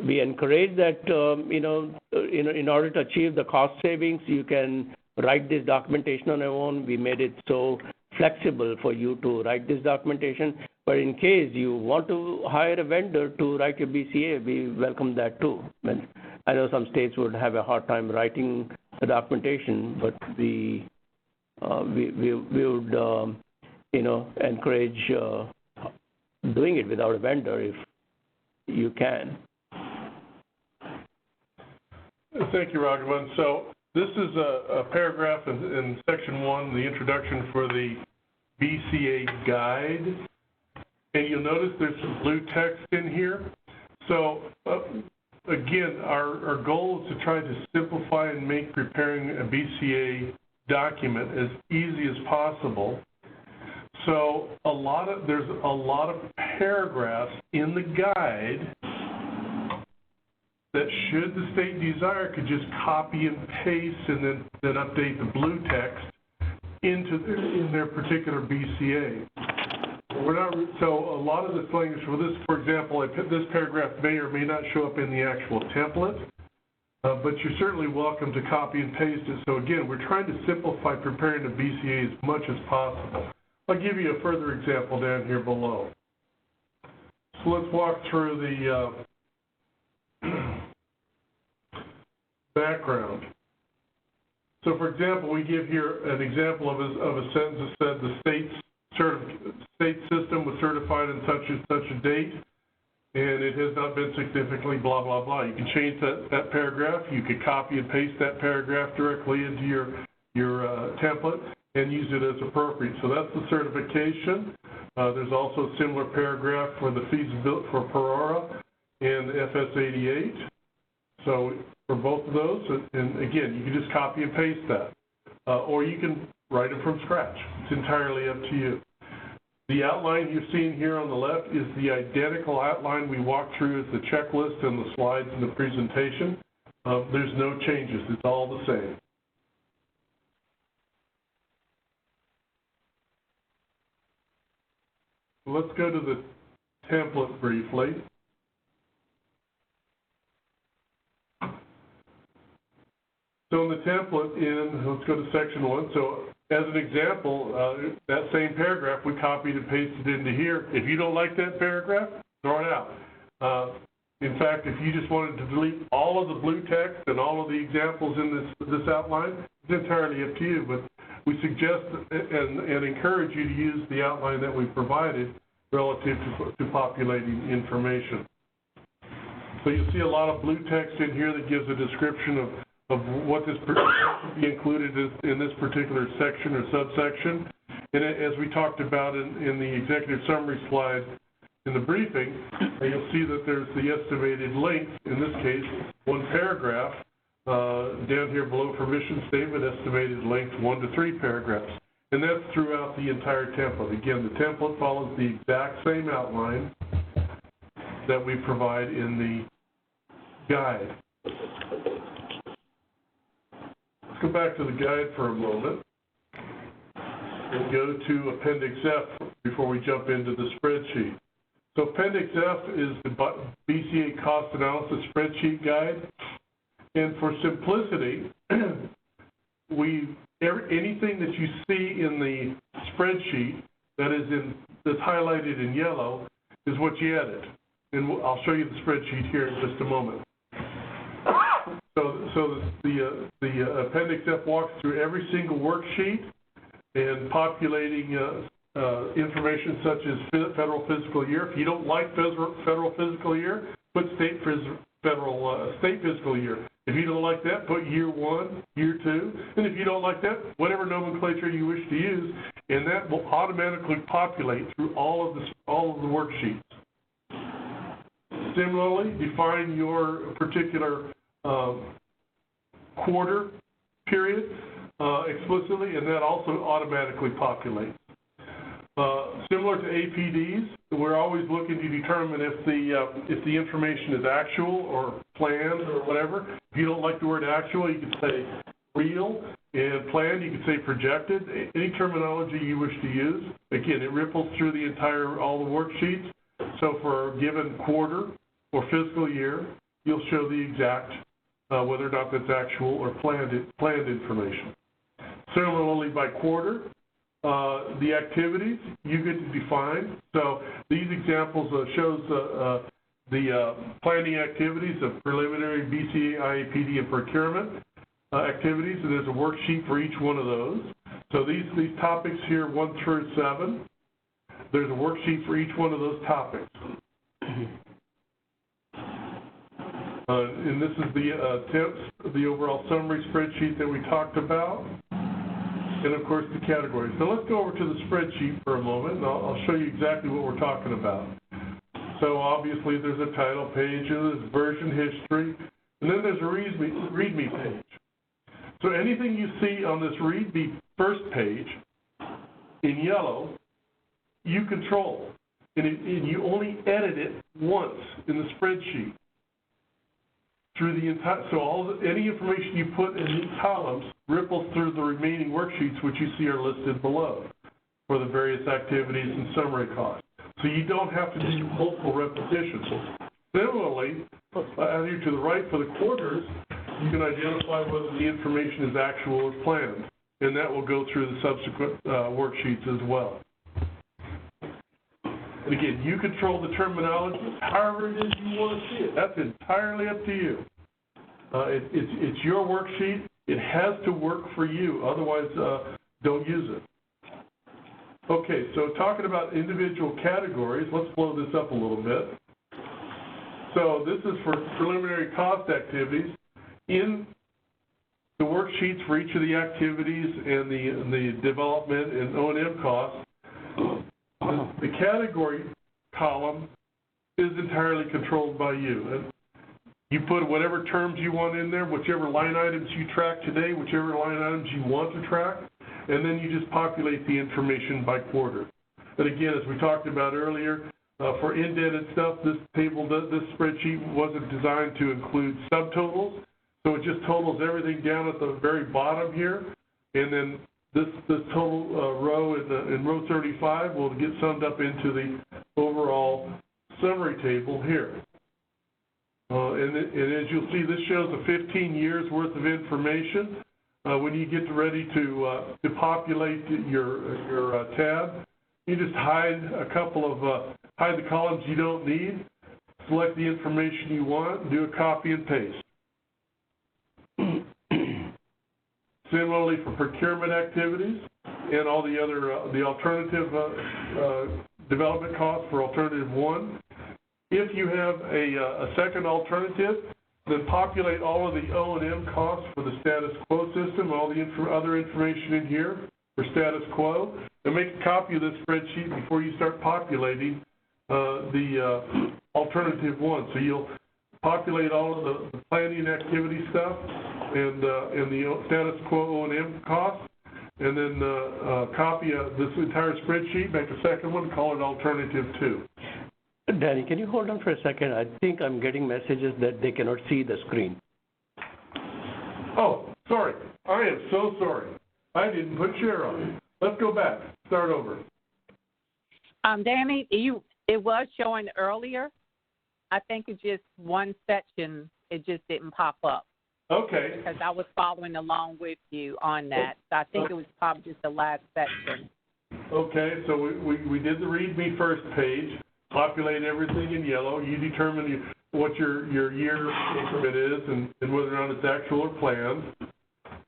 We encourage that, in order to achieve the cost savings, you can write this documentation on your own. We made it so flexible for you to write this documentation. But in case you want to hire a vendor to write your BCA, we welcome that too. I know some states would have a hard time writing the documentation, but we we would encourage doing it without a vendor if you can. Thank you, Raghavan. So this is a paragraph in section 1, the introduction for the BCA guide. And you'll notice there's some blue text in here. So again, our goal is to try to simplify and make preparing a BCA document as easy as possible. So there's a lot of paragraphs in the guide that, should the state desire, could just copy and paste and then update the blue text in their particular BCA. So a lot of this language for this, for example, this paragraph may or may not show up in the actual template, but you're certainly welcome to copy and paste it. So again, we're trying to simplify preparing a BCA as much as possible. I'll give you a further example down here below. So let's walk through the background. So for example, we give here an example of a sentence that said the state system was certified in such and such a date, and it has not been significantly blah, blah, blah. You can change that paragraph. You could copy and paste that paragraph directly into your template and use it as appropriate. So that's the certification. There's also a similar paragraph for the feasibility for PERORA and FS 88. So for both of those, and again, you can just copy and paste that. Or you can write it from scratch. It's entirely up to you. The outline you're seeing here on the left is the identical outline we walked through as the checklist and the slides in the presentation. There's no changes. It's all the same. Let's go to the template briefly. So in the template, let's go to section 1. So as an example, that same paragraph, we copied and pasted into here. If you don't like that paragraph, throw it out. In fact, if you just wanted to delete all of the blue text and all of the examples in this outline, it's entirely up to you. But we suggest and encourage you to use the outline that we provided relative to populating information. So you'll see a lot of blue text in here that gives a description of what this should be included in this particular section or subsection. And as we talked about in the executive summary slide in the briefing, you'll see that there's the estimated length, in this case, one paragraph, down here below for mission statement, estimated length 1 to 3 paragraphs. And that's throughout the entire template. Again, the template follows the exact same outline that we provide in the guide. Let's go back to the guide for a moment and go to Appendix F before we jump into the spreadsheet. So Appendix F is the BCA cost analysis spreadsheet guide. And for simplicity, anything that you see in the spreadsheet that's highlighted in yellow is what you edit. And I'll show you the spreadsheet here in just a moment. So the Appendix F walks through every single worksheet and populating information such as federal fiscal year. If you don't like federal fiscal year, put state fiscal year. If you don't like that, put year 1, year 2. And if you don't like that, whatever nomenclature you wish to use, and that will automatically populate through all of the worksheets. Similarly, define your particular quarter period explicitly, and that also automatically populates. Similar to APDs, we're always looking to determine if the information is actual or planned or whatever. If you don't like the word actual, you can say real, and planned, you can say projected. Any terminology you wish to use. Again, it ripples through all the worksheets. So for a given quarter or fiscal year, you'll show the exact whether or not that's actual or planned information. Similarly, by quarter, the activities you get to define. So these examples shows the planning activities of preliminary BCA, IAPD, and procurement activities, and there's a worksheet for each one of those. So these topics here, 1 through 7, there's a worksheet for each one of those topics. And this is the overall summary spreadsheet that we talked about, and of course the categories. So let's go over to the spreadsheet for a moment, and I'll show you exactly what we're talking about. So obviously there's a title page, and there's version history, and then there's a README page. So anything you see on this README first page in yellow, you control, and you only edit it once in the spreadsheet. Through the entire, so any information you put in these columns ripples through the remaining worksheets, which you see are listed below for the various activities and summary costs. So you don't have to do multiple repetitions. Similarly, out here to the right for the quarters, you can identify whether the information is actual or planned, and that will go through the subsequent worksheets as well. And again, you control the terminology however it is you want to see it. That's entirely up to you. It's your worksheet. It has to work for you. Otherwise, don't use it. Okay, so talking about individual categories, let's blow this up a little bit. So this is for preliminary cost activities. In the worksheets for each of the activities and the development and O&M costs, the category column is entirely controlled by you. And you put whatever terms you want in there, whichever line items you track today, whichever line items you want to track, and then you just populate the information by quarter. But again, as we talked about earlier, for indented stuff, this spreadsheet wasn't designed to include subtotals, so it just totals everything down at the very bottom here, and then this total row in row 35 will get summed up into the overall summary table here. And as you'll see, this shows the 15 years worth of information. When you get ready to populate your tab, you just hide hide the columns you don't need, select the information you want, do a copy and paste. Similarly for procurement activities and all the other the alternative development costs for alternative 1. If you have a second alternative, then populate all of the O&M costs for the status quo system, all the other information in here for status quo, and make a copy of this spreadsheet before you start populating the alternative 1. So you'll populate all of the planning activity stuff and the status quo O&M costs, and then copy this entire spreadsheet, make a second one, call it alternative 2. Danny, can you hold on for a second? I think I'm getting messages that they cannot see the screen. Oh, sorry. I am so sorry. I didn't put share on. Let's go back. Start over. Danny, it was showing earlier. I think it's just one section. It just didn't pop up. Okay. Because I was following along with you on that. So I think it was probably just the last section. Okay, so we did the README first page. Populate everything in yellow. You determine what your year increment is and whether or not it's actual or planned.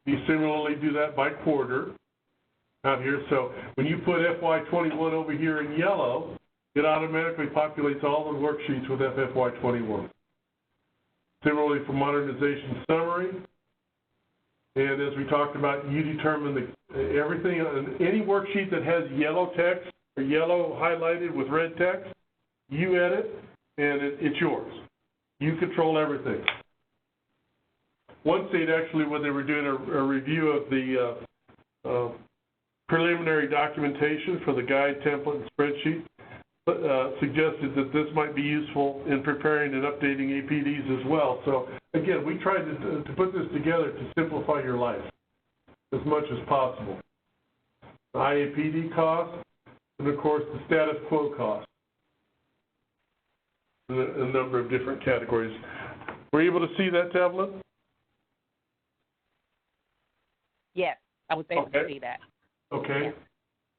You similarly do that by quarter out here. So when you put FY21 over here in yellow, it automatically populates all the worksheets with FY21. Similarly for modernization summary. And as we talked about, you determine everything, any worksheet that has yellow text or yellow highlighted with red text, you edit, and it's yours. You control everything. One state actually, when they were doing a review of the preliminary documentation for the guide, template, and spreadsheet, suggested that this might be useful in preparing and updating APDs as well. So again, we tried to put this together to simplify your life as much as possible. The IAPD cost, and of course the status quo cost. A number of different categories. Were you able to see that, Evelyn? Yes, I was able to see that. Okay. Yes.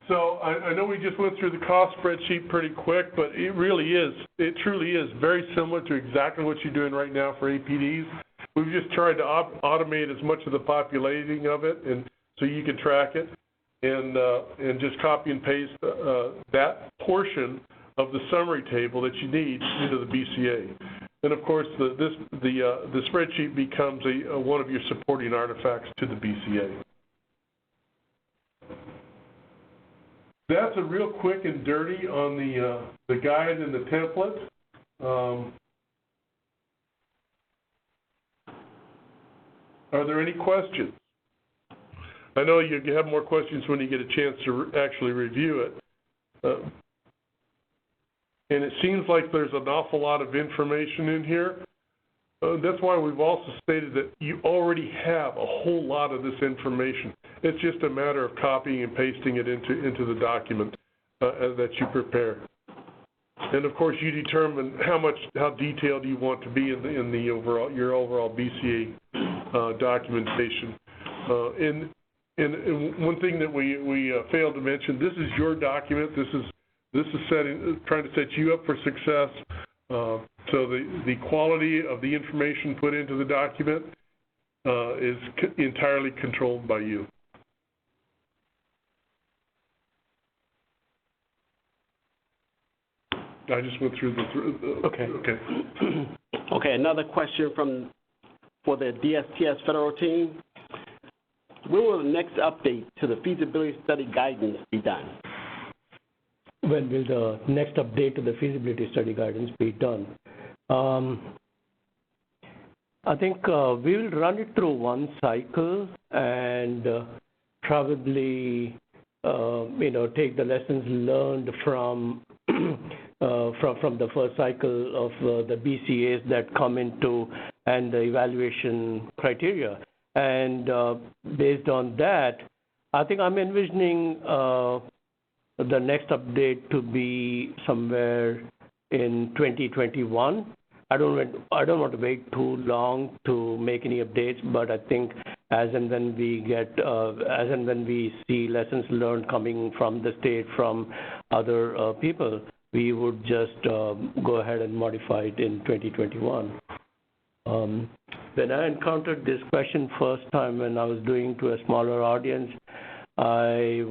So I know we just went through the cost spreadsheet pretty quick, but it truly is very similar to exactly what you're doing right now for APDs. We've just tried to automate as much of the populating of it, and so you can track it. and just copy and paste that portion of the summary table that you need into the BCA. And of course, the spreadsheet becomes one of your supporting artifacts to the BCA. That's a real quick and dirty on the guide and the template. Are there any questions? I know you have more questions when you get a chance to actually review it. And it seems like there's an awful lot of information in here. That's why we've also stated that you already have a whole lot of this information. It's just a matter of copying and pasting it into the document that you prepare. And of course, you determine how detailed you want to be in your overall BCA documentation. And one thing that we failed to mention: this is your document. This is trying to set you up for success. So the quality of the information put into the document is entirely controlled by you. I just went through Okay. Okay, another question for the DSTS federal team. When will the next update to the feasibility study guidance be done? When will the next update to the feasibility study guidance be done? I think we will run it through one cycle and probably take the lessons learned from the first cycle of the BCAs that come into and the evaluation criteria. And based on that, I think I'm envisioning the next update to be somewhere in 2021. I don't want to wait too long to make any updates, but I think as and when we see lessons learned coming from the state, from other people, we would just go ahead and modify it in 2021. When I encountered this question first time when I was doing to a smaller audience, I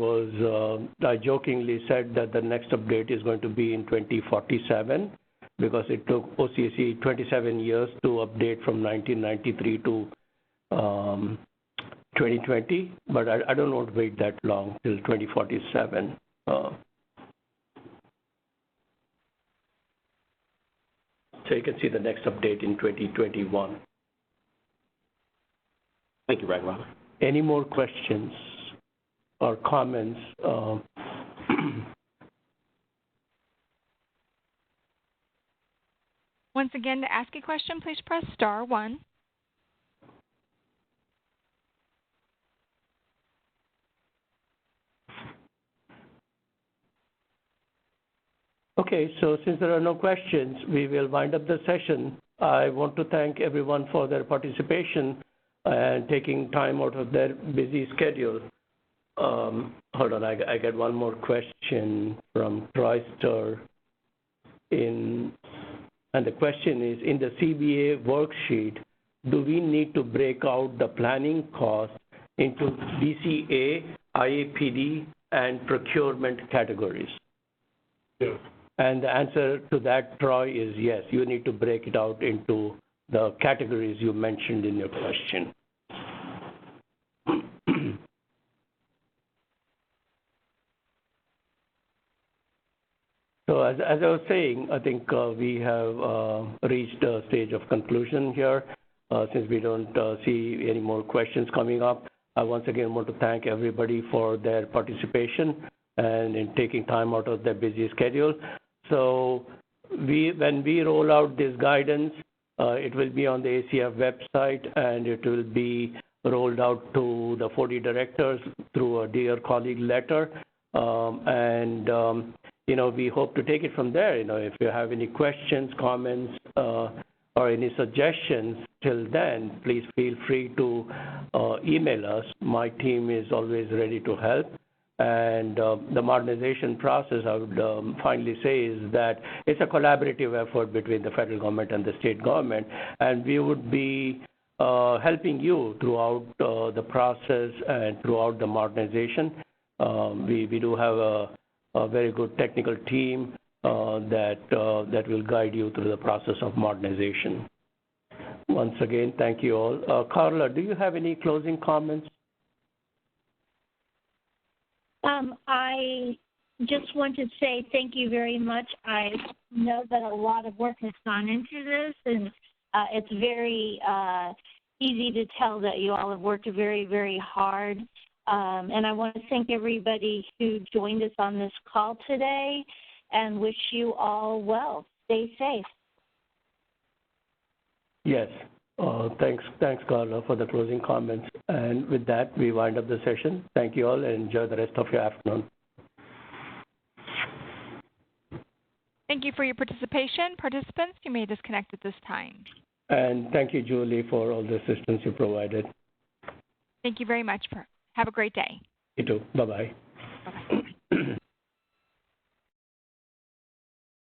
jokingly said that the next update is going to be in 2047 because it took OCSE 27 years to update from 1993 to 2020, but I don't want to wait that long till 2047. So you can see the next update in 2021. Thank you, Raghavan. Any more questions or comments? Once again, to ask a question, please press *1. Okay, so since there are no questions, we will wind up the session. I want to thank everyone for their participation and taking time out of their busy schedule. Hold on, I get one more question from Troyster. And the question is, in the CBA worksheet, do we need to break out the planning costs into BCA, IAPD, and procurement categories? Yes. And the answer to that, Troy, is yes. You need to break it out into the categories you mentioned in your question. So as I was saying, I think we have reached a stage of conclusion here. Since we don't see any more questions coming up, I once again want to thank everybody for their participation and in taking time out of their busy schedule. So when we roll out this guidance, it will be on the ACF website, and it will be rolled out to the 40 directors through a Dear Colleague letter. We hope to take it from there. If you have any questions, comments, or any suggestions till then, please feel free to email us. My team is always ready to help. And the modernization process, I would finally say, is that it's a collaborative effort between the federal government and the state government, and we would be helping you throughout the process and throughout the modernization. We do have a very good technical team that will guide you through the process of modernization. Once again, thank you all. Carla, do you have any closing comments? I just want to say thank you very much. I know that a lot of work has gone into this, and it's very easy to tell that you all have worked very, very hard. And I want to thank everybody who joined us on this call today and wish you all well. Stay safe. Yes. Thanks, Carla, for the closing comments. And with that, we wind up the session. Thank you all, and enjoy the rest of your afternoon. Thank you for your participation. Participants, you may disconnect at this time. And thank you, Julie, for all the assistance you provided. Thank you very much. Have a great day. You too. Bye-bye. Bye-bye.